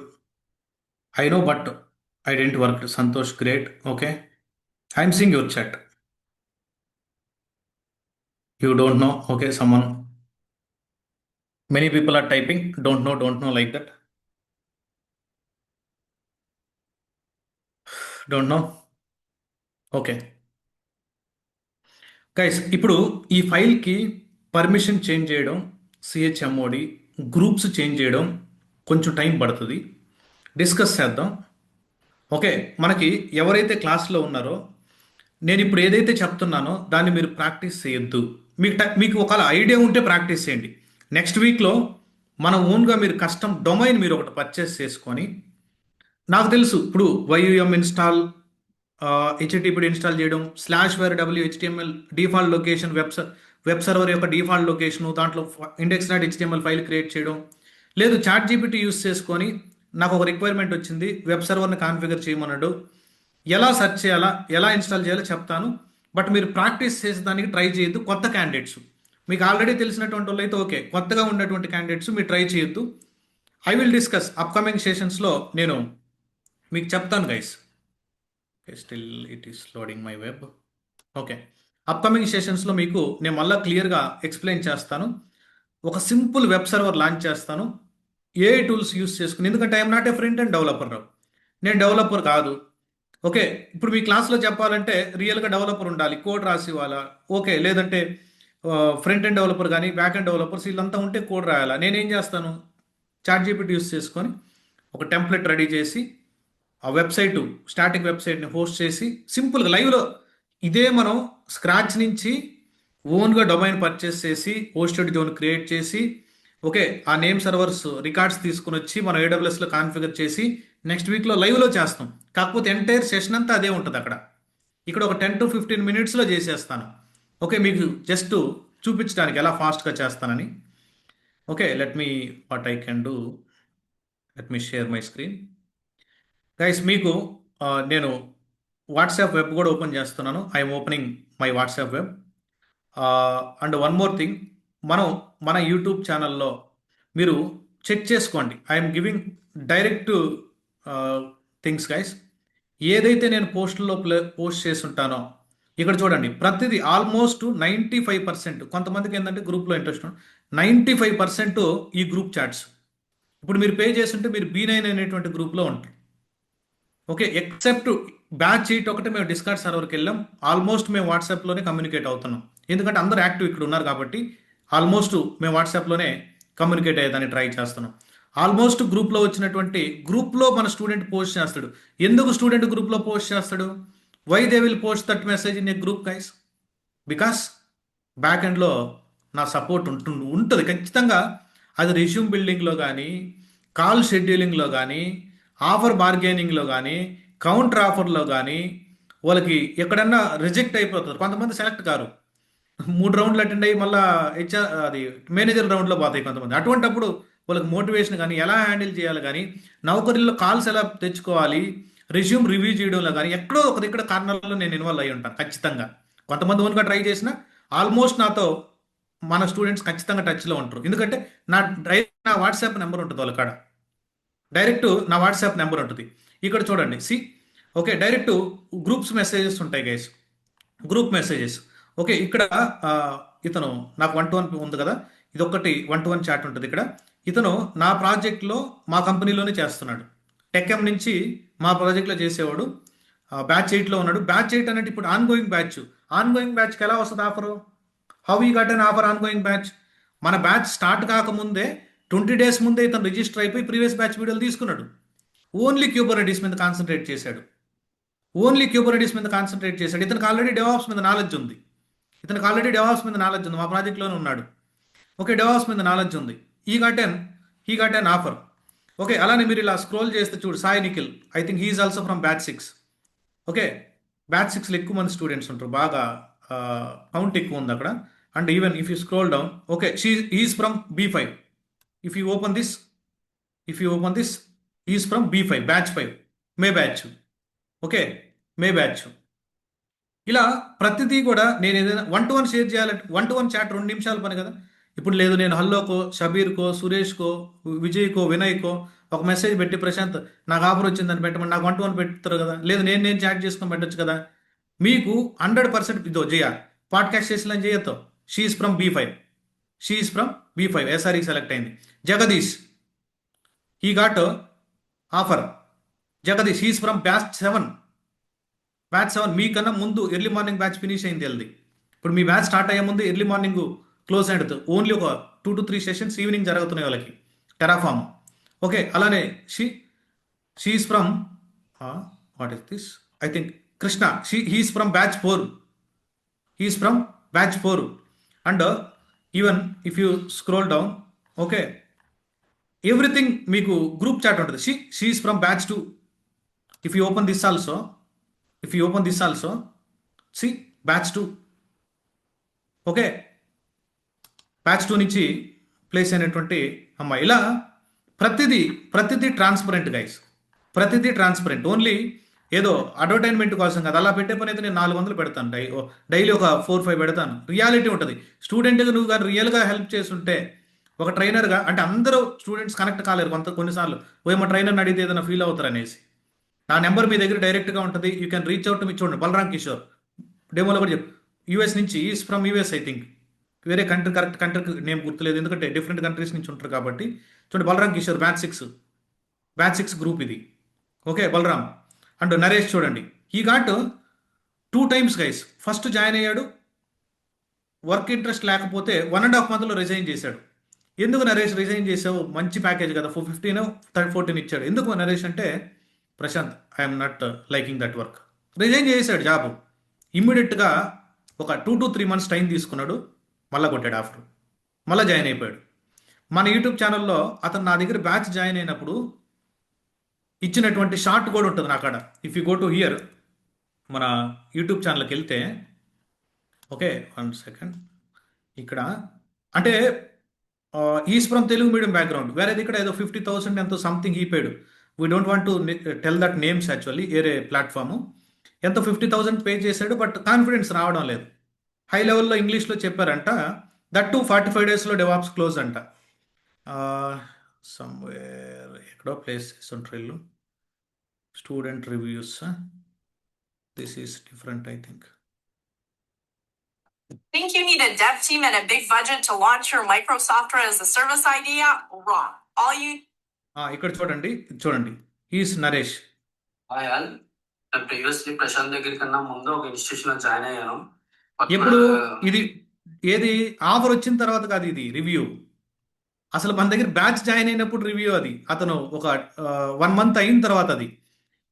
I know, but I didn't work. Santosh, great. Okay. I am seeing your chat. You don't know. Okay, someone. Many people are typing. Don't know like that. Don't know. Okay. Guys, ఇప్పుడు ఈ ఫైల్కి పర్మిషన్ చేంజ్ చేయడం, CHMOD గ్రూప్స్ చేంజ్ చేయడం కొంచెం టైం పడుతుంది. డిస్కస్ చేద్దాం. ఓకే, మనకి ఎవరైతే క్లాస్లో ఉన్నారో నేను ఇప్పుడు ఏదైతే చెప్తున్నానో దాన్ని మీరు ప్రాక్టీస్ చేయొద్దు. మీకు ఒకవేళ ఐడియా ఉంటే ప్రాక్టీస్ చేయండి. నెక్స్ట్ వీక్లో మన ఓన్గా మీరు కస్టమ్ డొమైన్ మీరు ఒకటి పర్చేస్ చేసుకొని, నాకు తెలుసు ఇప్పుడు YUM ఇన్స్టాల్, HTTP ఇన్స్టాల్ చేయడం, /var/whtml default location, web server యొక్క డిఫాల్ట్ లొకేషను, దాంట్లో index.html ఫైల్ క్రియేట్ చేయడం, లేదు ChatGPT యూస్ చేసుకొని నాకు ఒక రిక్వైర్మెంట్ వచ్చింది, వెబ్ సర్వర్ని కాన్ఫిగర్ చేయమన్నాడు, ఎలా సెర్చ్ చేయాలా, ఎలా ఇన్స్టాల్ చేయాలో చెప్తాను. బట్ మీరు ప్రాక్టీస్ చేసేదానికి ట్రై చేయొద్దు. కొత్త క్యాండిడేట్స్, మీకు ఆల్రెడీ తెలిసినటువంటి వాళ్ళు అయితే ఓకే, కొత్తగా ఉన్నటువంటి క్యాండిడేట్స్ మీరు ట్రై చేయొద్దు. ఐ విల్ డిస్కస్ అప్కమింగ్ సెషన్స్లో, నేను మీకు చెప్తాను guys. Still it is loading my web. Okay, upcoming సెషన్స్లో మీకు నేను మళ్ళీ క్లియర్గా ఎక్స్ప్లెయిన్ చేస్తాను. ఒక సింపుల్ వెబ్ సర్వర్ లాంచ్ చేస్తాను AI టూల్స్ యూస్ చేసుకుని. ఎందుకంటే I'm not a front end developer రావు, నేను డెవలపర్ కాదు. ఓకే, ఇప్పుడు మీ క్లాస్లో చెప్పాలంటే రియల్గా డెవలపర్ ఉండాలి, కోడ్ రాసి ఇవ్వాలా, ఓకే, లేదంటే ఫ్రంట్ అండ్ డెవలపర్ కానీ బ్యాక్ అండ్ డెవలపర్స్ వీళ్ళంతా ఉంటే కోడ్ రాయాలా. నేనేం చేస్తాను, ChatGPT యూస్ చేసుకొని ఒక టెంప్లెట్ రెడీ చేసి ఆ వెబ్సైట్, స్టాటిక్ వెబ్సైట్ని హోస్ట్ చేసి సింపుల్గా లైవ్లో ఇదే మనం స్క్రాచ్ నుంచి ఓన్గా డొమైన్ పర్చేస్ చేసి హోస్టెడ్ జోన్ క్రియేట్ చేసి, ఓకే, ఆ నేమ్ సర్వర్స్ రికార్డ్స్ తీసుకుని వచ్చి మనం AWSలో కాన్ఫిగర్ చేసి నెక్స్ట్ వీక్లో లైవ్లో చేస్తాం. కాకపోతే ఎంటైర్ సెషన్ అంతా అదే ఉంటుంది అక్కడ. ఇక్కడ ఒక 10 to 15 మినిట్స్లో చేసేస్తాను. ఓకే, మీకు జస్ట్ చూపించడానికి ఎలా ఫాస్ట్గా చేస్తానని. Okay, let me what I can do, let me share my screen. Guys, మీకు నేను వాట్సాప్ వెబ్ కూడా ఓపెన్ చేస్తున్నాను. I'm opening my WhatsApp web. And one more thing, మన యూట్యూబ్ ఛానల్లో మీరు చెక్ చేసుకోండి. I'm giving direct things guys. ఏదైతే నేను పోస్టుల్లో పోస్ట్ చేసి ఉంటానో ఇక్కడ చూడండి, ప్రతిదీ ఆల్మోస్ట్ 95%. కొంతమందికి ఏంటంటే గ్రూప్లో ఇంట్రెస్ట్, 95% ఈ గ్రూప్ చాట్స్. ఇప్పుడు మీరు పే చేస్తుంటే మీరు B9 అనేటువంటి గ్రూప్లో ఉంటారు. ఓకే, ఎక్సెప్ట్ బ్యాచ్ 8 ఒకటి మేము డిస్కార్డ్ సర్వర్కి వెళ్ళాం. ఆల్మోస్ట్ మేము వాట్సాప్లోనే కమ్యూనికేట్ అవుతున్నాం, ఎందుకంటే అందరూ యాక్టివ్ ఇక్కడ ఉన్నారు కాబట్టి. ఆల్మోస్ట్ మేము వాట్సాప్లోనే కమ్యూనికేట్ అయ్యేదాన్ని ట్రై చేస్తున్నాం. ఆల్మోస్ట్ గ్రూప్లో వచ్చినటువంటి గ్రూప్లో మన స్టూడెంట్ పోస్ట్ చేస్తాడు. ఎందుకు స్టూడెంట్ గ్రూప్లో పోస్ట్ చేస్తాడు? Why they will post that message in a group guys? Because back ఎండ్లో నా సపోర్ట్ ఉంటుంది ఖచ్చితంగా. అది రెజ్యూమ్ బిల్డింగ్లో కానీ, కాల్ షెడ్యూలింగ్లో కానీ, ఆఫర్ బార్గెనింగ్లో కానీ, కౌంటర్ ఆఫర్లో కానీ వాళ్ళకి ఎక్కడన్నా రిజెక్ట్ అయిపోతుంది. కొంతమంది సెలెక్ట్ కారు, 3 రౌండ్లు అటెండ్ అయ్యి మళ్ళీ అది మేనేజర్ రౌండ్లో పోతాయి కొంతమంది. అటువంటిప్పుడు వాళ్ళకి మోటివేషన్ కానీ, ఎలా హ్యాండిల్ చేయాలి కానీ, నౌకరీలో కాల్స్ ఎలా తెచ్చుకోవాలి, రెజ్యూమ్ రివ్యూ చేయడంలో కానీ ఎక్కడో ఇక్కడ కార్నర్లో నేను ఇన్వాల్వ్ అయ్యి ఉంటాను ఖచ్చితంగా. కొంతమంది ఓన్గా ట్రై చేసిన ఆల్మోస్ట్ నాతో మన స్టూడెంట్స్ ఖచ్చితంగా టచ్లో ఉంటారు. ఎందుకంటే నా వాట్సాప్ నెంబర్ ఉంటుంది వాళ్ళ కాడ, డైరెక్ట్ నా వాట్సాప్ నెంబర్ ఉంటుంది. ఇక్కడ చూడండి, ఓకే, డైరెక్ట్ గ్రూప్స్ మెసేజెస్ ఉంటాయి గైస్, గ్రూప్ మెసేజెస్. ఓకే, ఇక్కడ ఇతను నాకు 1-to-1 ఉంది కదా, ఇది ఒకటి 1-to-1 చాట్ ఉంటుంది ఇక్కడ. ఇతను నా ప్రాజెక్ట్లో మా కంపెనీలోనే చేస్తున్నాడు, టెక్ఎం నుంచి మా ప్రాజెక్ట్లో చేసేవాడు. బ్యాచ్ 8లో ఉన్నాడు. బ్యాచ్ 8 అనేది ఇప్పుడు ఆన్గోయింగ్ బ్యాచ్కి ఎలా వస్తుంది offer? How you got an offer ongoing batch? మన బ్యాచ్ స్టార్ట్ కాకముందే 20 days ముందే ఇతను రిజిస్టర్ అయిపోయి ప్రీవియస్ బ్యాచ్ వీడియోలు తీసుకున్నాడు. ఓన్లీ క్యూబర్నెటిస్ మీద కాన్సన్ట్రేట్ చేశాడు. ఇతనికి ఆల్రెడీ డెవాప్స్ మీద నాలెడ్జ్ ఉంది. మా ప్రాజెక్ట్లోనే ఉన్నాడు. ఓకే, డెవాప్స్ మీద నాలెడ్జ్ ఉంది. ఈ గాట్ ఎన్ ఆఫర్. ఓకే, అలానే మీరు ఇలా స్క్రోల్ చేస్తే చూడు, Sai Nikhil, I think he's also from batch 6. Okay, batch 6లో ఎక్కువ మంది స్టూడెంట్స్ ఉంటారు, బాగా కౌంట్ ఎక్కువ ఉంది అక్కడ. And even if you scroll down, okay, is from B5. If you open this if you open this is from B5, batch 5, may batch. Okay, may batch. ఇలా ప్రతిదీ కూడా నేను ఏదైనా 1-to-1 షేర్ చేయాలంటే 1-to-1 చాట్ 2 నిమిషాల పని కదా. ఇప్పుడు లేదు, నేను హల్లోకో, షబీర్కో, సురేష్కో, విజయ్కో, వినయ్కో ఒక మెసేజ్ పెట్టి, ప్రశాంత్ నాకు ఆఫర్ వచ్చిందని పెట్టమని నాకు 1-to-1 పెడతారు కదా. లేదు, నేను చాట్ చేసుకొని పెట్టొచ్చు కదా. మీకు 100% ఇదో జయ పాడ్కాస్ట్ చేసిన చేయొద్దు. She's from B5. She's from B5, SRE select అయింది. Jagadish, he got offer. Jagadish, he's from batch 7. మీకన్నా ముందు ఎర్లీ మార్నింగ్ బ్యాచ్ ఫినిష్ అయింది వెళ్ళి. ఇప్పుడు మీ బ్యాచ్ స్టార్ట్ అయ్యే ముందు ఎర్లీ మార్నింగ్ క్లోజ్ అయ్యేది. ఓన్లీ ఒక 2 to 3 సెషన్స్ ఈవినింగ్ జరుగుతున్నాయి వాళ్ళకి, టెరాఫామ్. ఓకే, అలానే she's from what is this, I think Krishna, he's from batch 4. He's from batch 4. And even if you scroll down, okay, everything మీకు గ్రూప్ చాట్ ఉంటుంది. She's from batch 2. If you open this also, see batch 2. Okay, batch 2 నుంచి ప్లేస్ అయినటువంటి అమ్మాయి. ఇలా ప్రతిదీ ట్రాన్స్పరెంట్ గైస్, ప్రతిదీ ట్రాన్స్పరెంట్. ఓన్లీ ఏదో అడ్వర్టైజ్మెంట్ కోసం కదా. అలా పెట్టే పని అయితే నేను 400 పెడతాను, డైలీ ఒక 4-5 పెడతాను. రియాలిటీ ఉంటుంది. స్టూడెంట్గా నువ్వు కానీ రియల్గా హెల్ప్ చేస్తుంటే, ఒక ట్రైనర్గా, అంటే అందరూ స్టూడెంట్స్ కనెక్ట్ కాలేరు కొన్నిసార్లు, ఏమో ట్రైనర్ని అడిగితే ఏదైనా ఫీల్ అవుతారు అనేసి. నా నెంబర్ మీ దగ్గర డైరెక్ట్గా ఉంటుంది, యూ కెన్ రీచ్ అవుట్ మీ. చూడండి, బలరామ్ కిషోర్ డెమోలో కూడా చెప్పు, యూఎస్ నుంచి, is from US I think. వేరే కంట్రీ, కరెక్ట్ కంట్రీకి నేమ్ గుర్తులేదు, ఎందుకంటే డిఫరెంట్ కంట్రీస్ నుంచి ఉంటారు కాబట్టి. చూడండి, బలరామ్ కిషోర్ బ్యాచ్ 6 గ్రూప్ ఇది. ఓకే, బలరామ్. అండ్ నరేష్ చూడండి, ఈ got 2 times guys. First join అయ్యాడు, వర్క్ ఇంట్రెస్ట్ లేకపోతే 1.5 monthలో రిజైన్ చేశాడు. ఎందుకు నరేష్ రిజైన్ చేసావు, మంచి ప్యాకేజ్ కదా, 415 ఇచ్చాడు. ఎందుకు నరేష్ అంటే, Prashant, I'm not liking that work. Resign చేశాడు జాబ్. ఇమ్మీడియట్గా ఒక 2 to 3 months టైం తీసుకున్నాడు, మళ్ళీ కొట్టాడు ఆఫర్, మళ్ళీ జాయిన్ అయిపోయాడు. మన యూట్యూబ్ ఛానల్లో అతను నా దగ్గర బ్యాచ్ జాయిన్ అయినప్పుడు ఇచ్చినటువంటి షార్ట్ కూడా ఉంటుంది నా కాడ. If you go to here, మన యూట్యూబ్ ఛానల్కి వెళ్తే, ఓకే 1 second, ఇక్కడ అంటే is from Telugu medium background, వేరేది ఇక్కడ ఏదో 50,000 ఎంతో సంథింగ్ ఈ పేడు. We don't want to tell that names actually, వేరే ప్లాట్ఫామ్. ఎంతో 50,000 పే చేశాడు, బట్ కాన్ఫిడెన్స్ రావడం లేదు. హై లెవెల్లో ఇంగ్లీష్లో చెప్పారంట, దట్ టు 45 daysలో డెవాప్స్ క్లోజ్ అంట. సమ్వేర్ ఎక్కడో ప్లేస్ చేస్తుంటారు వీళ్ళు. Student reviews, this is different I think. Think you need a dev team and a big budget to launch your Microsoft as a service idea? Wrong. All you ఇక్కడ చూడండి, ఈస్ నరేష్. Hi all. నేను ప్రీవియస్లీ ప్రశాంత్ దగ్గర కన్నా ముందు ఒక ఇన్స్టిట్యూషన్ లో జాయిన్ అయ్యాను. ఎప్పుడు ఇది ఏది ఆఫర్ వచ్చిన తర్వాత కాదు, ఇది రివ్యూ. అసలు మన దగ్గర బ్యాచ్ జాయిన్ అయినప్పుడు రివ్యూ అది. అతను ఒక 1 month అయిన తర్వాత అది.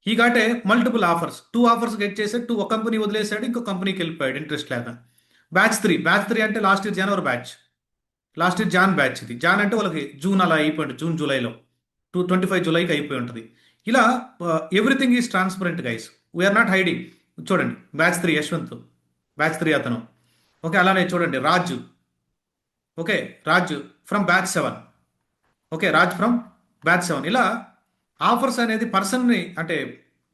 ఈ గాటే మల్టిపుల్ ఆఫర్స్, 2 offers గెట్ చేశాడు, ఒక కంపెనీ వదిలేశాడు, ఇంకో కంపెనీకి వెళ్ళిపోయాడు ఇంట్రెస్ట్ లేక. బ్యాచ్ 3 అంటే లాస్ట్ ఇయర్ జనవరి batch, last year Jan batch. ఇది జాన్ అంటే వాళ్ళకి జూన్ అలా అయిపోయింది, జూన్ జూలైలో 25 జూలైకి అయిపోయి ఉంటుంది. ఇలా everything is transparent guys, we're not hiding. చూడండి, బ్యాచ్ 3 యశ్వంత్, బ్యాచ్ 3 అతను. ఓకే, అలానే చూడండి Raju. Okay, Raju from batch 7. Okay, Raj from batch 7. ఇలా ఆఫర్స్ అనేది పర్సన్ని, అంటే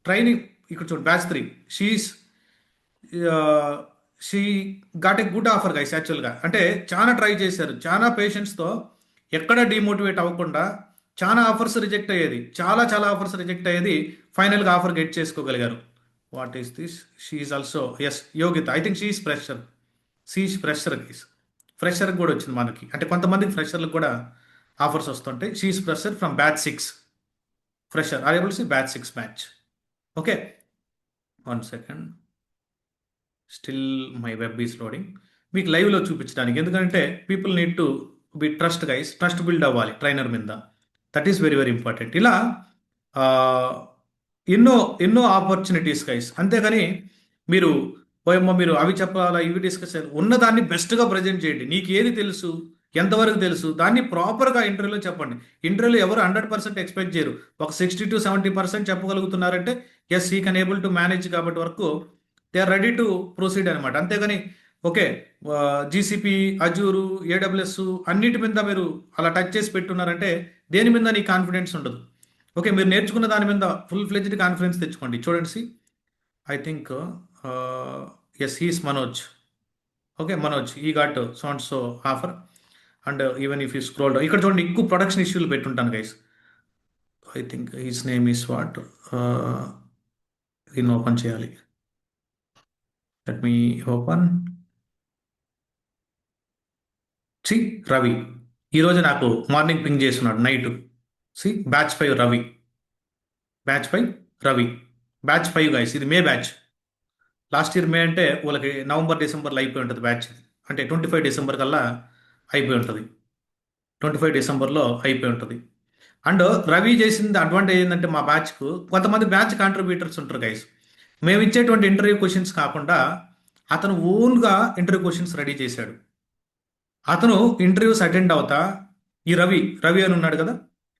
ట్రైనింగ్. ఇక్కడ చూడండి, batch 3, she got a good offer guys యాక్చువల్గా. అంటే చాలా ట్రై చేశారు, చాలా పేషెంట్స్తో, ఎక్కడ డిమోటివేట్ అవ్వకుండా. చాలా ఆఫర్స్ రిజెక్ట్ అయ్యేది, చాలా ఆఫర్స్ రిజెక్ట్ అయ్యేది, ఫైనల్గా ఆఫర్ గెట్ చేసుకోగలిగారు. What is this, she is also, yes, Yogitha, I think she is fresher guys. ఫ్రెషర్కి కూడా వచ్చింది మనకి, అంటే కొంతమందికి ఫ్రెషర్లకు కూడా ఆఫర్స్ వస్తుంటాయి. She is fresher from batch 6. Fresher are able to see batch 6 batch. Okay, 1 second, still my web is loading. మీకు లైవ్లో చూపించడానికి, ఎందుకంటే people need to be trust guys, trust build అవ్వాలి ట్రైనర్ మీద. That is very important. ఇలా ఎన్నో ఆపర్చునిటీస్ గైస్. అంతేగాని మీరు అవి చెప్పాలా, ఇవి డిస్కస్ చేయాలి, ఉన్నదాన్ని బెస్ట్గా ప్రజెంట్ చేయండి. నీకు ఏది తెలుసు, ఎంతవరకు తెలుసు దాన్ని ప్రాపర్గా ఇంటర్వ్యూలో చెప్పండి. ఇంటర్వ్యూలో ఎవరు 100% ఎక్స్పెక్ట్ చేయరు. ఒక 60 to 70% చెప్పగలుగుతున్నారంటే yes he can able to manage కాబట్టి వరకు they are ready to proceed అనమాట. అంతేగాని ఓకే జీసీపీ, అజూరు, ఏడబ్ల్యూఎస్ అన్నిటి మీద మీరు అలా టచ్ చేసి పెట్టున్నారంటే దేని మీద నీ కాన్ఫిడెన్స్ ఉండదు. ఓకే, మీరు నేర్చుకున్న దాని మీద ఫుల్ ఫ్లెజ్డ్ కాన్ఫిడెన్స్ తెచ్చుకోండి. చూడండి, I think yes he's Manoj. Okay, Manoj he got so and so offer and even if you scroll ఇక్కడ చూడండి, ఎక్కువ ప్రొడక్షన్ ఇష్యూలు పెట్టుంటాను guys. I think his name is what, దీన్ని ఓపెన్ చేయాలి. Let me open. See Ravi ఈరోజు నాకు మార్నింగ్ పింగ్ చేస్తున్నాడు, night. See batch 5 Ravi, batch 5 Ravi, batch 5 guys. ఇది may batch. Last year may అంటే వాళ్ళకి నవంబర్ డిసెంబర్లో అయిపోయి ఉంటుంది బ్యాచ్. అంటే 25 డిసెంబర్ కల్లా అయిపోయి ఉంటుంది. 25 డిసెంబర్లో అయిపోయి ఉంటుంది. అండ్ రవి చేసింది అడ్వాంటేజ్ ఏంటంటే మా బ్యాచ్కు కొంతమంది బ్యాచ్ కాంట్రిబ్యూటర్స్ ఉంటారు గైస్. మేము ఇచ్చేటువంటి ఇంటర్వ్యూ క్వశ్చన్స్ కాకుండా అతను ఓన్గా ఇంటర్వ్యూ క్వశ్చన్స్ రెడీ చేశాడు. అతను ఇంటర్వ్యూస్ అటెండ్ అవుతా ఈ రవి రవి అని ఉన్నాడు కదా,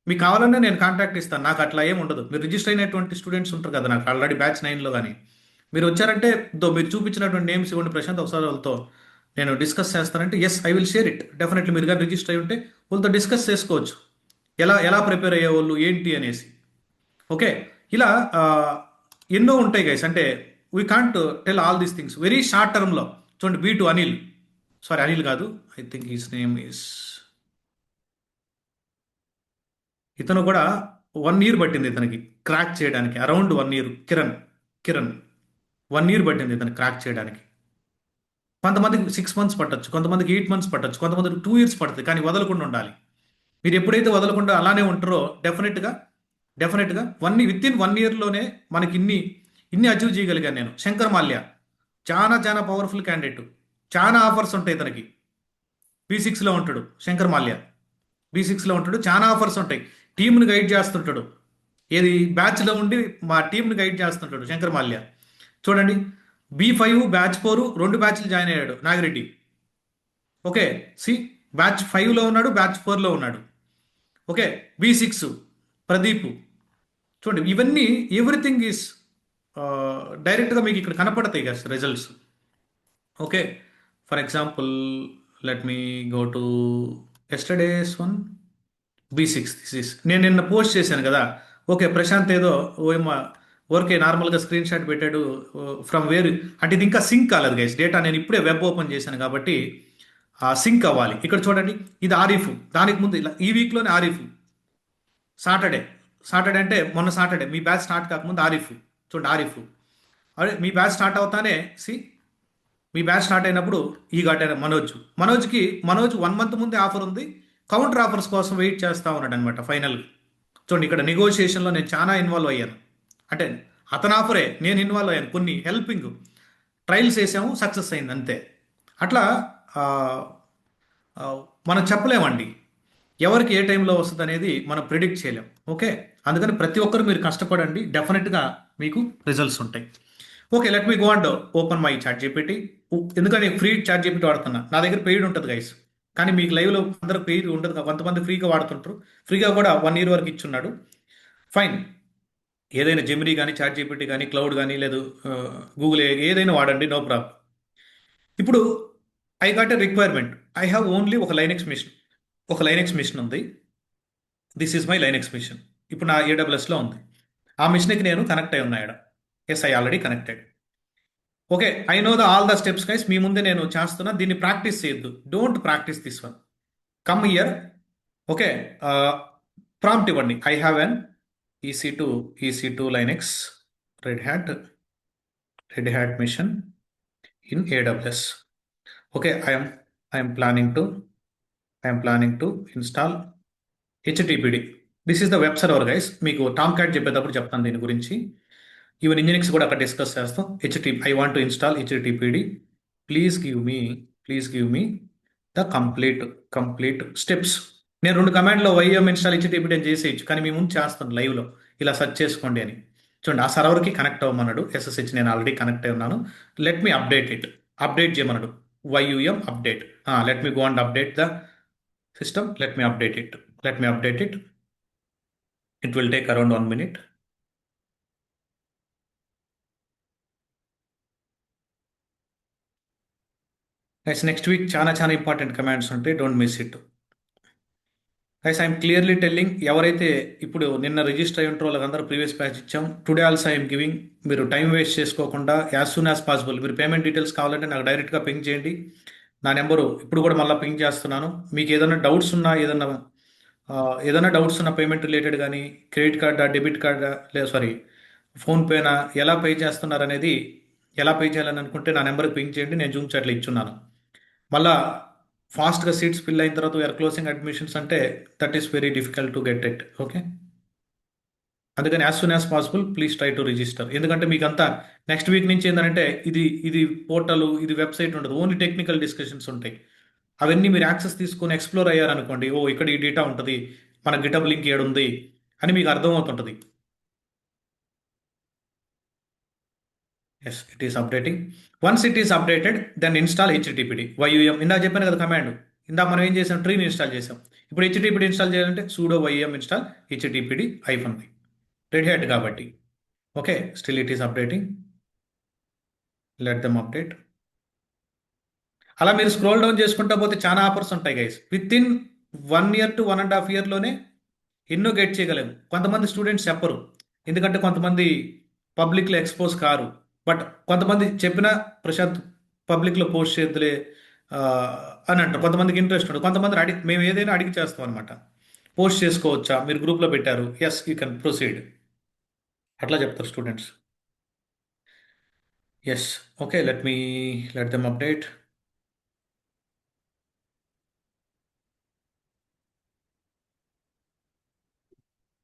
మీకు కావాలన్నా నేను కాంటాక్ట్ ఇస్తాను. నాకు అట్లా ఏం ఉండదు. మీరు రిజిస్టర్ అయినటువంటి స్టూడెంట్స్ ఉంటారు కదా నాకు ఆల్రెడీ బ్యాచ్ 9లో, కానీ మీరు వచ్చారంటే మీరు చూపించినటువంటి నేమ్స్ ఇవ్వండి ప్రశాంత్, ఒకసారి వాళ్ళతో నేను డిస్కస్ చేస్తానంటే yes I will share it definitely. మీరు కానీ రిజిస్టర్ అయి ఉంటే వాళ్ళతో డిస్కస్ చేసుకోవచ్చు ఎలా ఎలా ప్రిపేర్ అయ్యేవాళ్ళు ఏంటి అనేసి. ఓకే, ఇలా ఎన్నో ఉంటాయి గైస్. అంటే we can't tell all these things very short టర్మ్లో. చూడండి, B two Anil, sorry Anil కాదు, I think his name is, ఇతను కూడా 1 year పట్టింది ఇతనికి క్రాక్ చేయడానికి, around 1 year. Kiran Kiran 1 year పట్టింది ఇతను క్రాక్ చేయడానికి. కొంతమందికి 6 months పట్టొచ్చు, కొంతమందికి 8 months పట్టొచ్చు, కొంతమందికి 2 years పడుతుంది. కానీ వదలకుండా ఉండాలి. మీరు ఎప్పుడైతే వదలకుండా అలానే ఉంటారో డెఫినెట్గా విత్ ఇన్ 1 yearలోనే మనకి ఇన్ని అచీవ్ చేయగలిగాను నేను. శంకర్ మాల్య చాలా చాలా పవర్ఫుల్ క్యాండిడేట్, చాలా ఆఫర్స్ ఉంటాయి ఇతనికి. B6లో ఉంటాడు శంకర్ మాల్య, B6లో ఉంటాడు, చాలా ఆఫర్స్ ఉంటాయి. టీంని గైడ్ చేస్తుంటాడు, ఏది బ్యాచ్లో ఉండి మా టీంని గైడ్ చేస్తుంటాడు శంకర్ మాల్య. చూడండి, B5 బ్యాచ్ 4 2 బ్యాచ్లు జాయిన్ అయ్యాడు నాగిరెడ్డి. ఓకే, సి బ్యాచ్ 5లో ఉన్నాడు, బ్యాచ్ 4లో ఉన్నాడు. Okay, B6 Pradeep. చూడండి, ఇవన్నీ ఎవ్రీథింగ్ ఈస్ డైరెక్ట్గా మీకు ఇక్కడ కనపడతాయి కదా results. Okay, for example let me go to yesterday's one. B6 this is నేను నిన్న పోస్ట్ చేశాను కదా. ఓకే, ప్రశాంత్ ఏదో ఓకే నార్మల్గా స్క్రీన్ షాట్ పెట్టాడు ఫ్రమ్ వేర్ అంటే ఇది ఇంకా సింక్ కాలేదు గైస్. డేటా నేను ఇప్పుడే వెబ్ ఓపెన్ చేశాను కాబట్టి సింక్ అవ్వాలి. ఇక్కడ చూడండి, ఇది ఆరిఫ్, దానికి ముందు ఇలా ఈ వీక్లోనే ఆరిఫ్. సాటర్డే అంటే మొన్న సాటర్డే మీ బ్యాచ్ స్టార్ట్ కాకముందు ఆరిఫ్. చూడండి ఆరిఫ్, అదే మీ బ్యాచ్ స్టార్ట్ అవుతానే మీ బ్యాచ్ స్టార్ట్ అయినప్పుడు ఈ ఘటన మనోజ్కి 1 month ముందే ఆఫర్ ఉంది. కౌంటర్ ఆఫర్స్ కోసం వెయిట్ చేస్తూ ఉన్నాడు అనమాట. ఫైనల్ చూడండి, ఇక్కడ నెగోషియేషన్లో నేను చాలా ఇన్వాల్వ్ అయ్యాను. అంటే అతని ఆఫరే నేను ఇన్వాల్వ్ అయ్యాను, కొన్ని హెల్పింగ్ ట్రయల్స్ వేసాము, సక్సెస్ అయింది అంతే. అట్లా మనం చెప్పలేమండి ఎవరికి ఏ టైంలో వస్తుంది అనేది మనం ప్రిడిక్ట్ చేయలేం. ఓకే, అందుకని ప్రతి ఒక్కరు మీరు కష్టపడండి, డెఫినెట్గా మీకు రిజల్ట్స్ ఉంటాయి. Okay, let me go and open my ChatGPT. ఎందుకని ఫ్రీ చాట్ జీపీటీ వాడుతున్నా, నా దగ్గర పెయిడ్ ఉంటుంది గైస్. కానీ మీకు లైవ్లో అందరూ పెయిడ్ ఉండదు, కొంతమంది ఫ్రీగా వాడుతుంటారు. ఫ్రీగా కూడా 1 year వరకు ఇచ్చున్నాడు. ఫైన్, ఏదైనా జెమినీ కానీ చాట్ జీపీటీ కానీ క్లౌడ్ కానీ లేదు గూగుల్ ఏదైనా వాడండి, నో ప్రాబ్లం. ఇప్పుడు I got a requirement, I have only ఒక లైనెక్స్ మిషన్ ఉంది. This is my Linux machine. ఇప్పుడు నా AWSలో ఉంది. ఆ మిషన్కి నేను కనెక్ట్ అయి ఉన్నాడు. Yes, I already connected. Okay, I know all the steps guys. మీ ముందే నేను చేస్తున్నా, దీన్ని ప్రాక్టీస్ చేయొద్దు. Don't practice this one. Come here. Okay, prompt ఇవ్వండి. I have an EC2 Linux Red Hat mission in AWS. Okay, I am planning to install HTTPD. This is the web server guys. మీకు Tomcat చెప్పేటప్పుడు చెప్తాను దీని గురించి. ఈవెన్ ఇంజినిక్స్ కూడా అక్కడ డిస్కస్ చేస్తాం. I want to install HTTPD. Please give me the complete steps. నేను 2 కమాండ్లో YM ఇన్స్టాల్ HTTPD అని చేసేయచ్చు, కానీ మీ ముందు చేస్తాను లైవ్లో, ఇలా సెర్చ్ చేసుకోండి అని. చూడండి, ఆ సర్వర్కి కనెక్ట్ అవ్వమన్నాడు. SSH నేను ఆల్రెడీ కనెక్ట్ అయి ఉన్నాను. లెట్ మీ అప్డేట్ చేయమన్నాడు. YUM update. Let me go and update the system. Let me update it. It will take around 1 minute. Guys, next week చాలా ఇంపార్టెంట్ కమాండ్స్ ఉంటాయి, don't miss it. Guys I'm clearly telling, ఎవరైతే ఇప్పుడు నిన్న రిజిస్టర్ అయి ఉంటారో వాళ్ళందరూ ప్రీవియస్ బ్యాచ్ ఇచ్చాం. Today also I'm giving. మీరు టైం వేస్ట్ చేసుకోకుండా యాజ్ సూన్ యాజ్ పాసిబుల్ మీరు పేమెంట్ డీటెయిల్స్ కావాలంటే నాకు డైరెక్ట్గా పింగ్ చేయండి. నా నెంబరు ఇప్పుడు కూడా మళ్ళీ పింగ్ చేస్తున్నాను. మీకు ఏదైనా డౌట్స్ ఉన్నా, ఏదైనా డౌట్స్ ఉన్న పేమెంట్ రిలేటెడ్ కానీ, క్రెడిట్ కార్డా, డెబిట్ కార్డా, లేదా సారీ ఫోన్పేనా, ఎలా పే చేస్తున్నారు అనేది, ఎలా పే చేయాలని అనుకుంటే నా నెంబర్కి పింగ్ చేయండి. నేను జూమ్ చాట్లో ఇచ్చున్నాను. మళ్ళా ఫాస్ట్గా సీట్స్ ఫిల్ అయిన తర్వాత వీఆర్ క్లోజింగ్ అడ్మిషన్స్ అంటే that is very difficult to get it. Okay, అందుకని as soon as possible please try to register. ఎందుకంటే మీకు అంతా నెక్స్ట్ వీక్ నుంచి ఏంటంటే ఇది పోర్టల్, ఇది వెబ్సైట్ ఉండదు, ఓన్లీ టెక్నికల్ డిస్కషన్స్ ఉంటాయి. అవన్నీ మీరు యాక్సెస్ తీసుకొని ఎక్స్ప్లోర్ అయ్యారనుకోండి, ఓ ఇక్కడ ఈ డేటా ఉంటుంది, మన గిటబ్ లింక్ ఏడుంది అని మీకు అర్థమవుతుంటుంది. Yes, it is updating. Once it is updated then install HTTPD YUM. ఇందాక చెప్పాను కదా కమాండ్, ఇందాక మనం ఏం చేసాం, ట్రీని ఇన్స్టాల్ చేసాం. ఇప్పుడు హెచ్టిటిపిడి ఇన్స్టాల్ చేయాలంటే sudo YUM install HTTPD -v red hat కాబట్టి. Okay, still it is updating. Let them update. అలా మీరు స్క్రోల్ డౌన్ చేసుకుంటా పోతే చాలా ఆఫర్స్ ఉంటాయి guys. Within 1 year to 1.5 yearలోనే ఎన్నో గెట్ చేయగలము. కొంతమంది స్టూడెంట్స్ చెప్పరు, ఎందుకంటే కొంతమంది పబ్లిక్లో ఎక్స్పోజ్ కారు. బట్ కొంతమంది చెప్పిన ప్రశాంత్ పబ్లిక్లో పోస్ట్ చేద్దులే అని అంటారు. కొంతమందికి ఇంట్రెస్ట్ ఉంటుంది, కొంతమంది మేము ఏదైనా అడిగి చేస్తాం అనమాట. పోస్ట్ చేసుకోవచ్చా, మీరు గ్రూప్లో పెట్టారు, ఎస్ యూ కెన్ ప్రొసీడ్, అట్లా చెప్తారు students. Yes, okay, let them update.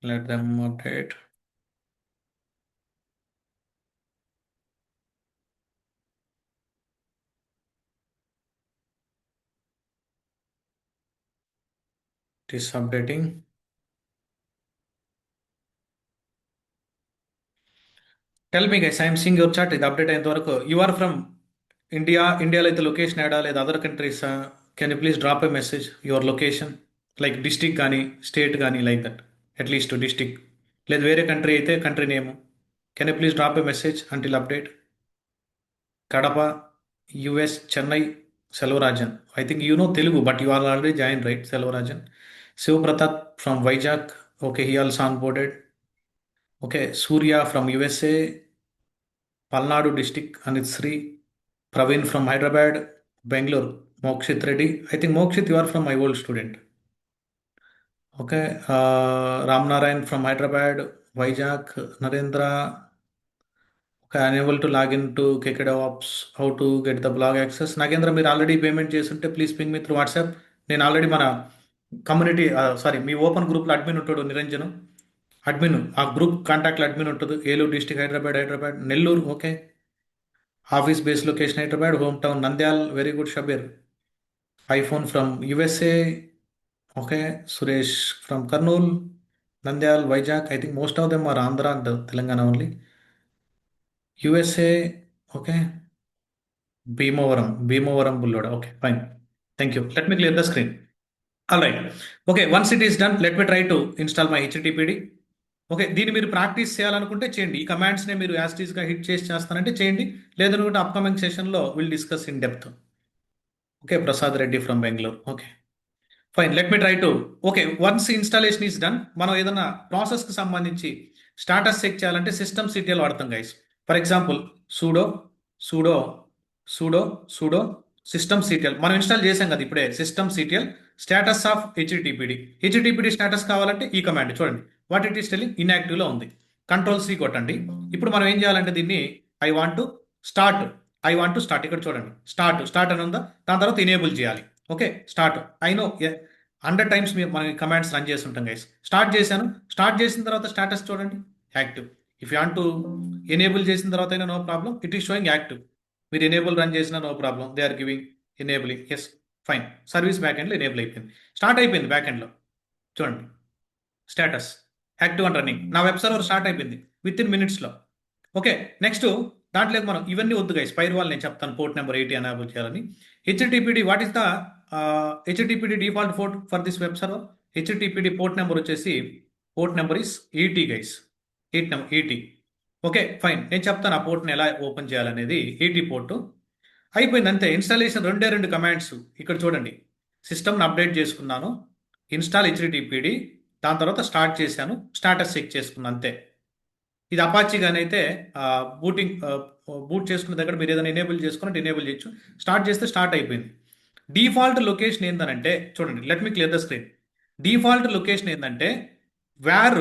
Let them update. It is updating. Tell me guys, I am seeing your chat. ఇది అప్డేట్ అయినంత వరకు యు ఆర్ ఫ్రమ్ ఇండియాలో అయితే లొకేషన్ యాడా లేదా other countries, can you please drop a message your location, like district కానీ స్టేట్ కానీ, లైక్ దట్ అట్లీస్ట్ డిస్టిక్, లేదు వేరే కంట్రీ అయితే country name. Can you please drop a message until update. Kadapa, US, Chennai, Selvarajan. I think you know Telugu but you are already join right, Selvarajan. Shivaprathap from Vizag, okay, he also onboarded. Okay, Surya from USA, Palnadu district, Anit Sri, Praveen from Hyderabad, Bangalore, Mokshit Reddy. I think Mokshit, you are from my old student. Okay, Ram Narayan from Hyderabad, Vizag, Narendra. Okay, unable to log into KKDevOps. How to get the blog access? Nagendra, మీరు ఆల్రెడీ పేమెంట్ చేస్తుంటే please ping me through WhatsApp. నేను ఆల్రెడీ మన కమ్యూనిటీ మీ ఓపెన్ గ్రూప్లో అడ్మిన్ ఉంటాడు నిరంజన్, అడ్మిన్, ఆ గ్రూప్ కాంటాక్ట్లో అడ్మిన్ ఉంటుంది. Eluru district, Hyderabad, Nellore. Okay, office base location Hyderabad, home town Nandyal. Very good Shabbir. IPhone from USA. Okay, Suresh from Kurnool, Nandyal, Vizag. I think most of them are Andhra and Telangana only. USA, okay, Bhimavaram బుల్లోడ. Okay, fine, thank you. Let me clear the screen. All right, okay, once it is done let me try to install my హెచ్టిటిపిడి. Okay, దీన్ని మీరు ప్రాక్టీస్ చేయాలనుకుంటే చేయండి. ఈ కమాండ్స్ని మీరు యాస్టీస్గా హిట్ చేస్తానంటే చేయండి, లేదనుకుంటే అప్కమింగ్ సెషన్లో will discuss in depth. Okay, Prasad Reddy from Bengaluru. Okay, fine, let me try to. Okay, once installation is done, మనం ఏదైనా ప్రాసెస్కి సంబంధించి స్టాటస్ చెక్ చేయాలంటే సిస్టమ్ సిటిఎల్ వాడతాం guys. For example pseudo pseudo pseudo pseudo system CTL మనం ఇన్స్టాల్ చేసాం కదా ఇప్పుడే. System CTL status of హెచ్టిటిపిడి status కావాలంటే ఈ కమాండ్ చూడండి. వాట్ ఇట్ ఈస్ టెలింగ్, ఇన్యాక్టివ్లో ఉంది. Ctrl+C కొట్టండి. ఇప్పుడు మనం ఏం చేయాలంటే దీన్ని ఐ వాంట్ టు స్టార్ట్ ఇక్కడ చూడండి, స్టార్ట్ అని ఉందా, దాని తర్వాత ఎనేబుల్ చేయాలి. Okay, start. I know 100 times మన కమాండ్స్ రన్ చేస్తుంటాం గైస్. స్టార్ట్ చేసిన తర్వాత స్టాటస్ చూడండి, active. If you want to enable చేసిన తర్వాత అయినా no problem, it is showing active. మీరు ఎనేబుల్ రన్ చేసినా no problem, they are giving enabling. Yes, fine, service back ఎండ్లో ఎనేబుల్ అయిపోయింది, స్టార్ట్ అయిపోయింది బ్యాక్ ఎండ్లో. చూడండి స్టేటస్ యాక్టివ్ అండ్ రన్నింగ్. నా వెబ్ సర్వర్ స్టార్ట్ అయిపోయింది విత్ ఇన్ మినిట్స్లో. ఓకే, నెక్స్ట్ దాంట్లోకి మనం ఇవన్నీ వద్దు గైస్, ఫైర్ వాల్ నేను చెప్తాను పోర్ట్ నెంబర్ 80 ఎనేబుల్ చేయాలని. HTTPD what is the HTTPD default port for this web server? HTTPD port number వచ్చేసి port number is 80 guys, 80. Okay fine, నేను చెప్తాను ఆ పోర్ట్ని ఎలా ఓపెన్ చేయాలనేది. 80 పోర్టు అయిపోయింది అంతే. ఇన్స్టాలేషన్ రెండే 2 కమాండ్స్ ఇక్కడ చూడండి. సిస్టమ్ని అప్డేట్ చేసుకున్నాను, ఇన్స్టాల్ హెచ్టిటిపిడి, దాని తర్వాత స్టార్ట్ చేశాను, స్టాటస్ చెక్ చేసుకున్నాను అంతే. ఇది అపాచీగానైతే బూట్ చేసుకున్న దగ్గర మీరు ఏదైనా ఎనేబుల్ చేసుకున్నట్టు ఎనేబుల్ చేయొచ్చు. స్టార్ట్ చేస్తే స్టార్ట్ అయిపోయింది. డిఫాల్ట్ లొకేషన్ ఏంటంటే చూడండి, let me clear the screen. Default location ఏంటంటే వేర్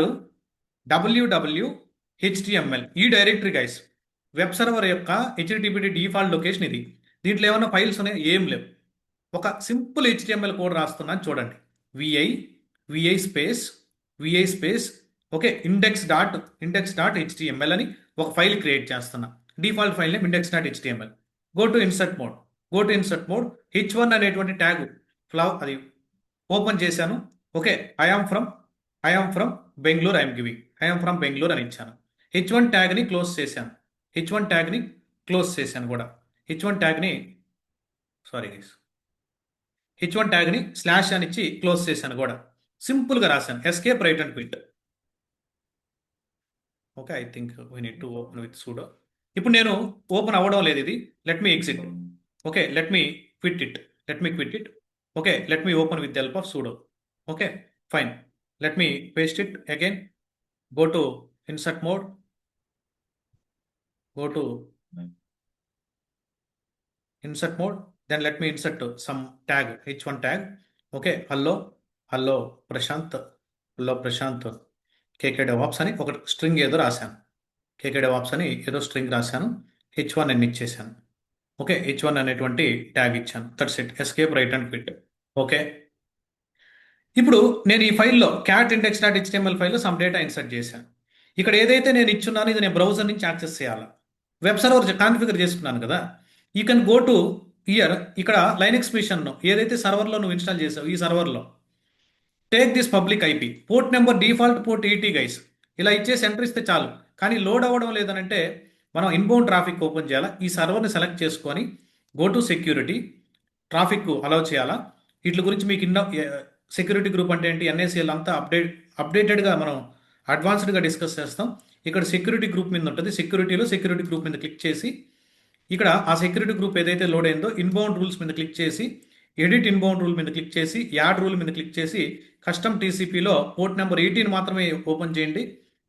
www.html, ఈ డైరెక్టరీ గైస్. వెబ్ సర్వర్ యొక్క హెచ్టిటిపిడి డిఫాల్ట్ లొకేషన్ ఇది. దీంట్లో ఏమైనా ఫైల్స్ ఉన్నాయి? ఏం లేవు. ఒక సింపుల్ HTML కోడ్ రాస్తున్నాను చూడండి. vi స్పేస్ ఓకే index.html అని ఒక ఫైల్ క్రియేట్ చేస్తున్నా. Default file name index.html. Go to insert mode, h1 అనేటువంటి ట్యాగ్ అది ఓపెన్ చేశాను. Okay I am from Bengaluru, I'm from Bengaluru అని ఇచ్చాను. h1 ట్యాగ్ని క్లోజ్ చేశాను కూడా. h1 ట్యాగ్ని స్లాష్ అని ఇచ్చి క్లోజ్ చేశాను కూడా. సింపుల్గా రాశాను, escape write and quit. Okay I think we need to open with sudo. ఇప్పుడు నేను ఓపెన్ అవ్వడం లేదు ఇది. Let me exit. Okay let me quit it. Okay let me open with the help of sudo. Okay fine, let me paste it again. Go to insert mode, then let me insert some tag, h1 tag. Okay, hello Prashanth KK DevOps అని ఒక స్ట్రింగ్ ఏదో రాశాను. KK DevOps అని ఏదో స్ట్రింగ్ రాశాను, h1 అని ఇచ్చేసాను. ఓకే h1 అనేటువంటి ట్యాగ్ ఇచ్చాను. That's it, escape write and quit. Okay ఇప్పుడు నేను ఈ ఫైల్లో cat-index.html ఫైల్లో సమ్ డేటా ఇన్సర్ట్ చేశాను. ఇక్కడ ఏదైతే నేను ఇచ్చున్నానో ఇది నేను బ్రౌజర్ నుంచి యాక్సెస్ చేయాలి. వెబ్ సర్వర్ కాన్ఫిగర్ చేసుకున్నాను కదా. You can go to here, ఇక్కడ లైనక్స్ మిషన్ ఏదైతే సర్వర్లో నువ్వు ఇన్స్టాల్ చేసావు, ఈ సర్వర్లో take this public IP, port number default port 80 guys. ఇలా ఇచ్చేసి ఎంటర్ ఇస్తే చాలు. కానీ లోడ్ అవ్వడం లేదనంటే మనం ఇన్బౌండ్ ట్రాఫిక్ ఓపెన్ చేయాలా. ఈ సర్వర్ని సెలెక్ట్ చేసుకొని go to security, traffic allow చేయాలా. వీటి గురించి మీకు సెక్యూరిటీ గ్రూప్ అంటే ఏంటి, NACL అంతా అప్డేటెడ్గా మనం అడ్వాన్స్డ్గా డిస్కస్ చేస్తాం. ఇక్కడ సెక్యూరిటీ గ్రూప్ మీద ఉంటుంది. సెక్యూరిటీలో సెక్యూరిటీ గ్రూప్ మీద క్లిక్ చేసి ఇక్కడ ఆ సెక్యూరిటీ గ్రూప్ ఏదైతే లోడ్ అయిందో ఇన్బౌండ్ రూల్స్ మీద క్లిక్ చేసి, ఎడిట్ ఇన్బౌండ్ రూల్ మీద క్లిక్ చేసి, యాడ్ రూల్ మీద క్లిక్ చేసి, కస్టమ్ TCPలో పోర్ట్ నెంబర్ 80 మాత్రమే ఓపెన్ చేయండి.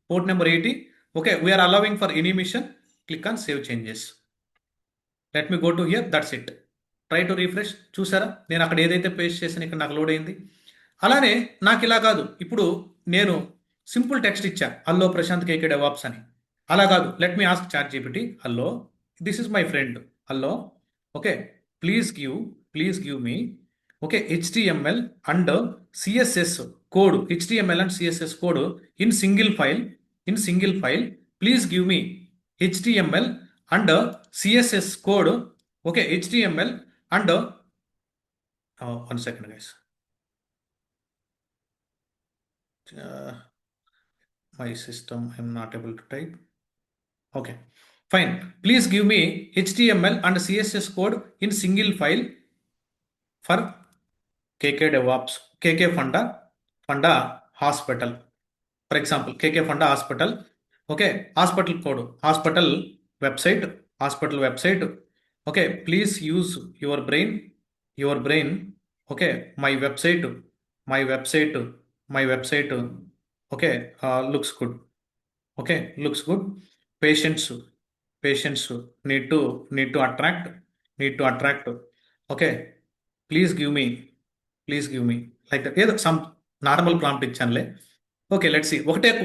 Port number 80. Okay we're allowing for any machine. Click on save changes. Let me go to here. That's it. Try to refresh. చూసారా నేను అక్కడ ఏదైతే పేస్ట్ చేసాను ఇక్కడ నాకు లోడ్ అయింది. అలానే నాకు ఇలా కాదు, ఇప్పుడు నేను సింపుల్ టెక్స్ట్ ఇచ్చా, హలో ప్రశాంత్ KK DevOps అని. అలా కాదు, let me ask ChatGPT, hello this is my friend, hello okay please give me okay HTML and CSS code, HTML and CSS code in single file, please give me HTML and CSS code. Okay HTML and 1 second guys, my system, I'm not able to type. Okay fine, please give me HTML and CSS code in single file for KK DevOps, KK Funda Hospital, for example KK Funda Hospital. Okay hospital code, hospital website. Okay please use your brain. Okay my website. Okay looks good. Patients need to attract. Okay please give me like that. ఏదో సమ్ నార్మల్ ప్రాంప్ట్ ఇచ్చానులే. Okay let's see.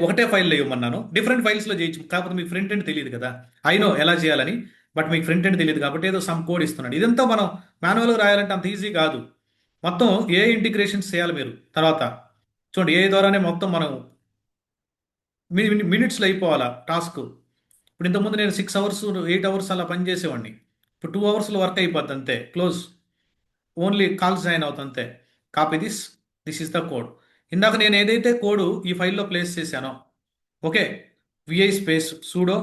ఒకటే ఫైల్లో ఇవ్వమన్నాను, డిఫరెంట్ ఫైల్స్లో చేయొచ్చు. కాకపోతే మీకు ఫ్రంట్ ఎండ్ తెలియదు కదా, ఐ నో ఎలా చేయాలని, బట్ మీకు ఫ్రంట్ ఎండ్ తెలియదు కాబట్టి ఏదో సమ్ కోడ్ ఇస్తున్నాడు. ఇదంతా మనం మాన్యువల్గా రాయాలంటే అంత ఈజీ కాదు. మొత్తం ఏ ఇంటిగ్రేషన్స్ చేయాలి మీరు. తర్వాత చూడండి ఏ ద్వారానే మొత్తం మనం మినిట్స్లో అయిపోవాలా టాస్క్. ఇప్పుడు ఇంతకుముందు నేను 6 hours 8 hours అలా పనిచేసేవాడిని. ఇప్పుడు 2 hours వర్క్ అయిపోద్ది అంతే, క్లోజ్. ఓన్లీ కాల్స్ జాయిన్ అవుతుంది అంతే. Copy this is the code. ఇందాక నేను ఏదైతే కోడ్ ఈ ఫైల్లో ప్లేస్ చేశానో, okay vi space sudo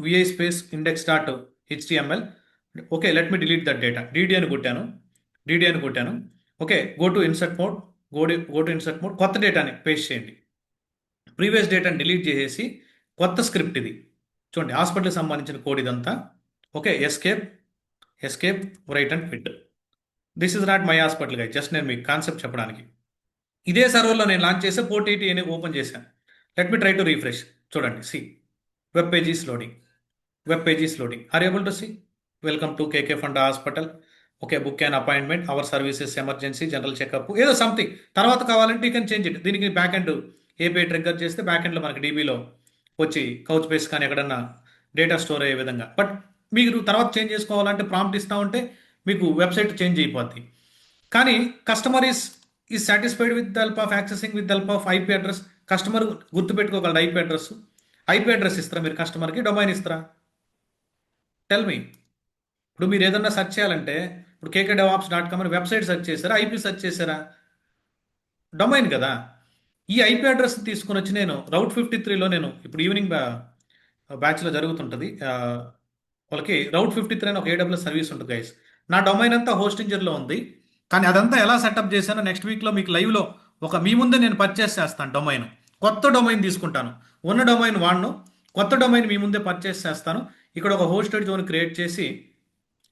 vi space index.html. Okay, let me delete that data. dd అని కొట్టాను. Okay, go to insert mode, కొత్త డేటాని పేస్ట్ చేయండి. ప్రీవియస్ డేటాని డిలీట్ చేసేసి కొత్త స్క్రిప్ట్ ఇది చూడండి, హాస్పిటల్కి సంబంధించిన కోడ్ ఇదంతా. Okay, escape write and quit. This is not my hospital guys, just నేను మీకు కాన్సెప్ట్ చెప్పడానికి. ఇదే సర్వర్లో నేను లాంచ్ చేస్తే పోర్ట్ 80 అని ఓపెన్ చేశాను. Let me try to refresh. చూడండి, see web pages loading. Are able to see welcome to KK fund hospital. Okay, book and appointment, our services, emergency, general checkup, ఏదో సంథింగ్. తర్వాత కావాలంటే యూ కెన్ చేంజ్ ఇట్. దీనికి బ్యాక్ ఎండ్ ఏపీఐ ట్రిగ్గర్ చేస్తే బ్యాక్ ఎండ్లో మనకి డీబీలో వచ్చి కౌచ్ బేస్ కానీ ఎక్కడన్నా డేటా స్టోర్ అయ్యే విధంగా. బట్ మీరు తర్వాత చేంజ్ చేసుకోవాలంటే ప్రాంప్ట్ ఇస్తా ఉంటే మీకు వెబ్సైట్ చేంజ్ అయిపోద్ది. కానీ customer is satisfied with the help of accessing with the help of IP address. Customer గుర్తుపెట్టుకోగలడు ఐపీ అడ్రస్ ఇస్తారా మీరు కస్టమర్కి, డొమైన్ ఇస్తారా? Tell me. ఇప్పుడు మీరు ఏదన్నా సెర్చ్ చేయాలంటే ఇప్పుడు kkdevops.com అని వెబ్సైట్ సెర్చ్ చేశారా, ఐపీ సెర్చ్ చేశారా? డొమైన్ కదా. ఈ ఐపీ అడ్రస్ తీసుకొని వచ్చి నేను రౌట్ 53లో నేను ఇప్పుడు ఈవినింగ్ బ్యాచ్లో జరుగుతుంటుంది, వాళ్ళకి రౌట్ 53 అని ఒక ఏడబ్ల్యూఎస్ సర్వీస్ ఉంటుంది గైస్. నా డొమైన్ అంతా హోస్టింజర్లో ఉంది, కానీ అదంతా ఎలా సెటప్ చేశానో నెక్స్ట్ వీక్లో మీకు లైవ్లో మీ ముందే నేను పర్చేస్ చేస్తాను. డొమైన్, కొత్త డొమైన్ తీసుకుంటాను, ఉన్న డొమైన్ వాడను, కొత్త డొమైన్ మీ ముందే పర్చేస్ చేస్తాను. ఇక్కడ ఒక హోస్టెడ్ జోన్ క్రియేట్ చేసి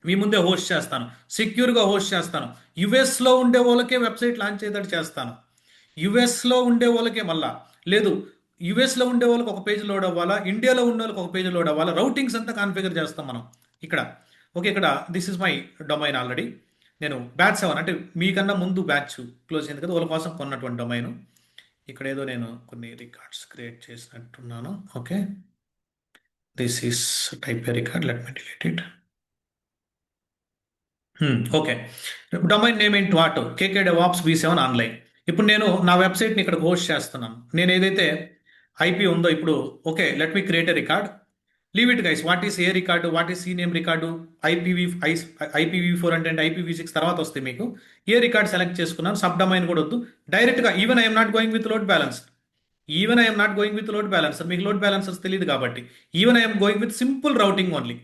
మీ ముందే హోస్ట్ చేస్తాను, సెక్యూర్గా హోస్ట్ చేస్తాను. యుఎస్లో ఉండే వాళ్ళకే వెబ్సైట్ లాంచ్ అయ్యేటట్టు చేస్తాను. యుఎస్లో ఉండే వాళ్ళకే, మళ్ళా లేదు యుఎస్లో ఉండే వాళ్ళకి ఒక పేజ్ లోడ్ అవ్వాలా, ఇండియాలో ఉండే వాళ్ళకి ఒక పేజ్ లోడ్ అవ్వాలా, రౌటింగ్స్ అంతా కాన్ఫిగర్ చేస్తాం మనం ఇక్కడ. ఓకే, ఇక్కడ this is my domain. Already నేను బ్యాచ్ 7 అంటే మీకన్నా ముందు బ్యాచ్ క్లోజ్ అయింది కదా, వాళ్ళ కోసం కొన్నటువంటి డొమైన్. ఇక్కడ ఏదో నేను కొన్ని రికార్డ్స్ క్రియేట్ చేసినట్టున్నాను. Okay, this is type A record, let me delete it. Okay, domain name ఏంటి? What KKDevOps V7 online. ఇప్పుడు నేను నా వెబ్సైట్ని ఇక్కడ హోస్ట్ చేస్తున్నాను. నేను ఏదైతే ఐపీ ఉందో ఇప్పుడు, okay, let me create a record. Leave it guys. What is A record, what is C name record, IPv4 అంటే IPv6 తర్వాత వస్తాయి మీకు. ఏ రికార్డ్ సెలెక్ట్ చేసుకున్నాను, సబ్ డొమైన్ కూడా వద్దు, డైరెక్ట్గా even I'm not going with load balancer. మీకు లోడ్ బ్యాలెన్సర్స్ తెలియదు కాబట్టి even I'm going with simple routing only.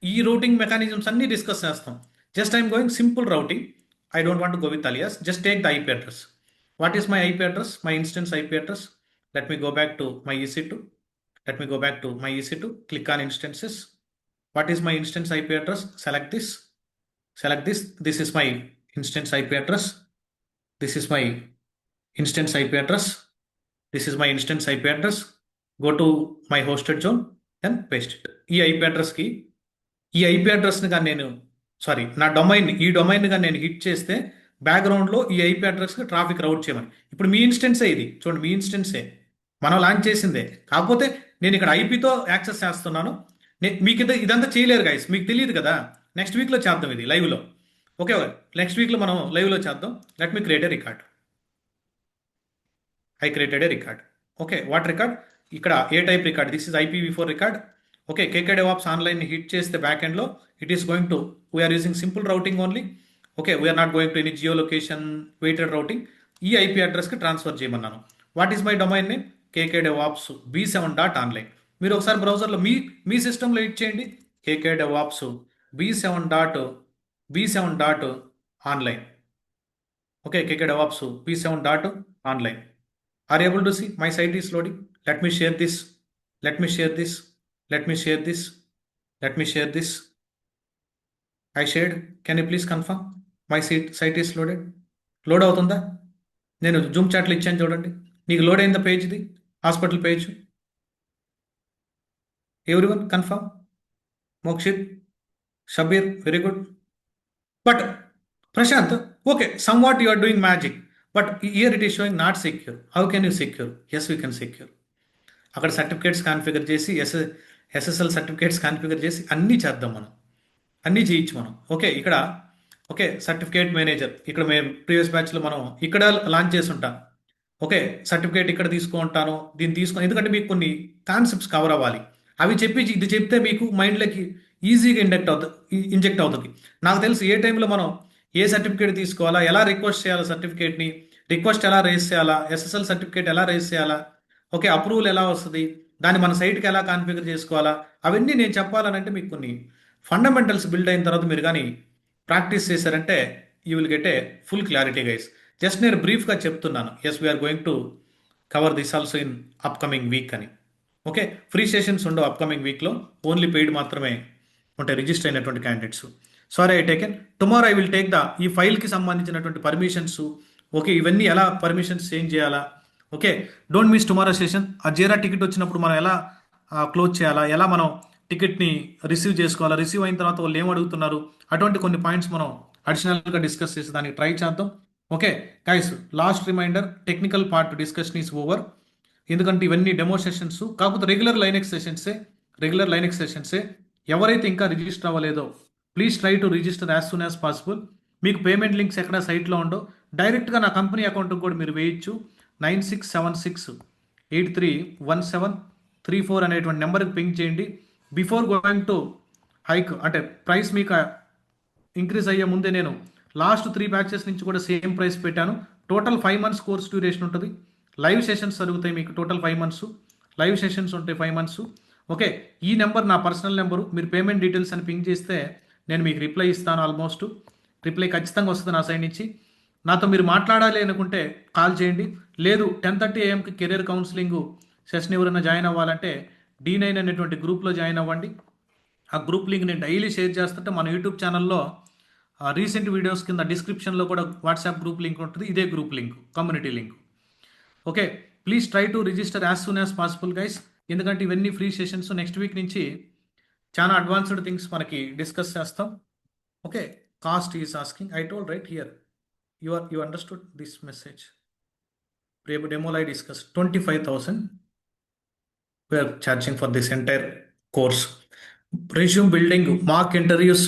ఈ రౌటింగ్ మెకానిజమ్స్ అన్ని డిస్కస్ చేస్తాం. Just I'm going simple routing. I don't want to go with alias. Just take the IP address. What is my IP address? My instance IP address. Let me go back to my EC2. Click on instances. What is my instance IP address? Select this. This is my instance IP address. Go to my hosted zone. Then paste it. ఈ IP అడ్రస్ని కానీ నేను నా ఈ డొమైన్ కానీ నేను హిట్ చేస్తే బ్యాక్గ్రౌండ్లో ఈ ఐపీ అడ్రస్కి ట్రాఫిక్ రౌట్ చేయమని. ఇప్పుడు మీ ఇన్స్టెన్సే ఇది చూడండి, మీ ఇన్స్టెన్సే మనం లాంచ్ చేసిందే, కాకపోతే నేను ఇక్కడ ఐపీతో యాక్సెస్ చేస్తున్నాను. మీకు ఇదంతా చేయలేరు గైస్, మీకు తెలియదు కదా. నెక్స్ట్ వీక్లో చేద్దాం ఇది లైవ్లో. ఓకే, నెక్స్ట్ వీక్లో మనం లైవ్లో చేద్దాం. Let me create A record. I created A record. Okay, what record? ఇక్కడ A type record? This is IPv4 record. Okay, KKDevOps online hit చేస్తే బ్యాక్ ఎండ్లో it is going to, we're using simple routing only. Okay, we're not going to any geo location weighted routing. ఈ ఐపీ అడ్రస్కి ట్రాన్స్ఫర్ చేయమన్నాను. What is my domain name? KKDevOps V7.online. మీరు ఒకసారి బ్రౌజర్లో మీ సిస్టంలో హిట్ చేయండి, KKDevOps V7.online. Okay, KKDevOps V7.online. Are you able to see? My site is loading. Let me share this. I shared. Can you please confirm? My site is loaded. Load అవుతుందా? నేను జూమ్ చాట్లో ఇచ్చాను చూడండి. నీకు లోడ్ అయిందా పేజ్? ఇది hospital page. Everyone confirm? Mokshith, Shabbir, very good. But Prashanth, okay, some what you are doing magic, but here it is showing not secure. How can you secure? Yes, we can secure. అక్కడ సర్టిఫికేట్స్ కాన్ఫిగర్ చేసి SSL సర్టిఫికేట్స్ కాన్ఫిగర్ చేసి అన్నీ చేద్దాం, మనం అన్నీ చేయొచ్చు మనం. ఓకే, ఇక్కడ ఓకే సర్టిఫికేట్ మేనేజర్, ఇక్కడ మేము ప్రీవియస్ బ్యాచ్లో మనం ఇక్కడ లాంచ్ చేసి ఉంటాం. ఓకే, సర్టిఫికేట్ ఇక్కడ తీసుకుంటాను, దీన్ని తీసుకొని, ఎందుకంటే మీకు కొన్ని కాన్సెప్ట్స్ కవర్ అవ్వాలి. అవి చెప్పి ఇది చెప్తే మీకు మైండ్లోకి ఈజీగా ఇంజెక్ట్ అవుతుంది. నాకు తెలుసు ఏ టైంలో మనం ఏ సర్టిఫికేట్ తీసుకోవాలా, ఎలా రిక్వెస్ట్ చేయాలా, సర్టిఫికేట్ని రిక్వెస్ట్ ఎలా రేస్ చేయాలా, SSL సర్టిఫికేట్ ఎలా రేస్ చేయాలా, ఓకే అప్రూవల్ ఎలా వస్తుంది, దాన్ని మన సైట్కి ఎలా కాన్ఫిగర్ చేసుకోవాలా, అవన్నీ నేను చెప్పాలనంటే మీకు కొన్ని ఫండమెంటల్స్ బిల్డ్ అయిన తర్వాత మీరు కానీ ప్రాక్టీస్ చేశారంటే you will get a full clarity guys. Just నేను బ్రీఫ్గా చెప్తున్నాను. Yes we're going to cover this also in upcoming week అని. ఓకే, ఫ్రీ సెషన్స్ ఉండవు అప్కమింగ్ వీక్లో, ఓన్లీ పెయిడ్ మాత్రమే ఉంటాయి రిజిస్టర్ అయినటువంటి candidates. Sorry I taken, tomorrow I will take ఈ ఫైల్కి సంబంధించినటువంటి పర్మిషన్స్, ఓకే, ఇవన్నీ ఎలా పర్మిషన్స్ చేంజ్ చేయాలా, okay, don't miss tomorrow session. ఆ జీరా టికెట్ వచ్చినప్పుడు మనం ఎలా క్లోజ్ చేయాలా, ఎలా మనం టికెట్ని రిసీవ్ చేసుకోవాలా, రిసీవ్ అయిన తర్వాత వాళ్ళు ఏం అడుగుతున్నారు, అటువంటి కొన్ని పాయింట్స్ మనం అడిషనల్గా డిస్కస్ చేసి దానికి ట్రై చేద్దాం. Okay guys, last reminder, technical part discussion is over. ఎందుకంటే ఇవన్నీ డెమో సెషన్స్, కాకపోతే రెగ్యులర్ లైనెక్స్ సెషన్సే. ఎవరైతే ఇంకా రిజిస్టర్ అవ్వలేదో please try to register as soon as possible. మీకు పేమెంట్ లింక్స్ ఎక్కడ సైట్లో ఉండో డైరెక్ట్గా నా కంపెనీ అకౌంట్కి కూడా మీరు వేయచ్చు. 9676831734 అనేటువంటి నెంబర్కి పింక్ చేయండి. బిఫోర్ గోయింగ్ టు హైక్, అంటే ప్రైస్ మీకు ఇంక్రీజ్ అయ్యే ముందే నేను లాస్ట్ 3 బ్యాచెస్ నుంచి కూడా సేమ్ ప్రైస్ పెట్టాను. టోటల్ 5 months కోర్స్ డ్యూరేషన్ ఉంటుంది. లైవ్ సెషన్స్ జరుగుతాయి మీకు, టోటల్ 5 months లైవ్ సెషన్స్ ఉంటాయి 5 months. ఓకే, ఈ నెంబర్ నా పర్సనల్ నెంబరు. మీరు పేమెంట్ డీటెయిల్స్ అని పింక్ చేస్తే నేను మీకు రిప్లై ఇస్తాను. ఆల్మోస్ట్ రిప్లై ఖచ్చితంగా వస్తుంది నా సైడ్ నుంచి. నాతో మీరు మాట్లాడాలి అనుకుంటే కాల్ చేయండి. లేదు 10:30 AM కెరీర్ కౌన్సిలింగ్ సెషన్ ఎవరైనా జాయిన్ అవ్వాలంటే D9 అనేటువంటి గ్రూప్లో జాయిన్ అవ్వండి. ఆ గ్రూప్ లింక్ నేను డైలీ షేర్ చేస్తుంటే మన యూట్యూబ్ ఛానల్లో రీసెంట్ వీడియోస్ కింద డిస్క్రిప్షన్లో కూడా వాట్సాప్ గ్రూప్ లింక్ ఉంటుంది. ఇదే group link, community link. Okay, please try to register as soon as possible guys. ఎందుకంటే ఇవన్నీ ఫ్రీ సెషన్స్. నెక్స్ట్ వీక్ నుంచి చాలా అడ్వాన్స్డ్ థింగ్స్ మనకి డిస్కస్ చేస్తాం. Okay, cost is asking, I told right here, you understood this message. Demo I discussed 25,000 we are charging for this entire course. Resume building, mock interviews,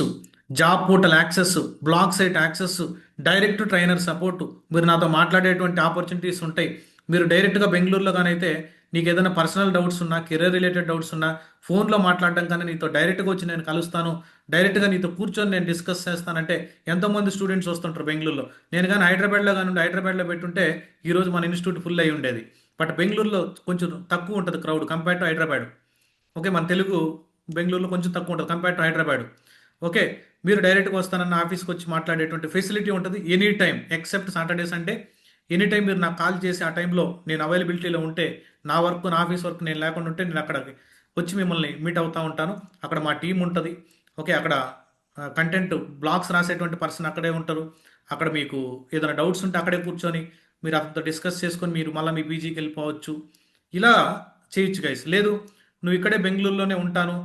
job portal access, blog site access, direct trainer support, మీరు నాతో మాట్లాడేటువంటి ఆపర్చునిటీస్ ఉంటాయి. మీరు డైరెక్ట్గా బెంగళూరులో కానైతే నీకు ఏదైనా పర్సనల్ డౌట్స్ ఉన్నా, కెరీర్ రిలేటెడ్ డౌట్స్ ఉన్నా ఫోన్లో మాట్లాడడం కానీ నీతో డైరెక్ట్గా వచ్చి నేను కలుస్తాను, డైరెక్ట్గా నీతో కూర్చొని నేను డిస్కస్ చేస్తానంటే ఎంతోమంది స్టూడెంట్స్ వస్తుంటారు బెంగళూరులో. నేను కానీ హైదరాబాద్లో కానీ హైదరాబాద్లో పెట్టుంటే ఈరోజు మన ఇన్స్టిట్యూట్ ఫుల్ అయి ఉండేది. బట్ బెంగళూరులో కొంచెం తక్కువ ఉంటుంది crowd compare to Hyderabad. Okay, మన తెలుగు బెంగళూరులో కొంచెం తక్కువ ఉంటుంది కంపేర్ టు హైదరాబాద్. ఓకే, మీరు డైరెక్ట్గా వస్తానన్న ఆఫీస్కి వచ్చి మాట్లాడేటువంటి ఫెసిలిటీ ఉంటుంది any time except Saturday Sunday. Any time మీరు నాకు కాల్ చేసి ఆ టైంలో నేను అవైలబిలిటీలో ఉంటే, నా వర్క్ నా ఆఫీస్ వర్క్ నేను లేకుండా ఉంటే నేను అక్కడికి వచ్చి మిమ్మల్ని మీట్ అవుతూ ఉంటాను. అక్కడ మా టీం ఉంటుంది. ఓకే, అక్కడ కంటెంట్ బ్లాగ్స్ రాసేటువంటి పర్సన్ అక్కడే ఉంటారు. అక్కడ మీకు ఏదైనా డౌట్స్ ఉంటే అక్కడే కూర్చొని మీరు అతనితో డిస్కస్ చేసుకొని మీరు మళ్ళీ మీ పీజీకి వెళ్ళిపోవచ్చు. ఇలా చేయొచ్చు గైస్. లేదు నువ్వు ఇక్కడే బెంగళూరులోనే ఉంటాను,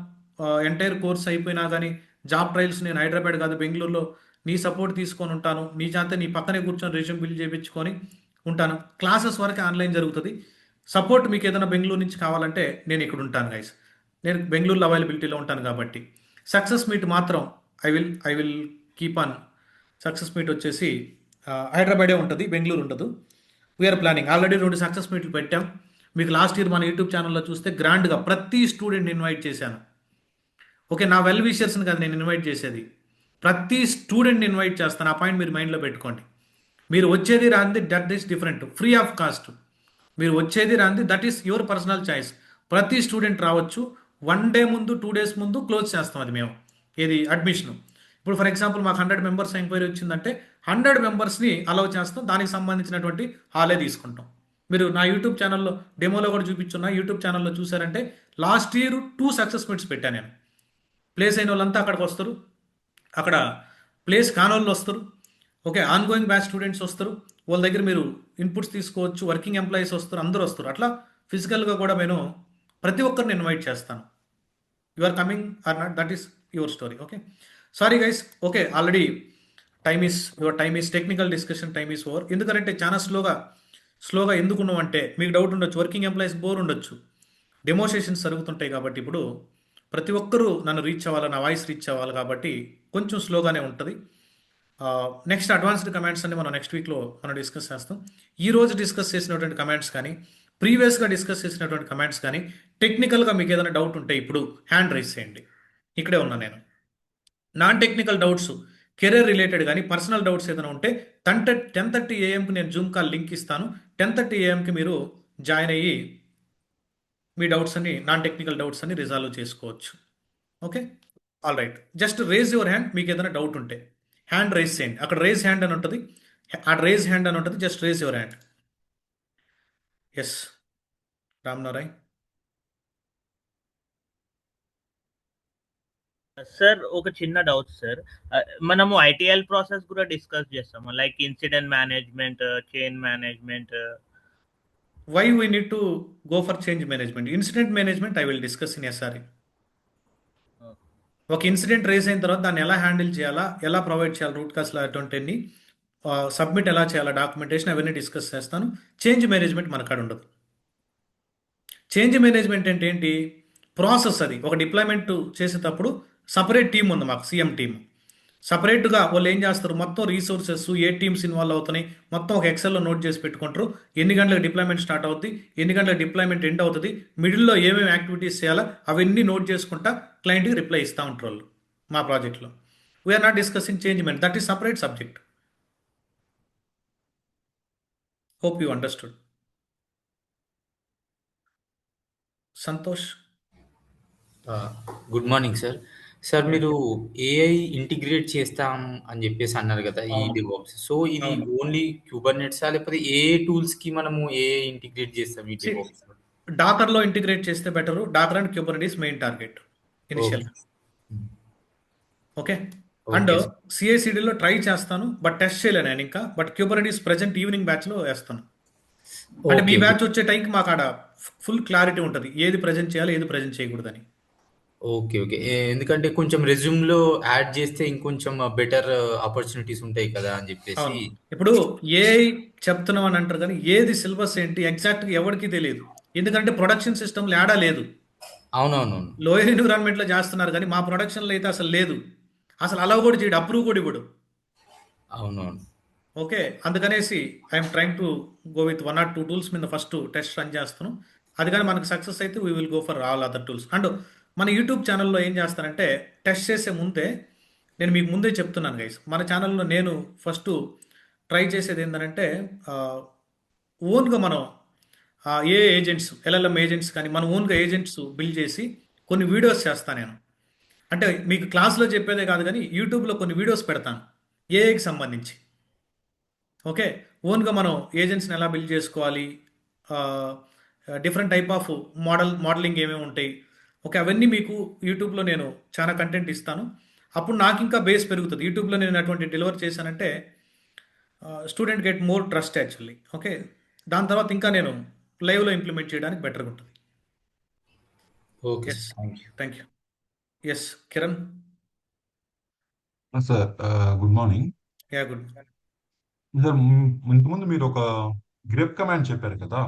ఎంటైర్ కోర్స్ అయిపోయినా కానీ జాబ్ ట్రయల్స్ నేను హైదరాబాద్ కాదు బెంగళూరులో నీ సపోర్ట్ తీసుకొని ఉంటాను, నీ చేత నీ పక్కనే కూర్చొని రెజ్యూమ్ బిల్డ్ చేయించుకొని ఉంటాను. క్లాసెస్ వరకు ఆన్లైన్ జరుగుతుంది. సపోర్ట్ మీకు ఏదైనా బెంగళూరు నుంచి కావాలంటే నేను ఇక్కడ ఉంటాను గైస్. నేను బెంగళూరులో అవైలబిలిటీలో ఉంటాను కాబట్టి. సక్సెస్ మీట్ మాత్రం I will keep on. Success meet వచ్చేసి హైదరాబాదే ఉంటుంది, బెంగళూరు ఉండదు. వీఆర్ ప్లానింగ్, ఆల్రెడీ 2 సక్సెస్ మీట్లు పెట్టాం. మీకు లాస్ట్ ఇయర్ మన యూట్యూబ్ ఛానల్లో చూస్తే గ్రాండ్గా ప్రతి స్టూడెంట్ ఇన్వైట్ చేశాను. ఓకే, నా వెల్ విషర్స్ని కాదు నేను ఇన్వైట్ చేసేది, ప్రతి స్టూడెంట్ని ఇన్వైట్ చేస్తాను. ఆ పాయింట్ మీరు మైండ్లో పెట్టుకోండి. మీరు వచ్చేది రాంది that is different, free of cost. మీరు వచ్చేది రాంది that is your personal choice. ప్రతి స్టూడెంట్ రావచ్చు. 1 day ముందు 2 days ముందు క్లోజ్ చేస్తాం అది మేము. ఏది అడ్మిషన్. ఇప్పుడు ఫర్ ఎగ్జాంపుల్ మాకు 100 members ఎంక్వైరీ వచ్చిందంటే 100 membersని అలౌ చేస్తాం. దానికి సంబంధించినటువంటి హాలే తీసుకుంటాం. మీరు నా యూట్యూబ్ ఛానల్లో డెమోలో కూడా చూపించున్నా, యూట్యూబ్ ఛానల్లో చూసారంటే లాస్ట్ ఇయర్ 2 సక్సెస్ మీట్స్ పెట్టాను నేను. ప్లేస్ అయిన వాళ్ళంతా అక్కడికి వస్తారు, అక్కడ ప్లేస్ కాని వాళ్ళు వస్తారు. Okay, on going batch students వస్తారు, వాళ్ళ దగ్గర మీరు ఇన్పుట్స్ తీసుకోవచ్చు, వర్కింగ్ ఎంప్లాయీస్ వస్తారు, అందరూ వస్తారు. అట్లా ఫిజికల్గా కూడా నేను ప్రతి ఒక్కరిని ఇన్వైట్ చేస్తాను. You are coming or not that is your story. Okay, sorry guys. Okay, already your time is technical discussion time is over. ఎందుకంటే చాలా స్లోగా ఎందుకున్నాం అంటే మీకు డౌట్ ఉండొచ్చు, వర్కింగ్ ఎంప్లాయీస్ బోర్ ఉండొచ్చు, డెమోన్స్ట్రేషన్స్ జరుగుతుంటాయి కాబట్టి ఇప్పుడు ప్రతి ఒక్కరూ నన్ను రీచ్ అవ్వాలి, నా వాయిస్ రీచ్ అవ్వాలి కాబట్టి కొంచెం స్లోగానే ఉంటుంది. నెక్స్ట్ అడ్వాన్స్డ్ కమెంట్స్ అన్ని మనం నెక్స్ట్ వీక్లో మనం డిస్కస్ చేస్తాం. ఈ రోజు డిస్కస్ చేసినటువంటి కమెంట్స్ కానీ, ప్రీవియస్గా డిస్కస్ చేసినటువంటి కమెంట్స్ కానీ, టెక్నికల్గా మీకు ఏదైనా డౌట్ ఉంటే ఇప్పుడు హ్యాండ్ రైజ్ చేయండి. ఇక్కడే ఉన్నా నేను. Non technical doubts, career related కానీ పర్సనల్ డౌట్స్ ఏదైనా ఉంటే 10:30 AM నేను జూమ్ కాల్ లింక్ ఇస్తాను. 10:30 AM మీరు జాయిన్ అయ్యి మీ డౌట్స్ అన్ని నాన్ టెక్నికల్ డౌట్స్ అన్ని రిజాల్వ్ చేసుకోవచ్చు. Okay, all right. Just raise your hand, మీకు ఏదైనా డౌట్ ఉంటే హ్యాండ్ రేజ్ చేయండి. అక్కడ రేజ్ హ్యాండ్ అని ఉంటుంది, ఆ రేజ్ హ్యాండ్ అని ఉంటుంది, just raise your hand. Yes, Ram Narayan. Sir ఒక చిన్న డౌట్ సార్. మనము ఐటీఎల్ ప్రాసెస్ కూడా డిస్కస్ చేస్తాము, like incident management, change management. Why we need to go for change management? Incident management I will discuss in SRE. ఒక ఇన్సిడెంట్ రేస్ అయిన తర్వాత దాన్ని ఎలా హ్యాండిల్ చేయాలా, ఎలా ప్రొవైడ్ చేయాలి, రూట్ కాస్ట్లు అటువంటివన్నీ సబ్మిట్ ఎలా చేయాలా, డాక్యుమెంటేషన్ అవన్నీ డిస్కస్ చేస్తాను. చేంజ్ మేనేజ్మెంట్ మన కాడ ఉండదు. చేంజ్ మేనేజ్మెంట్ అంటే ఏంటి? ప్రాసెస్. అది ఒక డిప్లాయ్మెంట్ చేసేటప్పుడు సపరేట్ టీం ఉంది మాకు, సీఎం టీం. సపరేట్గా వాళ్ళు ఏం చేస్తారు, మొత్తం రీసోర్సెస్, ఏ టీమ్స్ ఇన్వాల్వ్ అవుతున్నాయి మొత్తం ఒక ఎక్సెల్లో నోట్ చేసి పెట్టుకుంటారు. ఎన్ని గంటలకు డిప్లాయ్మెంట్ స్టార్ట్ అవుతుంది, ఎన్ని గంటలకు డిప్లాయ్మెంట్ ఎండ్ అవుతుంది, మిడిల్లో ఏమేమి యాక్టివిటీస్ చేయాలా అవన్నీ నోట్ చేసుకుంటా క్లయింట్కి రిప్లై ఇస్తూ ఉంటారు వాళ్ళు. మా ప్రాజెక్ట్లో we're not discussing change manage, that is separate subject. Hope you understood. Santosh. Good morning sir. Sir మీరు ఏఐ ఇంటిగ్రేట్ చేస్తాం అని చెప్పేసి అన్నారు కదా ఈ అవును. డివాప్స్. సో ఇది అవును. ఓన్లీ క్యూబర్నెట్సా లేకపోతే ఏ టూల్స్ కి మనము ఏఐ ఇంటిగ్రేట్ చేస్తాం ఈ See, డివాప్స్? డాకర్లో ఇంటిగ్రేట్ చేస్తే better. Docker and Kubernetes main target initial. Okay, and okay sir. సిఐసిడిలో ట్రై చేస్తాను, బట్ టెస్ట్ చేయలేను నేను ఇంకా. బట్ క్యూబర్నెటీస్ ప్రజెంట్ ఈవినింగ్ బ్యాచ్లో వేస్తాను. అంటే మీ ఓకే బ్యాచ్ వచ్చే టైంకి మాకు ఆడ ఫుల్ క్లారిటీ ఉంటుంది, ఏది ప్రజెంట్ చేయాలి, ఏది ప్రజెంట్ చేయకూడదని. Okay okay. ఎందుకంటే కొంచెం రెజ్యూమ్ లో యాడ్ చేస్తే ఇంకొంచెం బెటర్ ఆపర్చునిటీస్ ఉంటాయి కదా అని చెప్పేసి. అవును, ఇప్పుడు ఏ చెప్తున్నాం అని అంటారు కానీ ఏది సిలబస్ ఏంటి ఎగ్జాక్ట్గా ఎవరికి తెలియదు. ఎందుకంటే ప్రొడక్షన్ సిస్టమ్ యాడా లేదు. అవునవునవును. లోయర్ ఎన్విరాన్మెంట్లో చేస్తున్నారు కానీ మా ప్రొడక్షన్లో అయితే అసలు లేదు. అసలు అలౌ కూడా చేయడు, అప్రూవ్ కూడా ఇవ్వడు. అవునవును. ఓకే, అందుకనేసి I'm trying to go with 1 or 2 tools మీద ఫస్ట్ టెస్ట్ రన్ చేస్తాను. అది కానీ మనకు సక్సెస్ అయితే we will go for all other tools. And మన యూట్యూబ్ ఛానల్లో ఏం చేస్తానంటే టెస్ట్ చేసే ముందే నేను మీకు ముందే చెప్తున్నాను గైస్, మన ఛానల్లో నేను ఫస్ట్ ట్రై చేసేది ఏంటంటే ఓన్గా మనం ఏ ఏజెంట్స్, ఎల్ఎల్ఎం ఏజెంట్స్ కానీ మన ఓన్గా ఏజెంట్స్ బిల్డ్ చేసి కొన్ని వీడియోస్ చేస్తాను నేను. అంటే మీకు క్లాస్లో చెప్పేదే కాదు కానీ యూట్యూబ్లో కొన్ని వీడియోస్ పెడతాను ఏఐకి సంబంధించి. ఓకే, ఓన్గా మనం ఏజెంట్స్ని ఎలా బిల్డ్ చేసుకోవాలి, డిఫరెంట్ టైప్ ఆఫ్ మోడలింగ్ ఏమేమి ఉంటాయి, ఓకే, అవన్నీ మీకు యూట్యూబ్లో నేను చాలా కంటెంట్ ఇస్తాను. అప్పుడు నాకు ఇంకా బేస్ పెరుగుతుంది. యూట్యూబ్లో నేను అటువంటి డెలివర్ చేశానంటే student get more trust actually. Okay, దాని తర్వాత ఇంకా నేను లైవ్లో ఇంప్లిమెంట్ చేయడానికి బెటర్గా ఉంటుంది. Okay yes, sir, thank you. Thank you. Yes, Kiran. Sir good morning. Yeah, good. Sir ఇంతకుముందు మీరు ఒక గ్రేప్ కమాండ్ చెప్పారు కదా,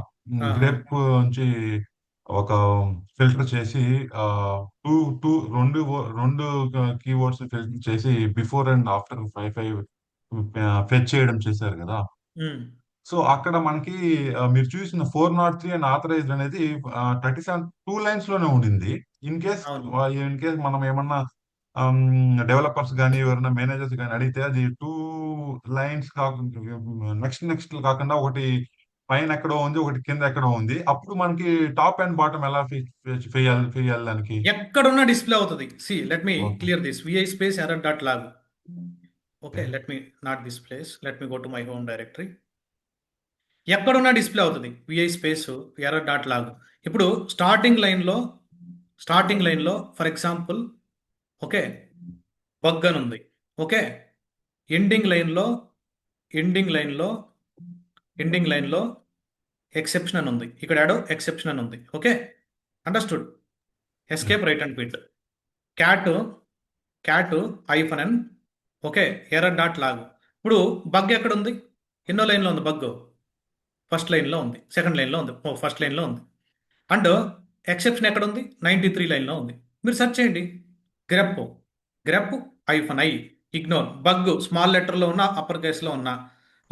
గ్రేప్ నుంచి ఒక ఫిల్టర్ చేసి టూ టూ రెండు రెండు కీవర్డ్స్ ఫిల్టర్ చేసి బిఫోర్ అండ్ ఆఫ్టర్ 5 ఫెచ్ చేయడం చేశారు కదా. సో అక్కడ మనకి మీరు చూసిన 403 అండ్ ఆథరైజ్డ్ అనేది 37 2 లైన్స్ లోనే ఉండింది. ఇన్ కేస్ మనం ఏమన్నా డెవలపర్స్ కానీ ఎవరైనా మేనేజర్స్ కానీ అడిగితే అది 2 లైన్స్ కాకుండా నెక్స్ట్ కాకుండా ఒకటి పైన ఎక్కడో ఉంది, ఒకటి కింద ఎక్కడో ఉంది. అప్పుడు మనకి టాప్ అండ్ బాటమ్ ఎలా ఫెయాలి దానికి? ఎక్కడున్నా డిస్ప్లే అవుతుంది. See let me Okay. Clear this vi space error dot log. Okay, let me not this place, let me go to my home directory. ఎక్కడున్నా డిస్ప్లే అవుతుంది vi space error dot log. ఇప్పుడు స్టార్టింగ్ లైన్లో ఫర్ ఎగ్జాంపుల్ ఓకే బగ్ అని ఉంది. ఓకే, ఎండింగ్ లైన్లో ఎక్సెప్షన్ అని ఉంది. ఇక్కడ యాడో ఎక్సెప్షన్ అని ఉంది. Okay, understood. Escape write and quit cat -n. Okay, error dot log. ఇప్పుడు బగ్ ఎక్కడ ఉంది? ఎన్నో లైన్లో ఉంది బగ్? ఫస్ట్ లైన్లో ఉంది, సెకండ్ లైన్లో ఉంది, ఫస్ట్ లైన్లో ఉంది. అండ్ ఎక్సెప్షన్ ఎక్కడ ఉంది? 93 లైన్లో ఉంది. మీరు సెర్చ్ చేయండి grep -i ignore bug small లెటర్లో ఉన్న అప్పర్ కేసులో ఉన్న.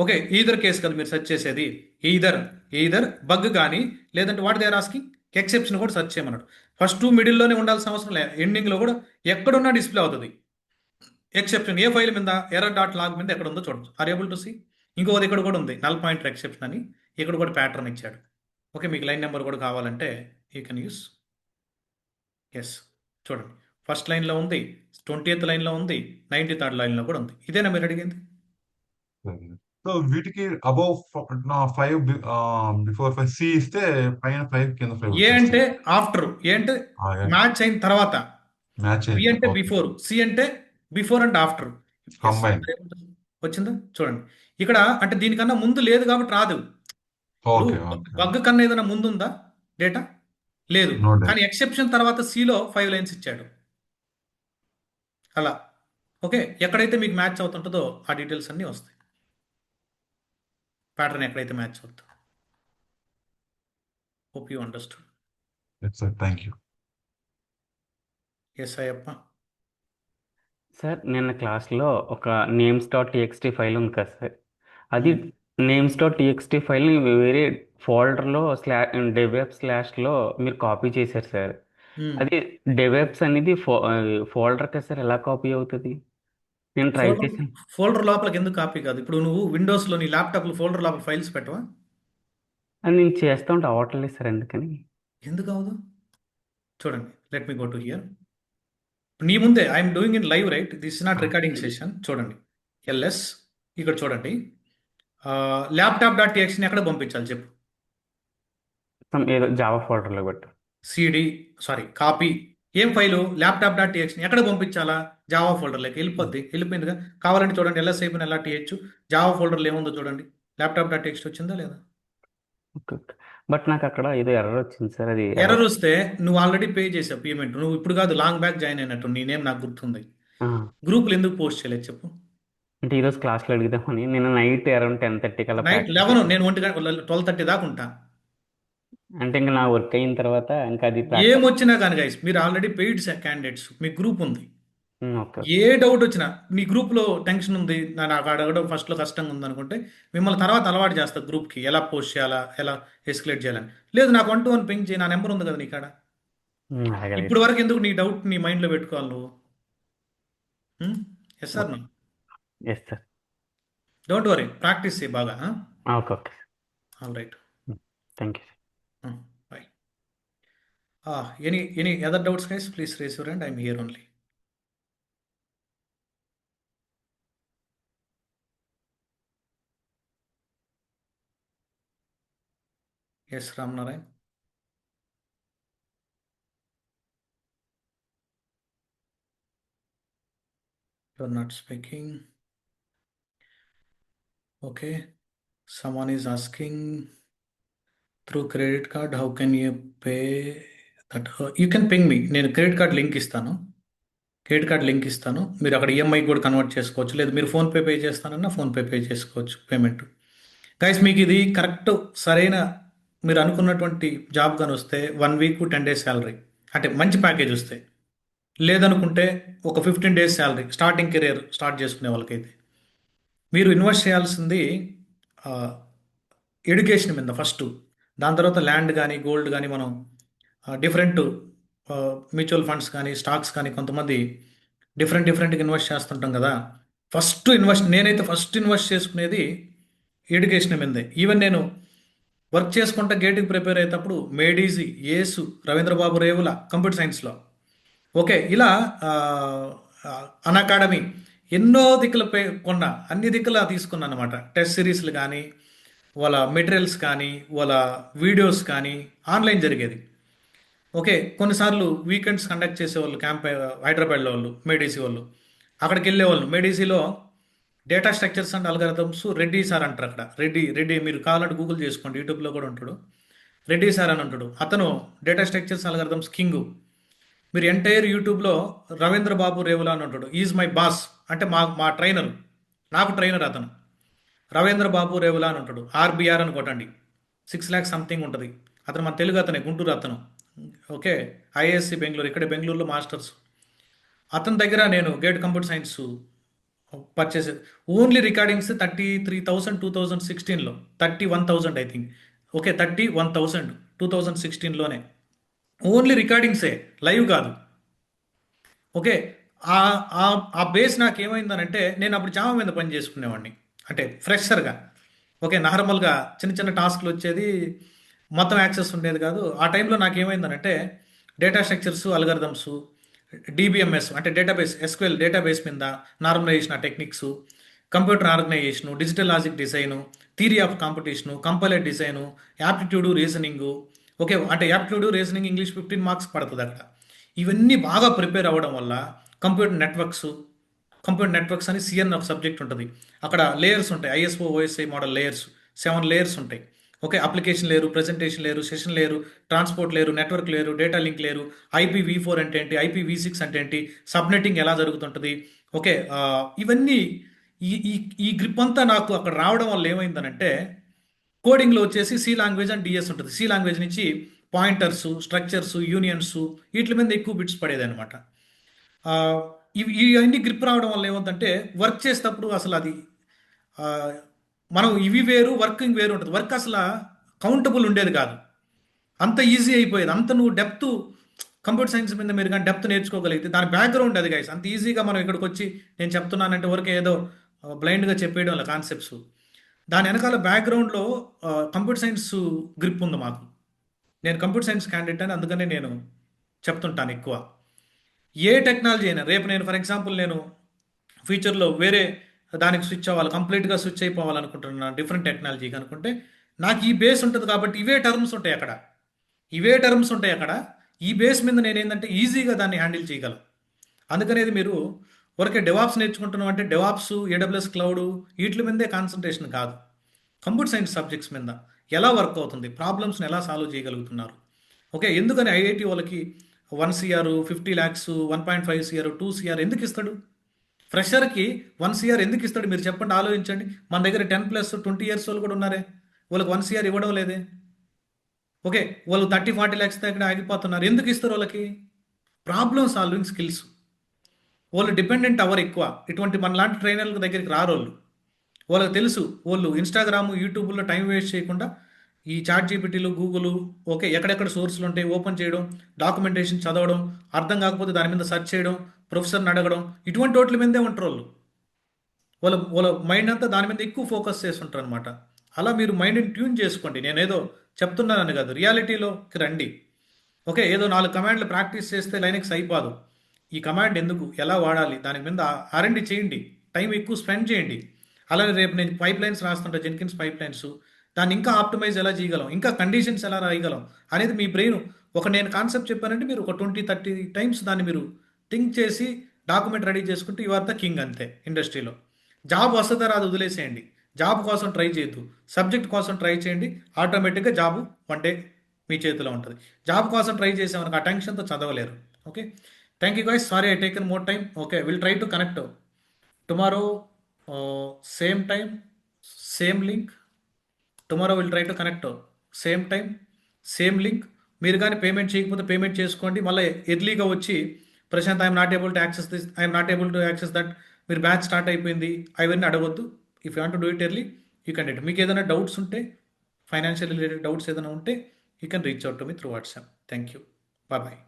ఓకే, ఈధర్ కేసు కదా మీరు సెర్చ్ చేసేది. ఈధర్ బగ్ కానీ లేదంటే what they are asking exception కూడా సెర్చ్ చేయమన్నాడు. ఫస్ట్ మిడిల్లోనే ఉండాల్సిన అవసరం లేదు, ఎండింగ్లో కూడా ఎక్కడున్నా డిస్ప్లే అవుతుంది ఎక్సెప్షన్. ఏ ఫైల్ మీద ఎర్రర్ డాట్ లాగ్ మీద ఎక్కడ ఉందో చూడొచ్చు. Are able to see. ఇంకోది ఇక్కడ కూడా ఉంది, నల్ పాయింటర్ ఎక్సెప్షన్ అని. ఇక్కడ కూడా ప్యాటర్న్ ఇచ్చాడు. ఓకే, మీకు లైన్ నెంబర్ కూడా కావాలంటే యూ కెన్ యూస్. ఎస్, చూడండి, ఫస్ట్ లైన్లో ఉంది, 20th లైన్లో ఉంది, 93rd లైన్లో కూడా ఉంది. ఇదేనా మీరు అడిగింది? సో వీటికి అబౌవ్ 5 బిఫోర్ 5 సి ఇస్తే పైన 5 కింద 5 ఏ అంటే వచ్చేస్తాయి. ఆఫ్టర్, ఏ అంటే మ్యాచ్ అయిన తర్వాత, మ్యాచ్ బి అంటే అయింది. బిఫోర్, సి అంటే బిఫోర్ అండ్ ఆఫ్టర్. కంబైన్. వచ్చిందా చూడండి ఇక్కడ, అంటే దీనికన్నా ముందు లేదు కాబట్టి రాదు. ఇప్పుడు ఓకే ఓకే బగ్ కన్నా ఏదైనా ముందు ఉందా డేటా? లేదు. నో కానీ ఎక్సెప్షన్ తర్వాత సిలో 5 లైన్స్ ఇచ్చాడు అలా. ఓకే, ఎక్కడైతే మీకు మ్యాచ్ అవుతుంటుందో ఆ డీటెయిల్స్ అన్నీ వస్తాయి. ప్యాటర్న్ ఎక్కడైతే మ్యాచ్ అవుతుందో. Hope you understood. Sir thank you. Yes Ayyappa. Sir నిన్న క్లాస్లో ఒక నేమ్స్ డాట్ టీఎక్స్టీ ఫైల్ ఉంది కదా సార్, అది నేమ్స్ డాట్ టీఎక్స్టీ ఫైల్ని వేరే ఫోల్డర్లో డెవెబ్ స్లాష్లో మీరు కాపీ చేశారు సార్. అది డెవెబ్స్ అనేది ఫోల్డర్ కదా సార్, ఎలా కాపీ అవుతుంది? నేను ట్రై చేశాను. ఫోల్డర్ లోపలికి ఎందుకు కాపీ కాదు? ఇప్పుడు నువ్వు విండోస్లో నీ ల్యాప్టాప్లో ఫోల్డర్ లోపల ఫైల్స్ పెట్టవా? అది నేను చేస్తూ ఉంటే అవ్వట్లేదు సార్, ఎందుకని? ఎందుకు అవదు? చూడండి, let me go to here. నీ ముందే I'm doing in live, right? This is not recording session. చూడండి, ఎల్ఎస్ ఇక్కడ చూడండి, ల్యాప్టాప్ డాట్ టీఎక్స్ని ఎక్కడ పంపించాలి చెప్పు? ఏదో జావా ఫోల్డర్లో పెట్టు. CD copy. ఏం ఫైలు? ల్యాప్టాప్ డాట్ టీఎక్స్ని ఎక్కడ పంపించాలా? జావా ఫోల్డర్లోకి వెళ్ళిపోయిందిగా. కావాలంటే చూడండి, ఎల్ఎస్ అయిపోయిన ఎలా టీహెచ్ జావా ఫోల్డర్లో ఏముందో చూడండి. ల్యాప్టాప్ డాట్ టీఎక్స్ వచ్చిందా లేదా? ఓకే, బట్ నాకు అక్కడ ఏదో ఎర్రర్ వచ్చింది సార్. అది ఎర్రర్ వస్తే నువ్వు ఆల్రెడీ పే చేసావు పేమెంట్. నువ్వు ఇప్పుడు కాదు, లాంగ్ బ్యాక్ జాయిన్ అయినట్టు. నీ నేమ్ నాకు గుర్తుంది. గ్రూప్లు ఎందుకు పోస్ట్ చేయలేదు చెప్పు? అంటే ఈరోజు క్లాస్లో అడుగుదామని. నిన్న నైట్ అరౌండ్ 10:30 కల్లా నైట్ 11, నేను 12:30 దాకా ఉంటా. అంటే ఇంకా నా వర్క్ అయిన తర్వాత ఇంకా అది ఏమొచ్చినా కానీ గైస్, మీరు ఆల్రెడీ పెయిడ్ క్యాండిడేట్స్, మీ గ్రూప్ ఉంది. ఓకే ఏ డౌట్ వచ్చినా మీ గ్రూప్లో టెన్షన్ ఉంది, నాకు అడగడం ఫస్ట్లో కష్టంగా ఉంది అనుకుంటే మిమ్మల్ని తర్వాత అలవాటు చేస్తా గ్రూప్కి, ఎలా పోస్ట్ చేయాలా, ఎలా ఎస్కలేట్ చేయాలని. లేదు, నాకు 1-to-1 పింగ్ చేయి, నా నెంబర్ ఉంది కదా నీకాడ. అలాగే ఇప్పుడు వరకు ఎందుకు నీ డౌట్ నీ మైండ్లో పెట్టుకోవాలి నువ్వు? Yes sir, no? Yes sir. Don't worry, practice చేయి బాగా. Okay okay all right, thank you. Bye. Any other doubts guys? Please raise your hand, I'm here only. Yes Ramanarayan. You're not speaking. Okay. Someone is asking, through credit card, how can you pay that? You can ping me. నేను క్రెడిట్ కార్డ్ లింక్ ఇస్తాను. మీరు అక్కడ ఈఎంఐ కూడా కన్వర్ట్ చేసుకోవచ్చు. లేదు మీరు ఫోన్పే పే చేస్తానన్నా ఫోన్పే పే చేసుకోవచ్చు పేమెంట్. గైస్, మీకు ఇది కరెక్ట్ సరైన మీరు అనుకున్నటువంటి జాబ్ కానీ వస్తే 1 week 10 days శాలరీ, అంటే మంచి ప్యాకేజ్ వస్తే. లేదనుకుంటే ఒక 15 days salary, starting career start చేసుకునే వాళ్ళకైతే. మీరు ఇన్వెస్ట్ చేయాల్సింది ఎడ్యుకేషన్ మీద ఫస్ట్. దాని తర్వాత ల్యాండ్ కానీ గోల్డ్ కానీ, మనం డిఫరెంట్ మ్యూచువల్ ఫండ్స్ కానీ స్టాక్స్ కానీ కొంతమంది డిఫరెంట్గా ఇన్వెస్ట్ చేస్తుంటాం కదా. నేనైతే ఫస్ట్ ఇన్వెస్ట్ చేసుకునేది ఎడ్యుకేషన్ మీదే. ఈవెన్ నేను వర్క్ చేసుకుంటా గేట్కి ప్రిపేర్ అయ్యేటప్పుడు మేడీజీ, ఏసు, రవీంద్రబాబు రేవుల కంప్యూటర్ సైన్స్లో, ఓకే, ఇలా అన్అకాడమీ ఎన్నో దిక్కుల కొన్నా, అన్ని దిక్కులా తీసుకున్నాను అనమాట. టెస్ట్ సిరీస్లు కానీ, వాళ్ళ మెటీరియల్స్ కానీ, వాళ్ళ వీడియోస్ కానీ ఆన్లైన్ జరిగేది. ఓకే, కొన్నిసార్లు వీకెండ్స్ కండక్ట్ చేసేవాళ్ళు క్యాంప్, హైదరాబాద్లో వాళ్ళు, మేడీసీ వాళ్ళు అక్కడికి వెళ్ళేవాళ్ళు. మేడీసీలో data structures and algorithms Reddy sir అంటారు. అక్కడ రెడ్డి మీరు కావాలంటే గూగుల్ చేసుకోండి, యూట్యూబ్లో కూడా ఉంటాడు. రెడ్డి సార్ అని ఉంటాడు. అతను డేటా స్ట్రక్చర్స్ అల్గారిథమ్స్ కింగ్. మీరు ఎంటైర్ యూట్యూబ్లో రవీంద్ర బాబు రేవులా అని ఉంటాడు. ఈజ్ మై బాస్, అంటే మా ట్రైనర్, నాకు ట్రైనర్ అతను. రవీంద్ర బాబు రేవులా అని ఉంటాడు. ఆర్బిఆర్ అని కొట్టండి, 6 lakhs సంథింగ్ ఉంటుంది. అతను మన తెలుగు అతనే, గుంటూరు అతను. ఓకే, ఐఏఎస్సి బెంగళూరు, ఇక్కడ బెంగళూరులో మాస్టర్స్. అతని దగ్గర నేను GATE computer science purchase, only recordings 33,000 2016లో, 31,000 ఐ థింక్. ఓకే, 31,000 2016లోనే. ఓన్లీ రికార్డింగ్సే, లైవ్ కాదు. ఓకే, ఆ బేస్ నాకు ఏమైందనంటే, నేను అప్పుడు జావా మీద పని చేసుకునేవాడిని, అంటే ఫ్రెషర్గా. ఓకే, నార్మల్గా చిన్న టాస్క్లు వచ్చేది, మొత్తం యాక్సెస్ ఉండేది కాదు. ఆ టైంలో నాకేమైందనంటే డేటా స్ట్రక్చర్స్, అల్గరిథమ్స్, డిబిఎంఎస్ అంటే డేటాబేస్, ఎస్క్యూఎల్ డేటాబేస్ మీద నార్మలైజేషన్ ఆ techniques, computer organisation, digital logic design, theory of competition, compiler design, aptitude, reasoning. Okay, అంటే యాప్టిట్యూడ్, రీజనింగ్, ఇంగ్లీష్ 15 మార్క్స్ పడుతుంది అక్కడ. ఇవన్నీ బాగా ప్రిపేర్ అవ్వడం వల్ల కంప్యూటర్ నెట్వర్క్స్ అని సిఎన్ ఒక సబ్జెక్ట్ ఉంటుంది. అక్కడ లేయర్స్ ఉంటాయి, ISO OSI model layers, 7 layers ఉంటాయి. ఓకే, అప్లికేషన్ లేరు, ప్రెజెంటేషన్ లేరు, సెషన్ లేరు, ట్రాన్స్పోర్ట్ లేరు, నెట్వర్క్ లేరు, డేటా లింక్ లేరు, IPv4 అంటే ఏంటి, IPv6 అంటే ఏంటి, సబ్నెటింగ్ ఎలా జరుగుతుంటుంది. ఓకే, ఇవన్నీ ఈ ఈ ఈ గ్రిప్ అంతా నాకు అక్కడ రావడం వల్ల ఏమైందనంటే కోడింగ్లో వచ్చేసి సి లాంగ్వేజ్ అండ్ డిఎస్ ఉంటుంది. సి లాంగ్వేజ్ నుంచి పాయింటర్స్, స్ట్రక్చర్స్, యూనియన్స్ వీటి మీద ఎక్కువ బిట్స్ పడేది అనమాట. ఇవన్నీ గ్రిప్ రావడం వల్ల ఏమవుతుందంటే వర్క్ చేసేటప్పుడు అసలు అది ఆ, మనం ఇవి వేరు, వర్కింగ్ వేరు ఉంటుంది. వర్క్ అసలు కౌంటబుల్ ఉండేది కాదు, అంత ఈజీ అయిపోయేది. అంత నువ్వు డెప్త్ కంప్యూటర్ సైన్స్ మీద మీరు కానీ డెప్త్ నేర్చుకోగలిగితే దాని బ్యాక్గ్రౌండ్ అది గైస్. అంత ఈజీగా మనం ఇక్కడికి వచ్చి నేను చెప్తున్నానంటే వరకు ఏదో బ్లైండ్గా చెప్పేయడం వల్ల కాన్సెప్ట్స్, దాని వెనకాల బ్యాక్గ్రౌండ్లో కంప్యూటర్ సైన్స్ గ్రిప్ ఉంది మాకు. నేను కంప్యూటర్ సైన్స్ క్యాండిడేట్ అని అందుకనే నేను చెప్తుంటాను ఎక్కువ. ఏ టెక్నాలజీ అయినా రేపు నేను ఫర్ ఎగ్జాంపుల్ నేను ఫ్యూచర్లో వేరే దానికి స్విచ్ అవ్వాలి, కంప్లీట్గా స్విచ్ అయిపోవాలనుకుంటున్నాను డిఫరెంట్ టెక్నాలజీ అనుకుంటే నాకు ఈ బేస్ ఉంటుంది కాబట్టి ఇవే టర్మ్స్ ఉంటాయి అక్కడ. ఈ బేస్ మీద నేను ఏంటంటే ఈజీగా దాన్ని హ్యాండిల్ చేయగలను. అందుకనేది మీరు వరకే డెవాప్స్ నేర్చుకుంటున్నాం అంటే డెవాప్స్, AWS క్లౌడ్ వీటి మీదే కాన్సన్ట్రేషన్ కాదు, కంప్యూటర్ సైన్స్ సబ్జెక్ట్స్ మీద ఎలా వర్క్ అవుతుంది, ప్రాబ్లమ్స్ని ఎలా సాల్వ్ చేయగలుగుతున్నారు. ఓకే, ఎందుకని IIT వాళ్ళకి 1 CR, 50 lakhs, 1.5 CR, 2 CR ఎందుకు ఇస్తాడు? ఫ్రెషర్కి 1 CR ఎందుకు ఇస్తాడు మీరు చెప్పండి, ఆలోచించండి. మన దగ్గర 10+ 20 years వాళ్ళు కూడా ఉన్నారే, వాళ్ళకి 1 CR ఇవ్వడం లేదే. ఓకే, వాళ్ళు 30-40 lakhs దగ్గర ఆగిపోతున్నారు. ఎందుకు ఇస్తారు? వాళ్ళకి ప్రాబ్లమ్ సాల్వింగ్ స్కిల్స్, వాళ్ళు డిపెండెంట్ అవర్ ఎక్కువ. ఇటువంటి మన లాంటి ట్రైనర్ల దగ్గరికి రారు వాళ్ళకి తెలుసు. వాళ్ళు ఇన్స్టాగ్రామ్, యూట్యూబ్లో టైం వేస్ట్ చేయకుండా ఈ ChatGPTలు, గూగుల్, ఓకే, ఎక్కడెక్కడ సోర్సులు ఉంటాయి ఓపెన్ చేయడం, డాక్యుమెంటేషన్ చదవడం, అర్థం కాకపోతే దాని మీద సెర్చ్ చేయడం, ప్రొఫెసర్ని అడగడం, ఇటువంటి వాటి మీదే ఉంటారు వాళ్ళ మైండ్ అంతా దాని మీద ఎక్కువ ఫోకస్ చేస్తుంటారు అనమాట. అలా మీరు మైండ్ని ట్యూన్ చేసుకోండి. నేనేదో చెప్తున్నానని కాదు, రియాలిటీలోకి రండి. ఓకే, ఏదో 4 కమాండ్లు ప్రాక్టీస్ చేస్తే లైనక్స్ అయిపోదు. ఈ కమాండ్ ఎందుకు, ఎలా వాడాలి, దాని మీద R&D చేయండి, టైం ఎక్కువ స్పెండ్ చేయండి. అలానే రేపు నేను పైప్ లైన్స్ రాస్తుంటా, జెన్కిన్స్ పైప్ లైన్స్, దాన్ని ఇంకా ఆప్టిమైజ్ ఎలా చేయగలం, ఇంకా కండిషన్స్ ఎలా రాయగలం అనేది మీ బ్రెయిన్ నేను కాన్సెప్ట్ చెప్పానంటే మీరు ఒక 20-30 టైమ్స్ దాన్ని మీరు థింక్ చేసి డాక్యుమెంట్ రెడీ చేసుకుంటే యు ఆర్ ద కింగ్ అంతే ఇండస్ట్రీలో. జాబ్ వస్తుందా రాదు వదిలేసేయండి, జాబ్ కోసం ట్రై చేయొద్దు, సబ్జెక్ట్ కోసం ట్రై చేయండి. ఆటోమేటిక్గా జాబ్ వన్ డే మీ చేతిలో ఉంటుంది. జాబ్ కోసం ట్రై చేసామనుకో ఆ టెన్షన్తో చదవలేరు. Okay, thank you guys, sorry I taken more time. Okay, will try to connect tomorrow, same time, same link. Tomorrow will try to connect same time, same link. మీరు కానీ పేమెంట్ చేయకపోతే పేమెంట్ చేసుకోండి. మళ్ళీ ఎర్లీగా వచ్చి Prashant I'm not able to access that, మీరు బ్యాచ్ స్టార్ట్ అయిపోయింది అవన్నీ అడగొద్దు. If you want to do it early you can do it. మీకు ఏదైనా డౌట్స్ ఉంటే, ఫైనాన్షియల్ రిలేటెడ్ డౌట్స్ ఏదైనా ఉంటే you can reach out to me through WhatsApp. Thank you, bye.